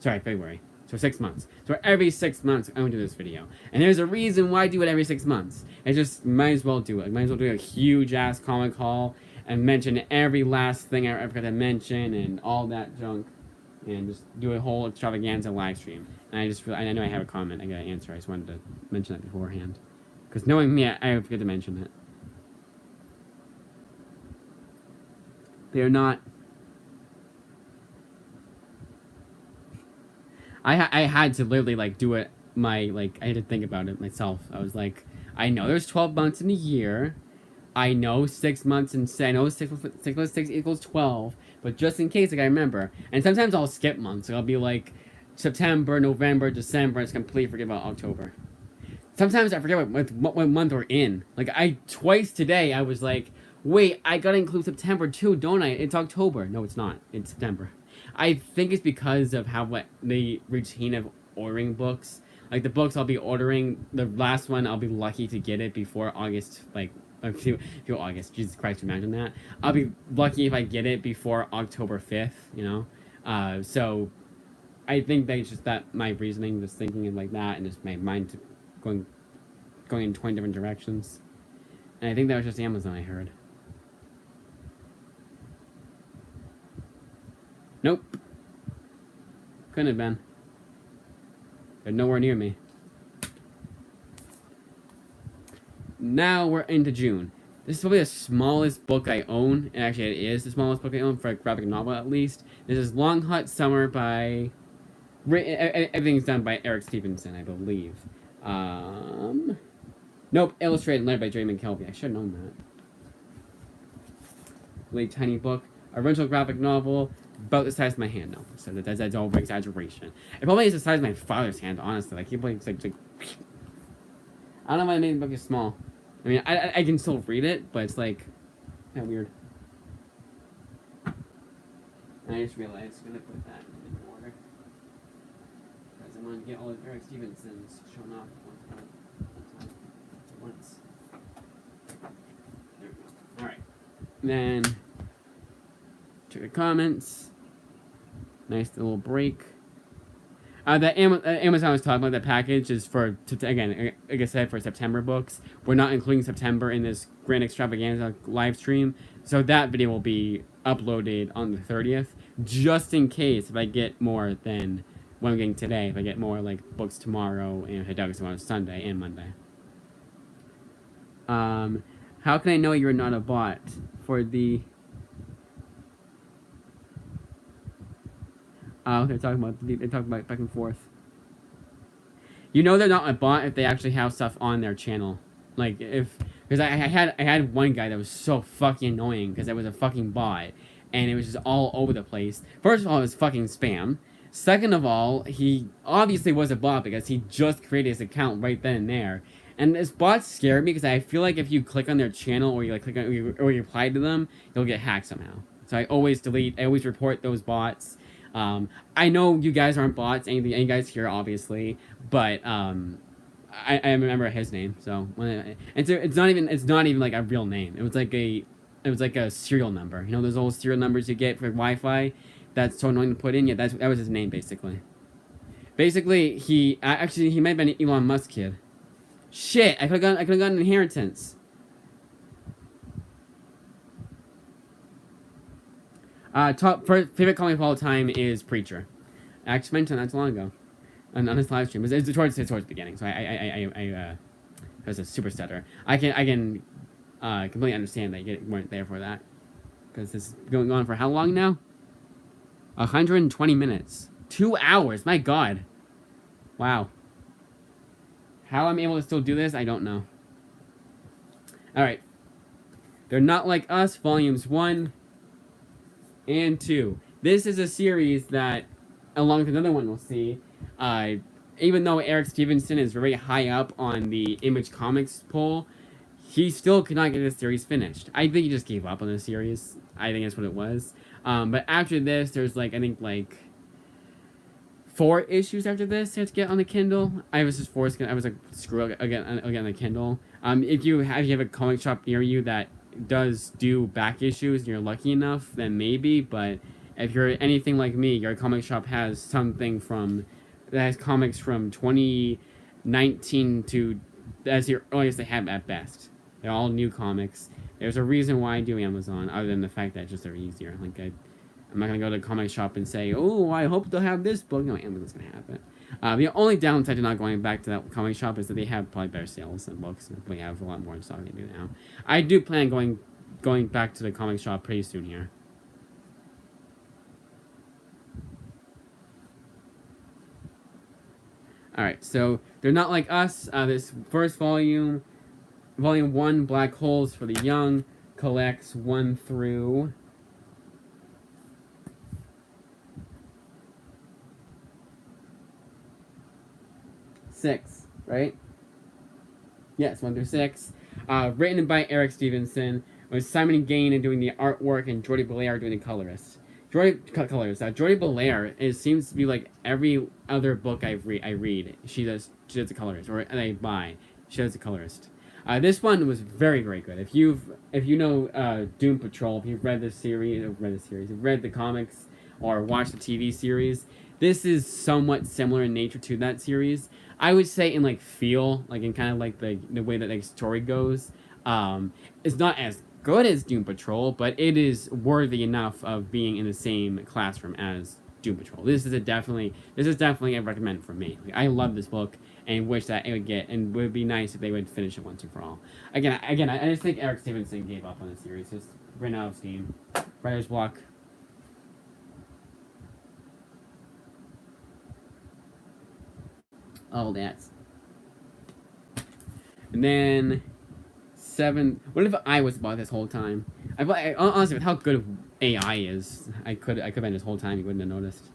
Speaker 1: Sorry, February. So 6 months. So every 6 months, I'm going to do this video. And there's a reason why I do it every 6 months. I just might as well do it. Might as well do a huge-ass comic haul and mention every last thing I ever got to mention and all that junk. And just do a whole extravaganza live stream. And I know I have a comment I got to answer. I just wanted to mention that beforehand. Because knowing me, I forget to mention it. They're not... I had to literally, like, do it, I had to think about it myself. I was like, I know there's 12 months in a year. I know 6 months and I know 6 plus 6 equals 12. But just in case, like, I remember. And sometimes I'll skip months. Like, I'll be like, September, November, December, and just completely forget about October. Sometimes I forget what month we're in. Like, twice today, I was like, wait, I gotta include September too, don't I? It's October. No, it's not. It's September. I think it's because of the routine of ordering books. Like, the books I'll be ordering, the last one, I'll be lucky to get it before August, like, before August. Jesus Christ, imagine that. I'll be lucky if I get it before October 5th, you know? So, I think that's just my reasoning, just thinking of like that, and just my mind going in 20 different directions. And I think that was just Amazon, I heard. Nope. Couldn't have been. They're nowhere near me. Now we're into June. This is probably the smallest book I own. And actually, it is the smallest book I own for a graphic novel, at least. This is Long Hot Summer by... Everything's done by Eric Stevenson, I believe. Nope, illustrated and lettered by Jerry McKelvey. I should have known that. Really tiny book. Original graphic novel. About the size of my hand, no. So that's all exaggeration. It probably is the size of my father's hand, honestly. Like, he plays like I don't know why I made the book is small. I mean, I can still read it, but it's like kind of weird. And I just realized I'm gonna put that in order because I want to get all of Eric Stevenson's shown off once. There we go. All right. Then check the comments. Nice little break. That Amazon was talking about, that package is for, again, like I said, for September books. We're not including September in this Grand Extravaganza live stream. So that video will be uploaded on the 30th. Just in case if I get more than what I'm getting today. If I get more like books tomorrow and Hidagosu on Sunday and Monday. How can I know you're not a bot for the? They're talking about back and forth. You know they're not a bot if they actually have stuff on their channel. Like if because I had one guy that was so fucking annoying because I was a fucking bot and it was just all over the place. First of all, it was fucking spam. Second of all, he obviously was a bot because he just created his account right then and there. And this bots scare me because I feel like if you click on their channel or you like click on or you reply to them, you'll get hacked somehow. So I always report those bots. I know you guys aren't bots, and you guys here obviously, but I remember his name. So it's not even like a real name. It was like a serial number. You know those old serial numbers you get for Wi-Fi. That's so annoying to put in. Yeah, that was his name basically. Basically, he might have been an Elon Musk kid. Shit, I could have gotten an inheritance. Favorite comic of all time is Preacher. I actually mentioned that not too long ago on his live stream. It's towards the beginning, so I was a super stutter. I can completely understand that you weren't there for that because this is going on for how long now? 120 minutes, 2 hours. My God, wow. How I'm able to still do this, I don't know. All right, They're Not Like Us, volumes 1 and 2. This is a series that, along with another one we'll see, even though Eric Stevenson is very high up on the Image Comics poll, he still could not get this series finished. I think he just gave up on the series. I think that's what it was. But after this, there's I think 4 issues after this to get on the Kindle. I was just forced. I was like, screw it, again on the Kindle. If you have a comic shop near you that does do back issues and you're lucky enough, then maybe. But if you're anything like me, your comic shop has something that has comics from 2019 to that's the earliest they have at best. They're all new comics. There's a reason why I do Amazon, other than the fact that just they're easier. I'm not gonna go to a comic shop and say, "Oh, I hope they'll have this book." No, Amazon's gonna have it. The only downside to not going back to that comic shop is that they have probably better sales than books. We have a lot more in stock than they do now. I do plan going back to the comic shop pretty soon here. All right, so They're Not Like Us. This first volume 1, Black Holes for the Young, collects 1 through 6, right? Yes, 1 through 6. Written by Eric Stevenson, with Simon Gain doing the artwork and Jordi Belair doing the colorist. Jordi Belair seems to be like every other book I read. She does the colorist, or I buy. She does the colorist. This one was very, very good. If you know Doom Patrol, if you've read the comics or watched the TV series, this is somewhat similar in nature to that series. I would say in feel, in kind of the way that the story goes, it's not as good as Doom Patrol, but it is worthy enough of being in the same classroom as Doom Patrol. This is definitely a recommend for me. I love this book and wish that it would get, and would be nice if they would finish it once and for all. Again, I just think Eric Stevenson gave up on the series. Just ran out of steam. Writer's block. Oh, that's. And then 7. What if I was about this whole time? Honestly, with how good AI is, I could have been this whole time. You wouldn't have noticed.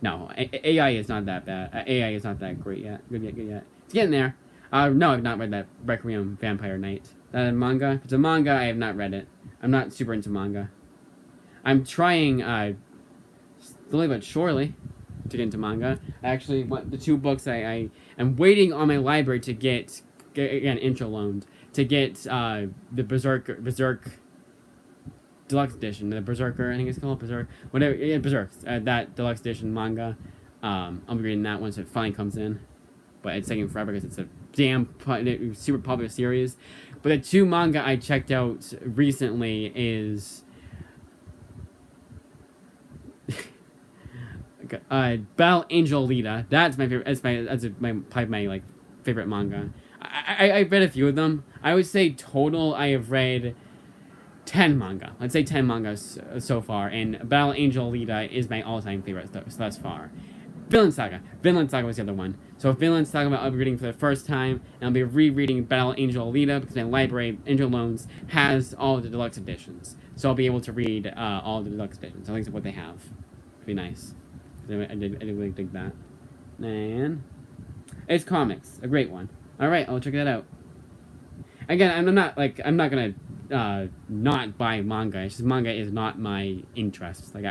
Speaker 1: No, AI is not that bad. AI is not that great yet. Good yet. It's getting there. No, I've not read that Requiem Vampire Knight. That a manga? If it's a manga, I have not read it. I'm not super into manga. I'm trying, slowly but surely, to get into manga. Actually, the 2 books I am waiting on my library to get again, intro loaned, to get the Berserk Deluxe Edition, the Berserker, I think it's called Berserk, whatever, yeah, Berserk, that Deluxe Edition manga. I'll be reading that once it finally comes in, but it's taking forever because it's a damn super popular series. But the 2 manga I checked out recently is Battle Angel Alita. That's my favorite. Probably my like favorite manga. I've read a few of them. I would say total I have read 10 manga. Let's say 10 mangas so far, and Battle Angel Alita is my all-time favorite thus far. Vinland Saga. Vinland Saga was the other one. So Vinland Saga I'll be reading for the first time, and I'll be rereading Battle Angel Alita because my library, Angel Loans, has all of the deluxe editions. So I'll be able to read all the deluxe editions. I think that's what they have. It'd be nice. I did really dig that. And it's comics. A great one. Alright, I'll check that out. Again, I'm not gonna not buy manga. It's just manga is not my interest. Like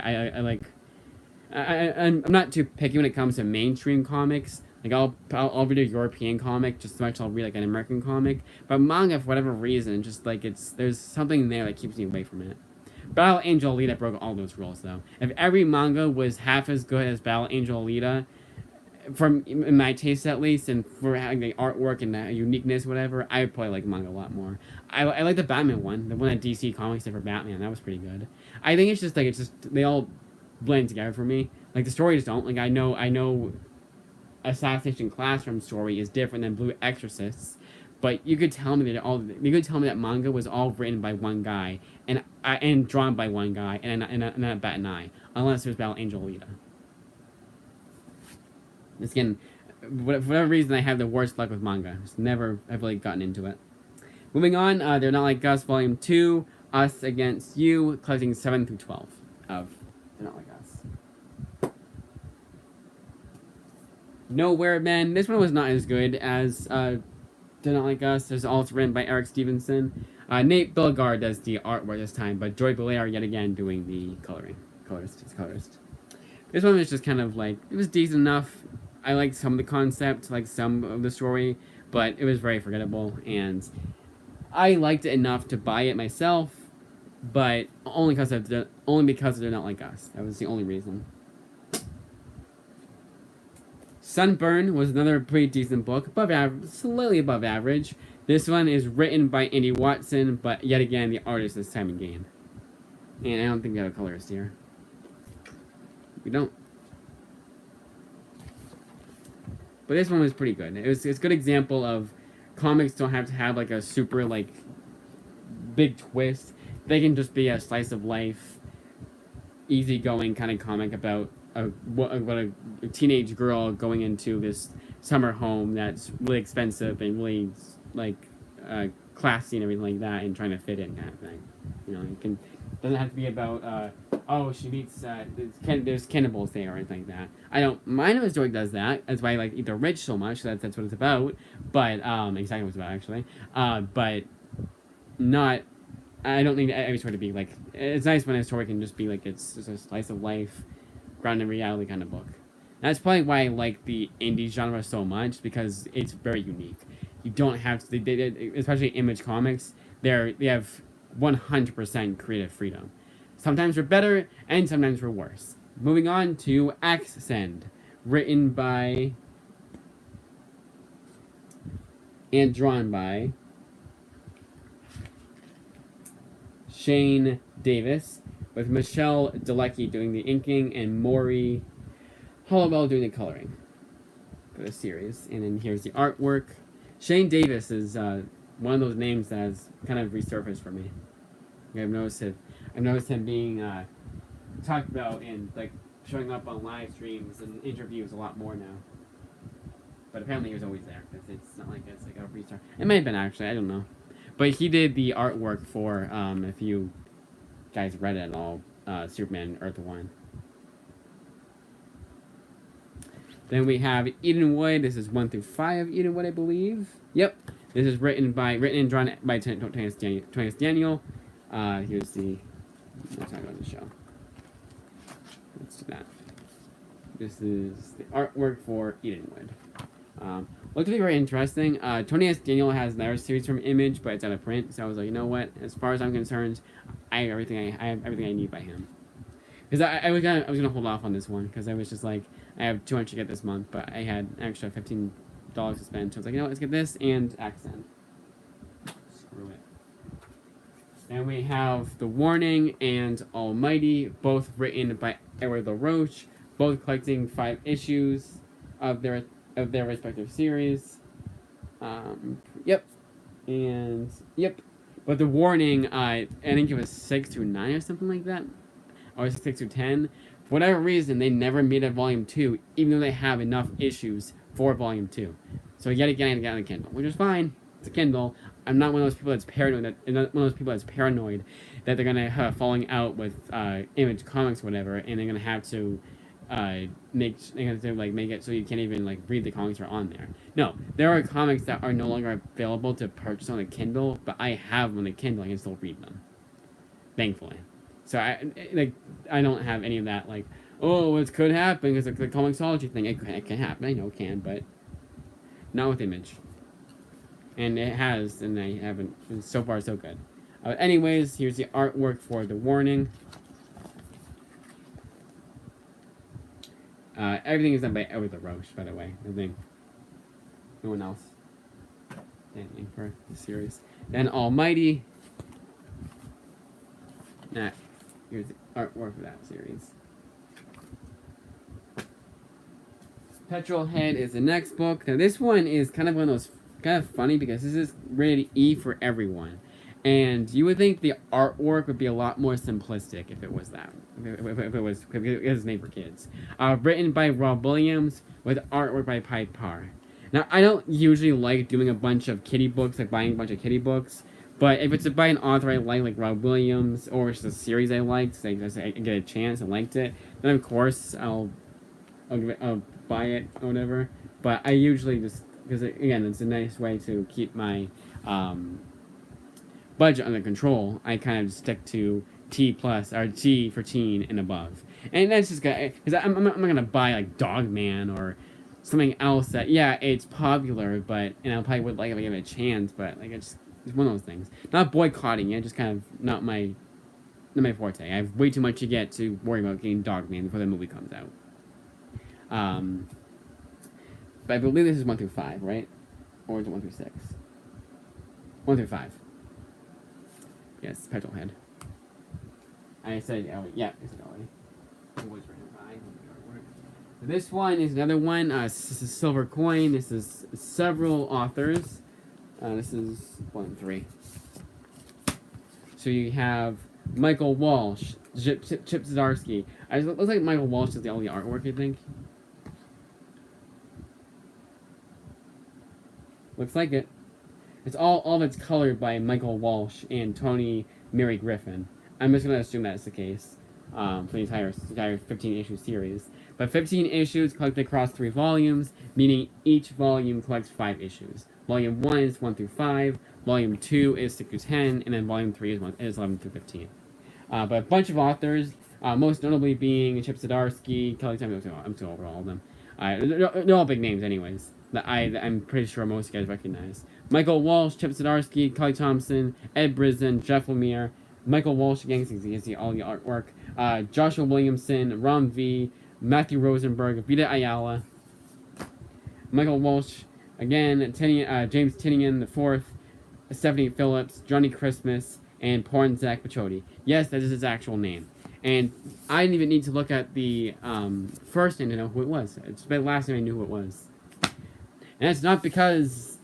Speaker 1: I'm not too picky when it comes to mainstream comics. Like I'll read a European comic just as much as I'll read like an American comic. But manga, for whatever reason, just like there's something there that keeps me away from it. Battle Angel Alita broke all those rules though. If every manga was half as good as Battle Angel Alita, from in my taste at least, and for having the artwork and the uniqueness, whatever, I would probably like manga a lot more. I like the Batman one, the one that DC Comics did for Batman. That was pretty good. I think it's just they all blend together for me. Like the stories don't. Like I know Assassination Classroom story is different than Blue Exorcists, but you could tell me that manga was all written by one guy and drawn by one guy, and not bat an eye, unless it was Battle Angel Alita. Again, for whatever reason, I have the worst luck with manga. Just never have really gotten into it. Moving on, They're Not Like Us, Volume 2, Us Against You, collecting 7 through 12 of They're Not Like Us. Nowhere Men. This one was not as good as They're Not Like Us. It's also written by Eric Stevenson. Nate Bilgar does the artwork this time, but Joy Belair yet again doing the colorist. This one was just kind of like, it was decent enough. I liked some of the concept, like some of the story, but it was very forgettable, and I liked it enough to buy it myself, but only because They're Not Like Us. That was the only reason. Sunburn was another pretty decent book, slightly above average. This one is written by Andy Watson, but yet again, the artist is Simon Gain. And I don't think we have a colorist here. We don't. But this one was pretty good. It's a good example of comics don't have to have like a super like big twist. They can just be a slice of life, easygoing kind of comic about a teenage girl going into this summer home that's really expensive and really like classy and everything like that, and trying to fit in kind of thing. You know, it doesn't have to be about she meets there's cannibals there or anything like that. I don't mind if a story does that. That's why I like Eat the Rich so much. That's what it's about. But exactly what it's about actually. But not. I don't need every story to be like. It's nice when a story can just be like it's just a slice of life, grounded in reality kind of book. That's probably why I like the indie genre so much, because it's very unique. You don't have to, especially Image Comics. They have 100% creative freedom. Sometimes we're better, and sometimes we're worse. Moving on to Accent, written by and drawn by Shane Davis, with Michelle Delecky doing the inking and Maury Hollowell doing the coloring for the series. And then here's the artwork. Shane Davis is one of those names that has kind of resurfaced for me. I've noticed him being talked about and like showing up on live streams and interviews a lot more now. But apparently he was always there, because it's not like it's like a restart. It may have been actually, I don't know. But he did the artwork for, if you guys read it at all, Superman Earth 1. Then we have Edenwood. This is 1 through 5 of Edenwood, I believe. Yep. This is written and drawn by Thomas Daniel. Here's the... Let's not go to the show. Let's do that. This is the artwork for Edenwood. Looks to be very interesting. Tony S. Daniel has another series from Image, but it's out of print. So I was like, you know what? As far as I'm concerned, I have everything I need by him. Because I was gonna hold off on this one, because I was just like, I have too much to get this month, but I had an extra $15 to spend. So I was like, you know what? Let's get this and Accent. Screw it. Then we have The Warning and Almighty, both written by Edward LaRoche, both collecting 5 issues of their respective series. Yep, and yep. But the warning, I think it was 6 through 9 or something like that, or 6 through 10. For whatever reason, they never made a volume 2, even though they have enough issues for volume 2. So yet again, I got on the Kindle, which is fine. It's a Kindle. I'm not one of those people that's paranoid. That they're gonna have falling out with Image Comics, or whatever, and they're gonna have to make it so you can't even like read the comics that are on there. No, there are comics that are no longer available to purchase on the Kindle, but I have them on the Kindle. I can still read them, thankfully. So I don't have any of that like, oh, it could happen because the comicsology thing. It can happen. I know it can, but not with Image. And it has, and I haven't. And so far, so good. Anyways, here's the artwork for the warning. Everything is done by Edward LaRoche, by the way. I think no one else standing for the series. Then Almighty. Here's the artwork for that series. Petrolhead is the next book. Now this one is kind of one of those kind of funny because this is rated E for everyone. And you would think the artwork would be a lot more simplistic if it was that. If it was made for kids. Written by Rob Williams with artwork by Pied Parr. Now, I don't usually like doing a bunch of kiddie books, like buying a bunch of kiddie books. But if it's by an author I like Rob Williams, or it's a series I liked, I get a chance and liked it, then of course I'll buy it or whatever. But I usually just, because again, it's a nice way to keep my budget under control. I kind of stick to T plus or T for teen and above, and that's just because I'm not gonna buy like Dogman or something else that it's popular, but and I probably would like if I give it a chance, but like it's one of those things. Not boycotting it, just kind of not my forte. I have way too much to get to worry about getting Dogman before the movie comes out. But I believe this is 1 through 5, right? Or is it 1 through 6? 1 through 5. Yes, Petrolhead. I said, yeah, it's already. This one is another one. This is Silver Coin. This is several authors. This is 1 and 3. So you have Michael Walsh, Chip Zdarsky. It looks like Michael Walsh does all the artwork, I think. Looks like it. It's all of it's colored by Michael Walsh and Tony Mary Griffin. I'm just gonna assume that's the case for the entire 15-issue series. But 15 issues collected across 3 volumes, meaning each volume collects 5 issues. Volume 1 is 1 through 5, Volume 2 is 6 through 10, and then Volume 3 is 11 through 15. But a bunch of authors, most notably being Chip Zdarsky, Kelly Thompson. I'm too over all of them. They're all big names, anyways. That I'm pretty sure most of you guys recognize. Michael Walsh, Chip Zdarsky, Kelly Thompson, Ed Brisson, Jeff Lemire, Michael Walsh again, because you can see all the artwork. Joshua Williamson, Ram V, Matthew Rosenberg, Vita Ayala, Michael Walsh again, James Tinian IV, Stephanie Phillips, Johnny Christmas, and Pornzak Pachotti. Yes, that is his actual name. And I didn't even need to look at the first name to know who it was. It's the last name I knew who it was. And it's not because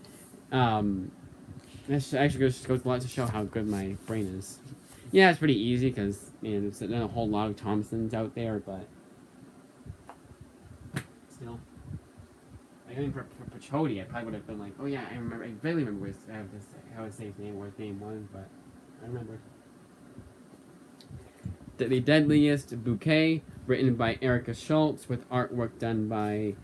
Speaker 1: this actually just goes a lot to show how good my brain is. Yeah, it's pretty easy because there's a whole lot of Thompsons out there, but still. Like, I mean, for Pachotti, I probably would have been like, oh yeah, I remember. I barely remember how to say his name, what his name was, but I remember. The Deadliest Bouquet, written by Erica Schultz, with artwork done by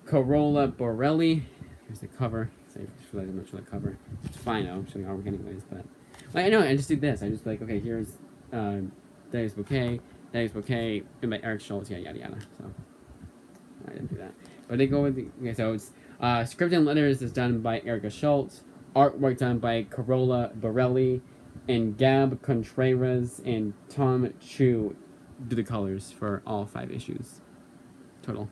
Speaker 1: Carola Borelli. Here's the cover. So I just realized I'm not showing the cover. It's fine, I'm showing artwork anyways, but I know I just did this. I just like, okay, here's Deadliest Bouquet, written by Eric Schultz, yada yada. So I didn't do that, but they go with the so it's script and letters is done by Erica Schultz, artwork done by Carola Borelli, and Gab Contreras and Tom Chu do the colors for all 5 issues total.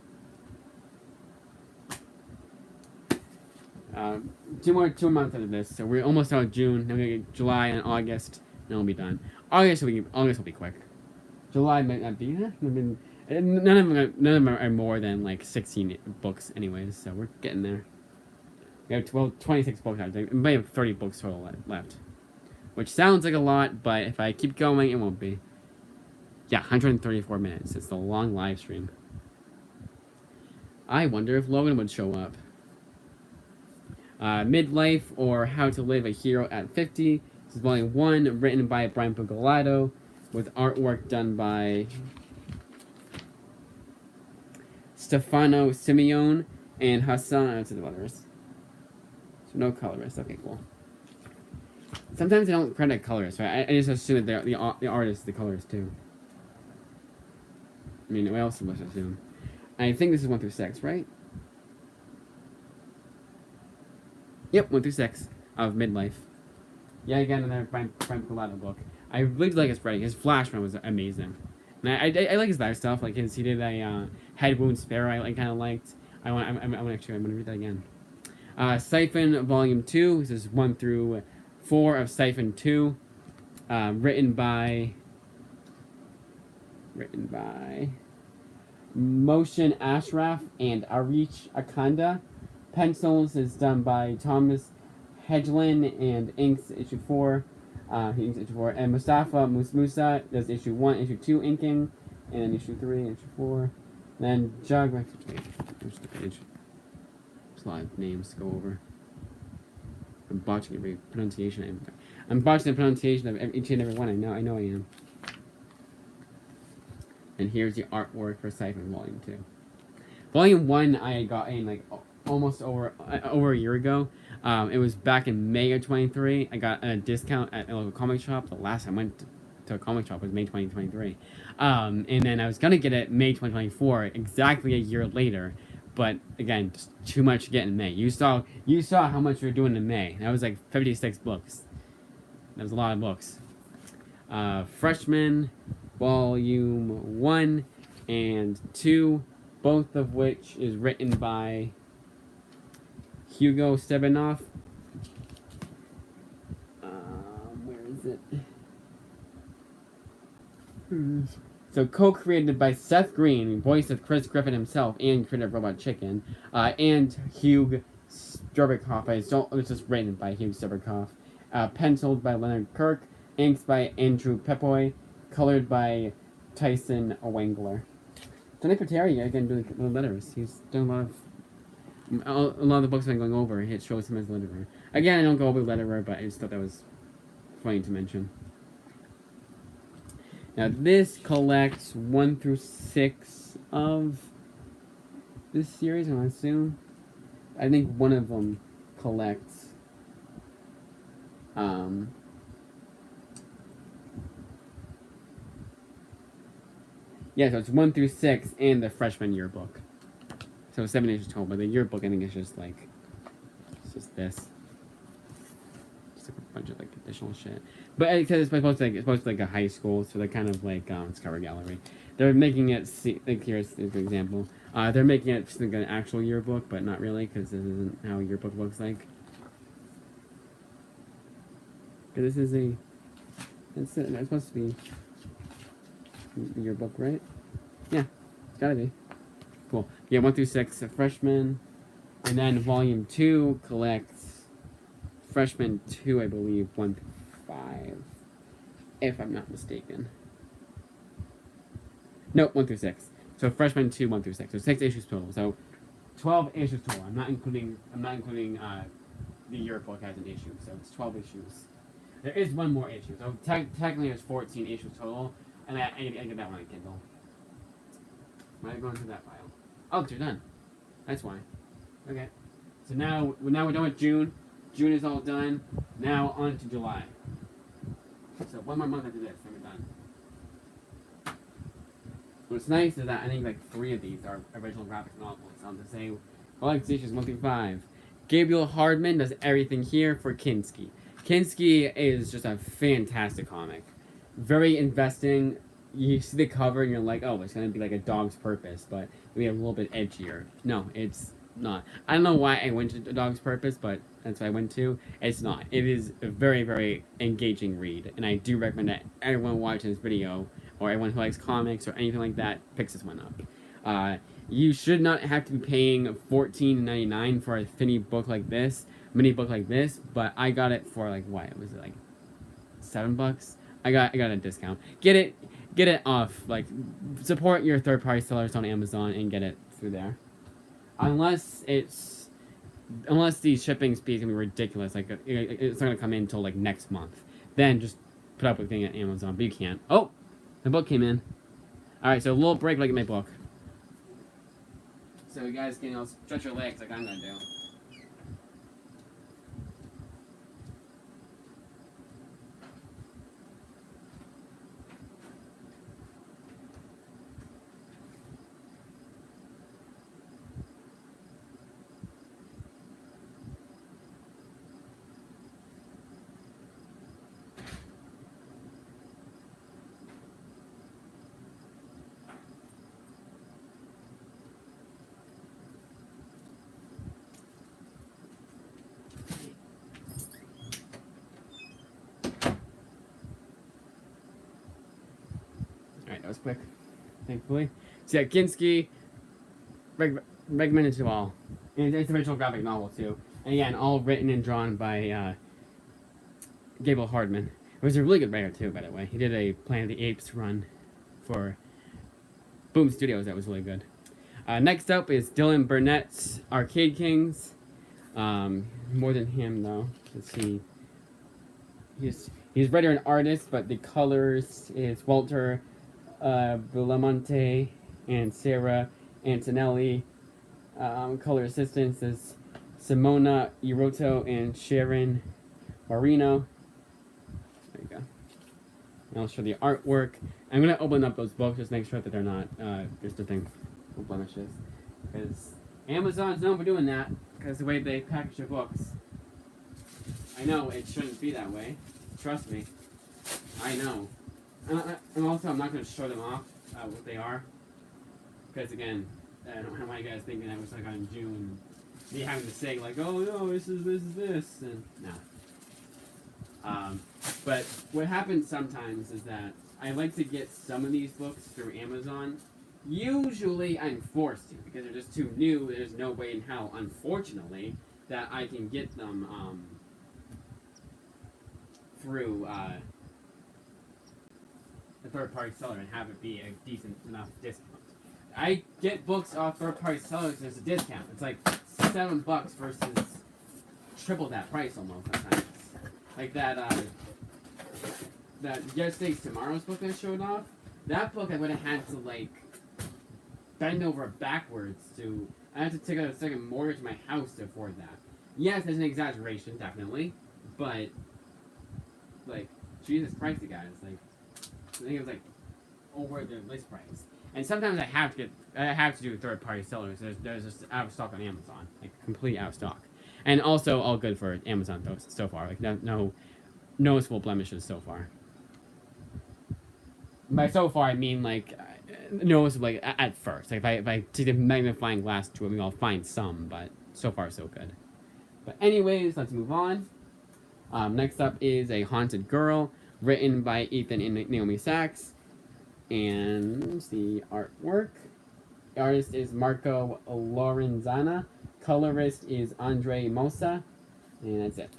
Speaker 1: 2 more months after this, so we're almost out of June. Then we get July and August, and it'll be done. August will be quick. July might not be. None of them are more than like 16 books, anyways. So we're getting there. We have 26 books. We might have 30 books total left, which sounds like a lot, but if I keep going, it won't be. Yeah, 134 minutes. It's the long live stream. I wonder if Logan would show up. Midlife, or How to Live a Hero at 50. This is volume 1, written by Brian Pugliato, with artwork done by Stefano Simeone and Hassan. I don't see the letters. So no colorists. Okay, cool. Sometimes they don't credit colorists, right? I just assume that the artist, the colorist too. I mean, what else am I supposed to assume? I think this is 1 through 6, right? Yep, 1 through 6 of Midlife. Yeah, again, another Brian Pugliato book. I really like his writing. His Flash run was amazing. And I like his other stuff. Like he did a Head Wound Sparrow. I kind of liked. I'm gonna read that again. Siphon Volume 2. This is 1 through 4 of Siphon 2. Written by Moshe Ashraf and Arish Akanda. Pencils is done by Thomas Hedlund, and inks issue 4. He inks issue 4. And Mustafa Musa does issue 1, issue 2 inking, and then issue 3, issue 4. Then Jug. Where's the page? There's a lot of names to go over. I'm botching every pronunciation. I'm botching the pronunciation of each and every one. I know I am. And here's the artwork for Siphon Volume 2. Volume 1 I got in like almost over a year ago. It was back in May of 23. I got a discount at a local comic shop. The last time I went to a comic shop was May 2023. And then I was going to get it May 2024, exactly a year later. But again, just too much to get in May. You saw how much we were doing in May. That was like 56 books. That was a lot of books. Freshman, Volume 1 and 2, both of which is written by Hugo Stebanoff. Where is it? So co-created by Seth Green, voice of Chris Griffin himself, and creator of Robot Chicken, and Hugh Sterbikoff. It's just written by Hugh Sterbikoff. Penciled by Leonard Kirk, inks by Andrew Pepoy, colored by Tyson Wengler. Tony Pateri, again, doing the letters. He's done a lot of the books I'm going over. It shows him as a letterer. Again, I don't go over letterer, but I just thought that was funny to mention. Now, this collects 1 through 6 of this series, I assume. I think one of them collects yeah, so it's 1 through 6 and the freshman yearbook. So 7 issues total, but the yearbook I think is just like, it's just this. Just like a bunch of like additional shit. But because it's supposed to be like a high school, so they're kind of like it's cover gallery. They're making it like here's an example. They're making it like an actual yearbook, but not really, because this isn't how a yearbook looks like. Because this is it's supposed to be your book, right? Yeah, it's gotta be. Cool. Yeah, 1 through 6, freshman. And then volume 2 collects freshman 2, I believe, 1 through 5. If I'm not mistaken. Nope, 1 through 6. So freshman 2, 1 through 6. So 6 issues total. So 12 issues total. I'm not including the yearbook as an issue. So it's 12 issues. There is one more issue. So technically there's 14 issues total. And I get that one on Kindle. Why are you going through that file? Oh, you're done. That's why. Okay. So now we're done with June. June is all done. Now on to July. So 1 more month after this, then we're done. What's nice is that I think like 3 of these are original graphic novels. I'll just say, collect issues 1 through 5. Gabriel Hardman does everything here for Kinski. Kinski is just a fantastic comic. Very investing. You see the cover and you're like, oh, it's going to be like A Dog's Purpose, but we have a little bit edgier. No, it's not. I don't know why I went to A Dog's Purpose, but that's what I went to. It's not. It is a very, very engaging read, and I do recommend that everyone watch this video or everyone who likes comics or anything like that picks this one up. You should not have to be paying $14.99 for a mini book like this, but I got it for like what was it, like $7? I got a discount. Get it off. Like, support your third party sellers on Amazon and get it through there. Unless the shipping speed is gonna be ridiculous, like it's not gonna come in until like next month. Then just put up with thing at Amazon, but you can't. Oh, the book came in. All right, so a little break, like in my book. So you guys can stretch your legs like I'm gonna do. Alright, that was quick, thankfully. So yeah, Kinski, recommended to all. And it's an original graphic novel too. And again, all written and drawn by Gable Hardman. He was a really good writer too, by the way. He did a Planet of the Apes run for Boom Studios that was really good. Next up is Dylan Burnett's Arcade Kings. More than him though. Let's see. He's writer and artist, but the colors is Walter Belamonte and Sarah Antonelli. Color assistants is Simona Iroto and Sharon Marino. There you go. And I'll show the artwork. I'm gonna open up those books, just make sure that they're not just a thing with blemishes, because Amazon's known for doing that because the way they package their books. I know it shouldn't be that way. Trust me. I know. And also, I'm not going to show them off what they are, because again, I don't want you guys thinking that was like on June, me having to say like, oh no, this is this, and no. But what happens sometimes is that I like to get some of these books through Amazon. Usually I'm forced to, because they're just too new. There's no way in hell, unfortunately, that I can get them through a third-party seller and have it be a decent enough discount. I get books off third-party sellers. There's a discount. It's like $7 versus triple that price almost sometimes. Like that Yesterday's Tomorrow's book I showed off. That book I would have had to like bend over backwards to. I had to take out a second mortgage in my house to afford that. Yes, there's an exaggeration, definitely, but like Jesus Christ, you guys, like I think it was like over the list price. And sometimes I have to do third-party sellers. There's just out of stock on Amazon, like completely out of stock, and also all good for Amazon though so far. Like no noticeable blemishes so far. By so far I mean like noticeable like at first. Like if I take the magnifying glass to it, I'll find some, but so far so good. But anyways, let's move on. Next up is A Haunted Girl, written by Ethan and Naomi Sachs. And the artwork. The artist is Marco Lorenzana. Colorist is Andre Mosa. And that's it.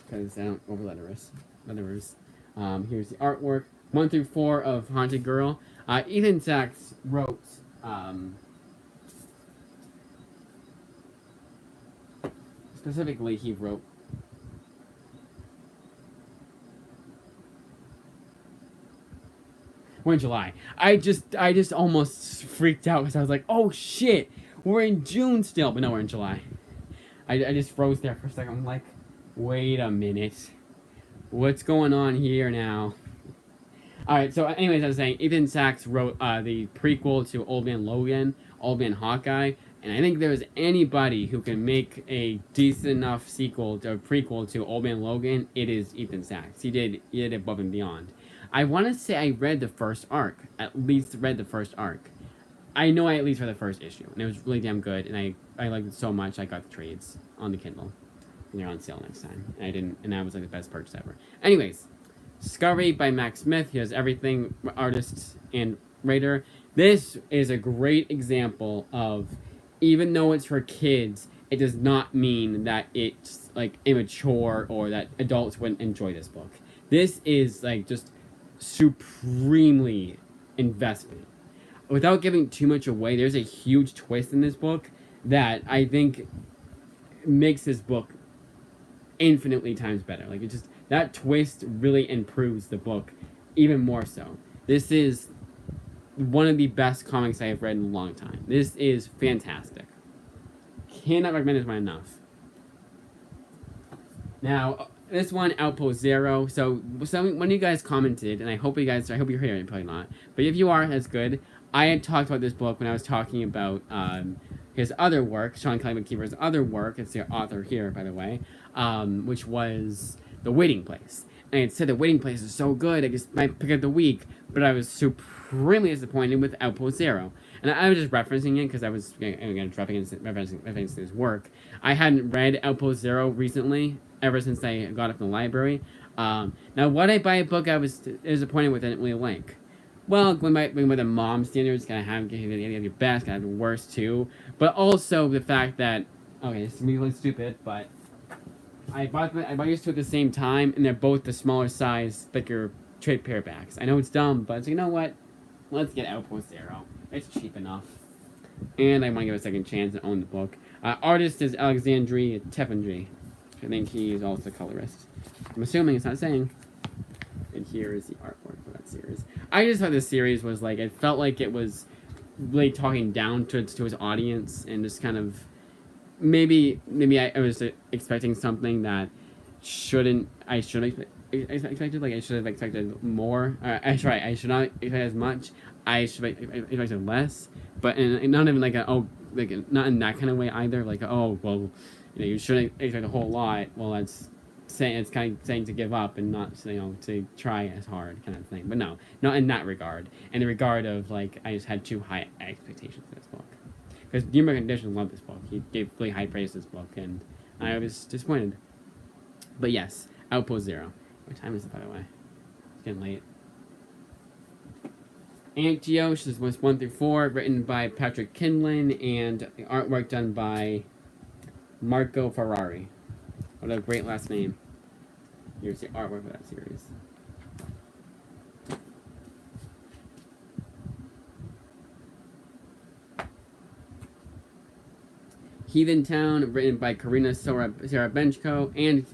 Speaker 1: Because I don't over letterers. Here's the artwork. 1 through 4 of Haunted Girl. Ethan Sachs wrote specifically he wrote we're in July. I just almost freaked out because I was like, oh shit, we're in June still, but no, we're in July. I just froze there for a second. I'm like, wait a minute, what's going on here now? All right, so anyways, I was saying Ethan Sachs wrote the prequel to Old Man Logan, Old Man Hawkeye, and I think if there's anybody who can make a decent enough prequel to Old Man Logan, it is Ethan Sachs. He did above and beyond. I want to say I read the first arc. At least read the first arc. I know I at least read the first issue, and it was really damn good. And I liked it so much I got the trades on the Kindle, and they're on sale next time. And I was like the best purchase ever. Anyways, Scurry by Max Smith. He does everything, artist and writer. This is a great example of, even though it's for kids, it does not mean that it's like immature or that adults wouldn't enjoy this book. This is like just supremely investment. Without giving too much away, there's a huge twist in this book that I think makes this book infinitely times better. Like, it just, that twist really improves the book even more so. This is one of the best comics I have read in a long time. This is fantastic. Cannot recommend this one enough. Now, this one, Outpost Zero. So one of you guys commented, and I hope you're here, probably not. But if you are, that's good. I had talked about this book when I was talking about his other work, Sean Kelly McKeever's other work. It's the author here, by the way, which was The Waiting Place. And it said The Waiting Place is so good, I just might pick up the week. But I was supremely disappointed with Outpost Zero. And I was just referencing it because I was referencing his work. I hadn't read Outpost Zero recently, ever since I got it from the library. Now, why did I buy a book I was disappointed with and didn't really like? Well, when the mom standards, gotta have your best, gotta have your worst too. But also the fact that, okay, this is really stupid, but I bought these two at the same time, and they're both the smaller size, thicker trade paperbacks. I know it's dumb, but you know what? Let's get Outpost Zero. It's cheap enough. And I want to give it a second chance and own the book. Artist is Alexandre Tefendry. I think he is also a colorist. I'm assuming, it's not saying. And here is the artwork for that series. I just thought this series was like, it felt like it was really talking down to his audience, and just kind of, maybe I was expecting something that I should have expected. Like, I should have expected more. I should not expect as much. I should have expected less. But not even like not in that kind of way either. Like, oh, well, you shouldn't expect a whole lot. Well, that's saying, it's kind of saying to give up and not, to try as hard kind of thing. But no, not in that regard. In the regard of, like, I just had too high expectations for this book. Because the American Edition loved this book. He gave really high praise to this book, and I was disappointed. But yes, Outpost Zero. What time is it, by the way? It's getting late. Antioch is 1 through 4, written by Patrick Kinlan, and the artwork done by Marco Ferrari. What a great last name. Here's the artwork for that series. Heathen Town, written by Karina Sarabenchko, and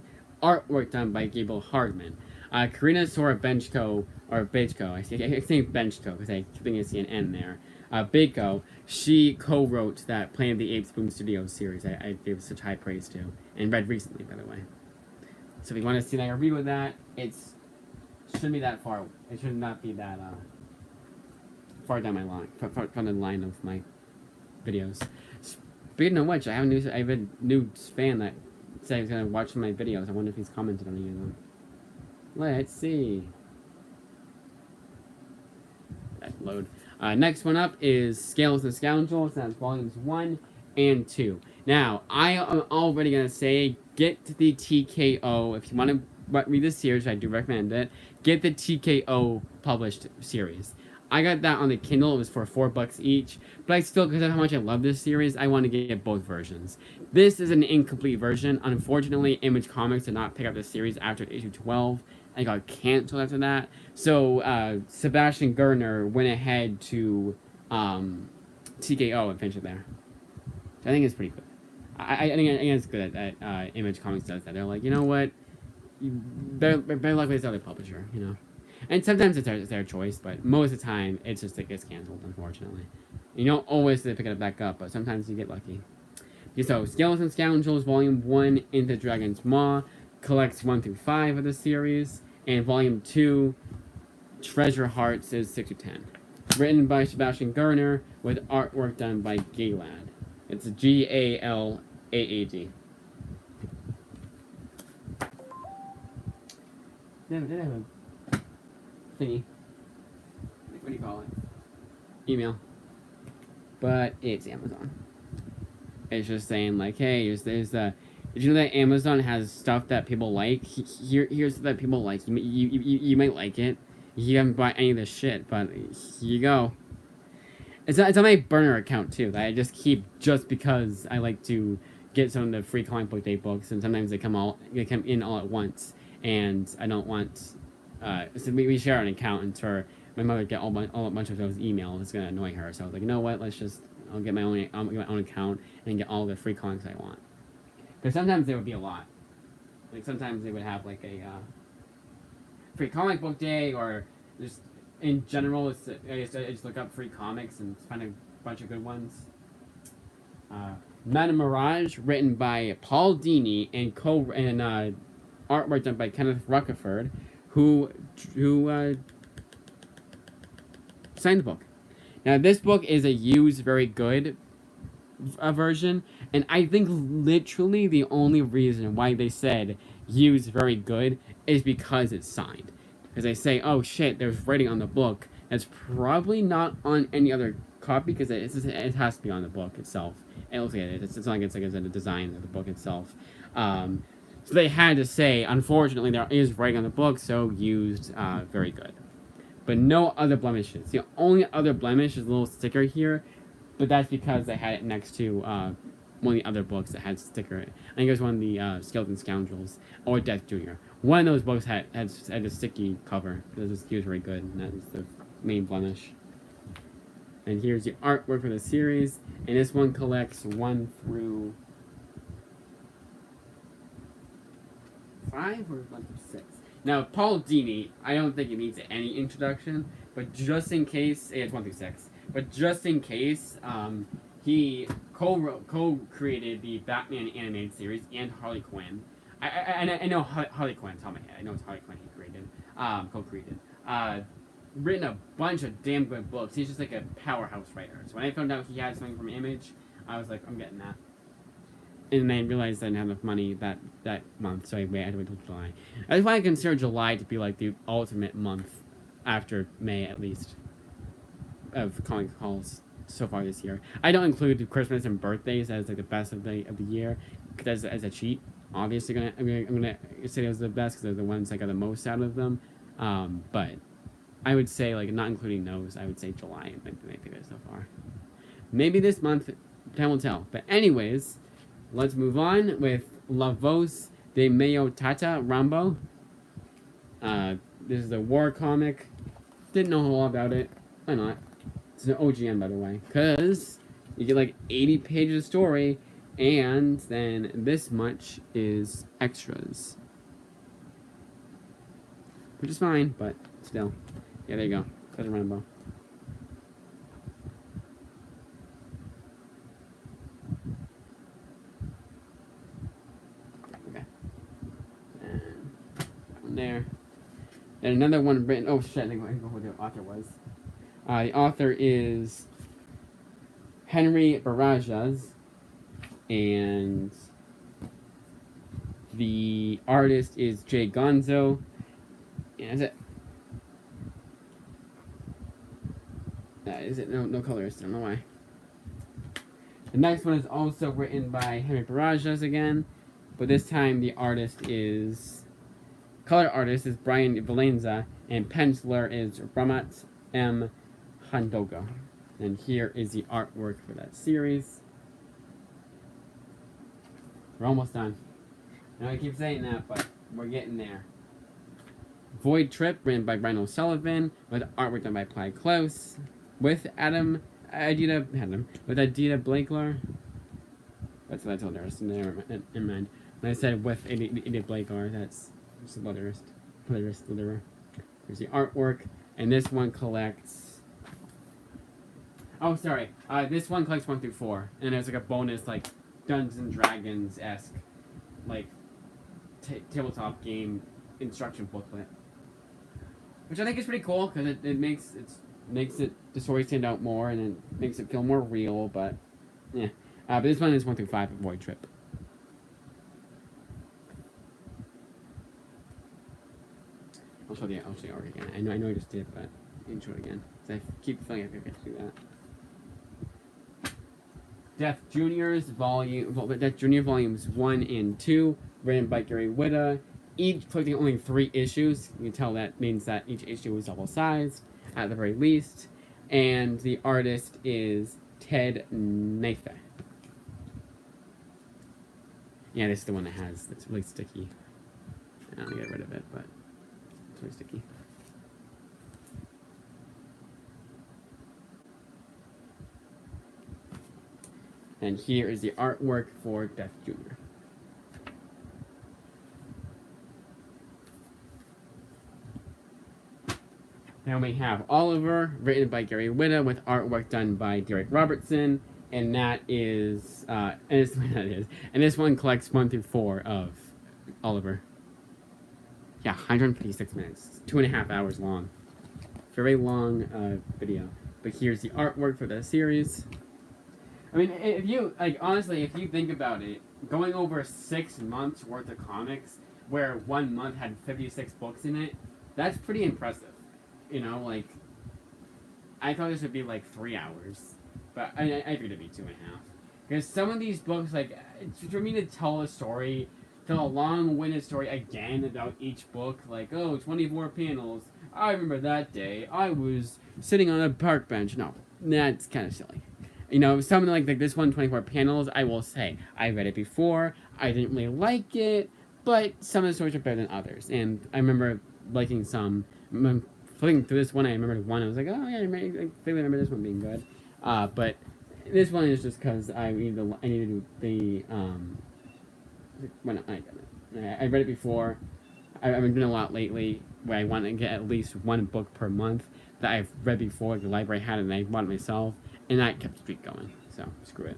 Speaker 1: artwork done by Gable Hardman. Karina Sarabenchko, or Bejko, I think Benchko, because I think I see an N there. Bejko, she co-wrote that Planet of the Apes Boom Studios series I gave such high praise to, and read recently, by the way. So if you want to see that review of that, it shouldn't be that far. It should not be that far down my line, from the line of my videos. Speaking of which, I have a new fan that said he's gonna watch my videos. I wonder if he's commented on any of them. Let's see. That load. Next one up is Scales and Scoundrels. That's volumes 1 and 2. Now, I am already gonna say, get the TKO if you want to read this series. I do recommend it. Get the TKO published series. I got that on the Kindle. It was for $4 each, but I still, because of how much I love this series, I want to get both versions. This is an incomplete version. Unfortunately, Image Comics did not pick up the series after issue 12. I got canceled after that. So Sebastian Gerner went ahead to TKO and finished it there. So I think it's pretty good. I think it's good that Image Comics does that. They're like, you know what? Better luck with this other publisher, you know. And sometimes it's their choice, but most of the time, it gets canceled, unfortunately. You don't always pick it back up, but sometimes you get lucky. So, Scales and Scoundrels, Volume 1, Into Dragon's Maw, collects 1 through 5 of the series, and Volume 2, Treasure Hearts, is 6 through 10. Written by Sebastian Gerner, with artwork done by Galad. It's G-A-L-A-A-D. Did I have a thingy? What do you call it? Email. But it's Amazon. It's just saying, like, hey, here's Did you know that Amazon has stuff that people like? Here's stuff that people like. You might like it. You haven't bought any of this shit, but here you go. It's on my burner account too that I just keep just because I like to get some of the free comic book day books, and sometimes they come in all at once, and I don't want. So we share an account, and for my mother get all a bunch of those emails, it's gonna annoy her. So I was like, you know what? I'll get my own account and get all the free comics I want. Because sometimes there would be a lot. Like sometimes they would have like a free comic book day, or just in general, I just look up free comics and find a bunch of good ones. Madame Mirage, written by Paul Dini and artwork done by Kenneth Rutherford, who signed the book. Now this book is a used, very good version, and I think literally the only reason why they said used very good is because it's signed. Because they say, oh shit, there's writing on the book that's probably not on any other copy, because it has to be on the book itself. It looks like it. It's not like it's a design of the book itself. So they had to say, unfortunately, there is writing on the book, so used very good. But no other blemishes. The only other blemish is a little sticker here, but that's because they had it next to one of the other books that had sticker. I think it was one of the Skeleton Scoundrels or Death Jr. One of those books had a sticky cover. It was very good, and that was the main blemish. And here's the artwork for the series, and this one collects 1 through 5 or 1 through 6. Now, Paul Dini, I don't think he needs any introduction, but just in case, it's 1 through 6. But just in case, he co-created the Batman animated series and Harley Quinn. I know Harley Quinn's on my head. I know it's Harley Quinn he created, co-created. Written a bunch of damn good books. He's just like a powerhouse writer. So when I found out he had something from Image, I was like, I'm getting that. And then I realized I didn't have enough money that month, so I had to wait till July. That's why I consider July to be like the ultimate month, after May at least, of comic hauls so far this year. I don't include Christmas and birthdays as like the best of the year, because as a cheat. Obviously, I'm gonna say those are the best because they're the ones I got the most out of them. But I would say, like, not including those, I would say July might be good so far. Maybe this month, time will tell. But anyways, let's move on with La Voz de Mayo Tata Rambo. This is a war comic. Didn't know a lot about it. Why not? It's an OGN, by the way. Because you get like 80 pages of story, and then this much is extras. Which is fine, but still. Yeah, there you go. Tata Rambo. Okay. And that one there. And another one written. Oh shit! I think who the author was. The author is Henry Barajas, and the artist is Jay Gonzo. Yeah, is it? Is it? No colorist. I don't know why. The next one is also written by Henry Barajas again, but this time the color artist is Brian Valenza, and penciler is Ramat M. Handoga. And here is the artwork for that series. We're almost done. I know I keep saying that, but we're getting there. Void Trip, written by Brian O'Sullivan, with artwork done by Ply Klaus, with Adita Blakler. That's what I told her. Never mind. When I said with Adita Blakler, that's just a letterist. There's the artwork, and this one collects. Oh, sorry. This one collects 1 through 4, and there's like a bonus, like Dungeons and Dragons-esque, like tabletop game instruction booklet, which I think is pretty cool because it makes the story stand out more, and it makes it feel more real. But yeah, but this one is 1 through 5 of Void Trip. I'll show you art again. I know I just did, but I can show it again. I keep feeling like I forget to do that. Death Death Junior Volumes 1 and 2, written by Gary Whitta. Each collecting only 3 issues. You can tell that means that each issue was double sized, at the very least. And the artist is Ted Nathan. Yeah, this is the one that has, it's really sticky. I don't want to get rid of it, but it's really sticky. And here is the artwork for Death Jr. Now we have Oliver, written by Gary Whitta, with artwork done by Derek Robertson, and that is, and this one collects 1 through 4 of Oliver. Yeah, 156 minutes, 2.5 hours long. Very long video. But here's the artwork for the series. I mean, if you, like, honestly, if you think about it, going over 6 months worth of comics, where 1 month had 56 books in it, that's pretty impressive. You know, like, I thought this would be like 3 hours, but I figured it'd be 2.5. Because some of these books, like, for me to tell a story, tell a long-winded story again about each book, like, oh, 24 panels, I remember that day, I was sitting on a park bench. No, that's kind of silly. You know, something like this one, 24 panels, I will say, I read it before, I didn't really like it, but some of the stories are better than others. And I remember liking some, flipping through this one, I remembered one, I was like, oh yeah, I vaguely remember this one being good. But this one is just because I needed the, I read it before. I've been doing a lot lately where I want to get at least 1 book per month that I've read before, the library had it, and I bought it myself, and that kept the streak going, so screw it.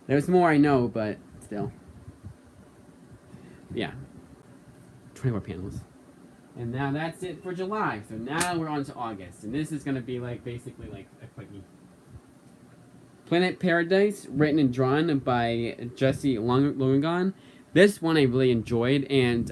Speaker 1: There's more I know, but still. Yeah. 24 panels. And now that's it for July, so now we're on to August, and this is going to be like, basically like a quickie. Planet Paradise, written and drawn by Jesse Longan. This one I really enjoyed, and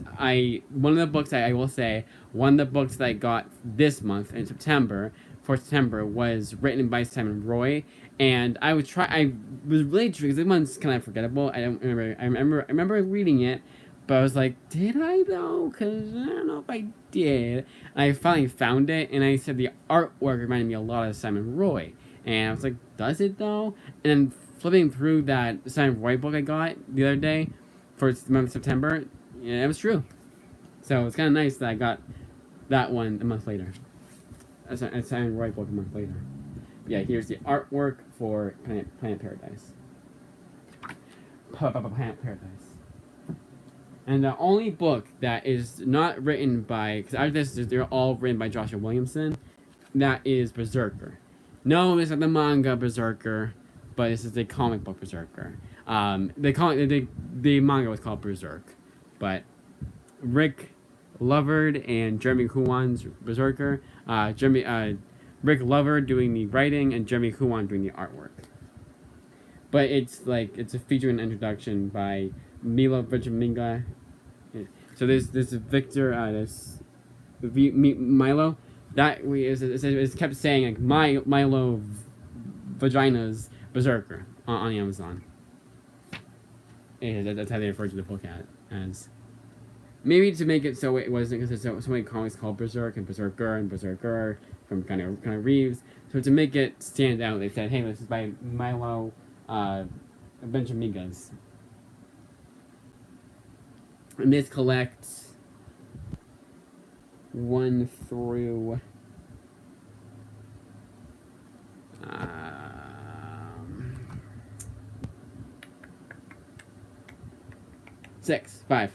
Speaker 1: one of the books I will say, one of the books that I got this month in September, for September, was written by Simon Roy, and I was really intrigued, because this one's kind of forgettable. I remember reading it, but I was like, did I though? Because I don't know if I did. And I finally found it, and I said the artwork reminded me a lot of Simon Roy. And I was like, does it though? And then flipping through that Simon Roy book I got the other day for the month of September, yeah, it was true. So it's kind of nice that I got that one a month later. A Simon Roy book a month later. Yeah, here's the artwork for Planet Paradise. Planet Paradise. And the only book that is not written by, because out of this, they're all written by Joshua Williamson, that is Berserker. No, it's not the manga Berserker, but this is the comic book Berserker. The manga was called Berserk, but Rick Lovard and Jeremy Huon's Berserker. Rick Lovard doing the writing and Jeremy Huon doing the artwork. But it's a feature and introduction by Milo Ventimiglia. So there's Victor, Milo. That it's kept saying like Milo Vagina's Berserker on Amazon. And that's how they refer to the book as. Maybe to make it so it wasn't, because there's so many comics called Berserk and Berserker from kind of Reeves. So to make it stand out, they said, hey, this is by Milo Ventimiglia. And this collects 1 through 5.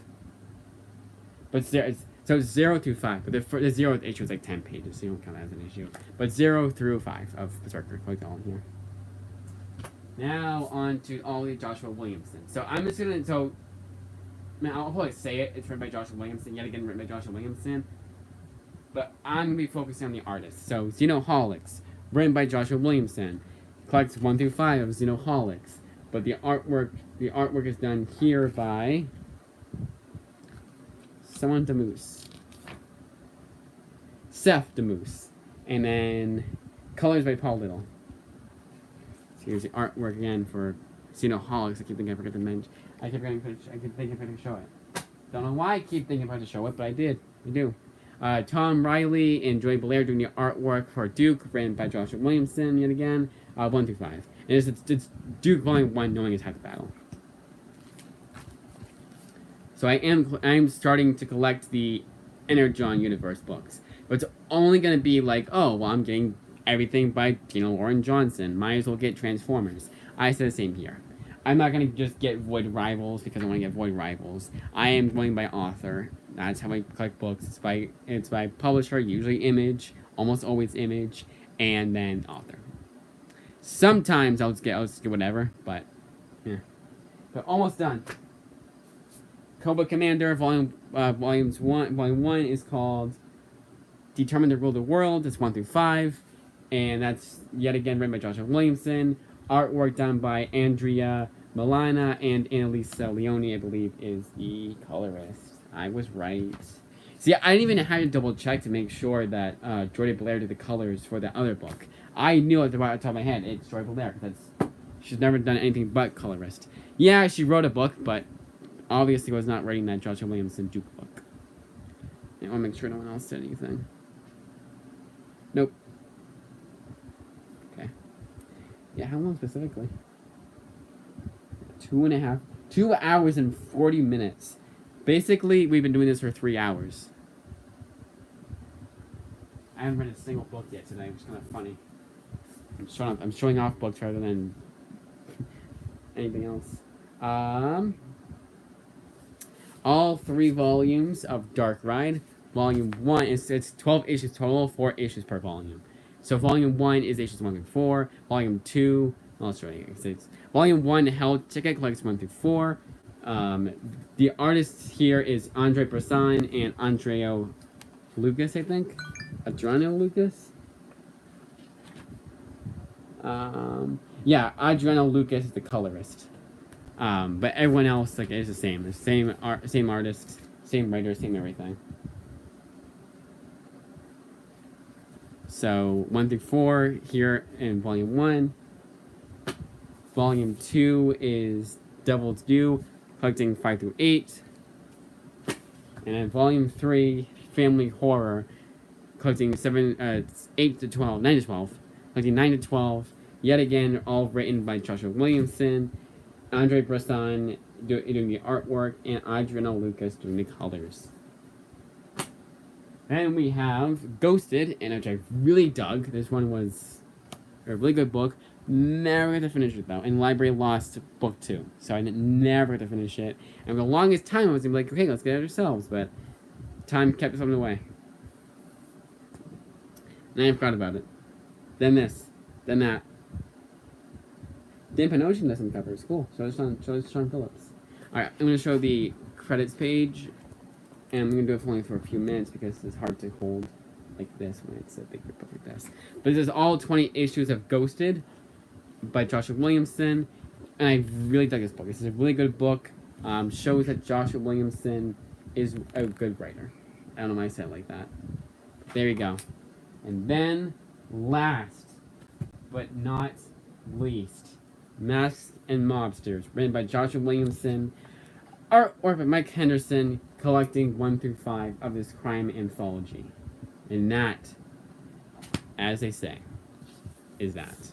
Speaker 1: But so it's 0 through 5. But the 0th issue is like 10 pages, so you don't count that as an issue. But 0 through 5 of Berserker, like all in here. Now on to all the Joshua Williamson. So I'm just gonna I'll probably say it. It's written by Joshua Williamson. Yet again, written by Joshua Williamson. But I'm gonna be focusing on the artists. So Xenoholics, written by Joshua Williamson, collects 1 through 5 of Xenoholics. But the artwork is done here by someone DeMoose, Seth DeMoose, and then colors by Paul Little. So here's the artwork again for Xenoholics. I keep thinking I forgot to mention. I keep thinking I to show it. Don't know why I keep thinking about to show it, but I did. I do. Tom Riley and Joy Blair doing the artwork for Duke, written by Joshua Williamson yet again. 1 through 5. And it's Duke Volume 1, knowing his half the battle. So I'm starting to collect the Energon Universe books. But it's only going to be like, oh, well, I'm getting everything by Gina Lauren Johnson. Might as well get Transformers. I said the same here. I'm not going to just get Void Rivals because I want to get Void Rivals. I am going by author. That's how I collect books. It's by publisher, usually Image, almost always Image, and then author. Sometimes I'll just get whatever, but yeah. But almost done. Cobra Commander Volume 1 is called Determined to Rule the World. It's 1 through 5, and that's yet again written by Joshua Williamson. Artwork done by Andrea Milana, and Annalisa Leone, I believe, is the colorist. I was right. See, I didn't even have to double check to make sure that Joy Blair did the colors for the other book. I knew at the top of my head it's Joy Blair because she's never done anything but colorist. Yeah, she wrote a book, but obviously was not writing that Joshua Williamson Duke book. I want to make sure no one else said anything. Nope. Okay. Yeah, how long specifically? 2 hours and 40 minutes. Basically, we've been doing this for 3 hours. I haven't read a single book yet today, which is kind of funny. I'm showing off books rather than anything else. All 3 volumes of Dark Ride. Volume 1, it's 12 issues total, 4 issues per volume. So Volume 1 is issues 1 through 4. Volume 2, well, I'll show you. It's Volume 1 held ticket collects 1 through 4. The artist here is Andre Bressan and Andreo Lucas, I think. Adriano Lucas? Yeah, Adriano Lucas is the colorist. But everyone else is the same. The same artist, same writer, same everything. So 1 through 4 here in Volume 1. Volume 2 is Devil's Due, collecting 5 through 8. And then Volume 3, Family Horror, collecting 8 to 12, 9 to 12, collecting 9 to 12. Yet again, all written by Joshua Williamson, Andre Bressan doing the artwork, and Adriano Lucas doing the colors. Then we have Ghosted, and which I really dug. This one was a really good book. Never got to finish it though. And Library Lost book 2, so I never got to finish it. And for the longest time, I was gonna be like, okay, let's get it ourselves, but time kept something away. And I forgot about it. Then this, then that. Dan Ocean does some covers. Cool. Show us Sean Phillips. Alright, I'm going to show the credits page. And I'm going to do it for only for a few minutes because it's hard to hold like this when it's a big book like this. But this is all 20 issues of Ghosted by Joshua Williamson. And I really dug this book. This is a really good book. Shows that Joshua Williamson is a good writer. I don't know why I said it like that. There you go. And then, last but not least, Masks and Mobsters, written by Joshua Williamson, artwork by Mike Henderson, collecting 1 through 5 of this crime anthology. And that, as they say, is that.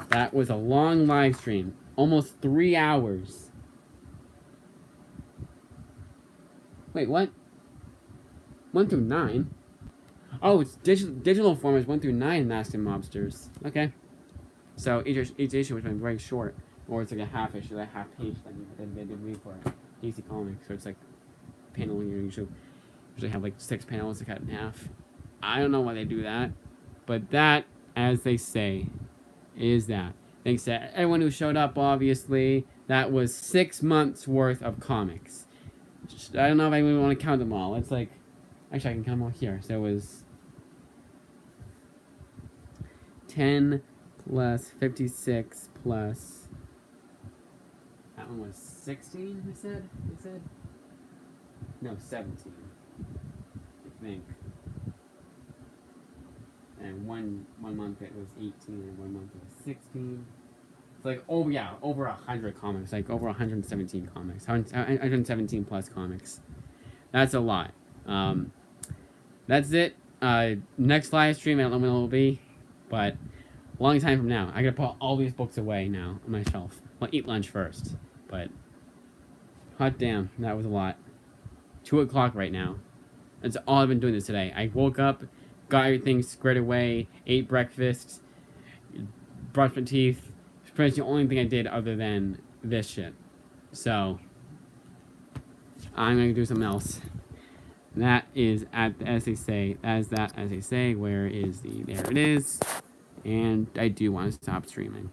Speaker 1: That was a long live stream, almost 3 hours. Wait, what? 1 through 9? Oh, it's digital form is 1 through 9 Masks and Mobsters. Okay. So each issue was very short, or it's like a half issue, like a half page that they did read for DC Comics. So it's like panel you usually have like 6 panels to cut in half. I don't know why they do that, but that, as they say, is that. Thanks to everyone who showed up. Obviously, that was 6 months worth of comics. I don't know if I even want to count them all. It's like, actually, I can count them all here. So it was 10 plus 56 plus, that one was 16, I said? No, 17, I think. And one month it was 18, and 1 month it was 16. like, oh yeah, over 100 comics, like over 117 comics, 117 plus comics. That's a lot. That's it. Next live stream, I don't know when it will be, but a long time from now. I gotta put all these books away now on my shelf. I'll eat lunch first, but hot damn, that was a lot. 2 o'clock right now. That's all I've been doing this today. I woke up, got everything squared away, ate breakfast, brushed my teeth. It's pretty much the only thing I did other than this shit. So, I'm gonna do something else. That is as they say. That is that as they say. Where is the? There it is. And I do want to stop streaming.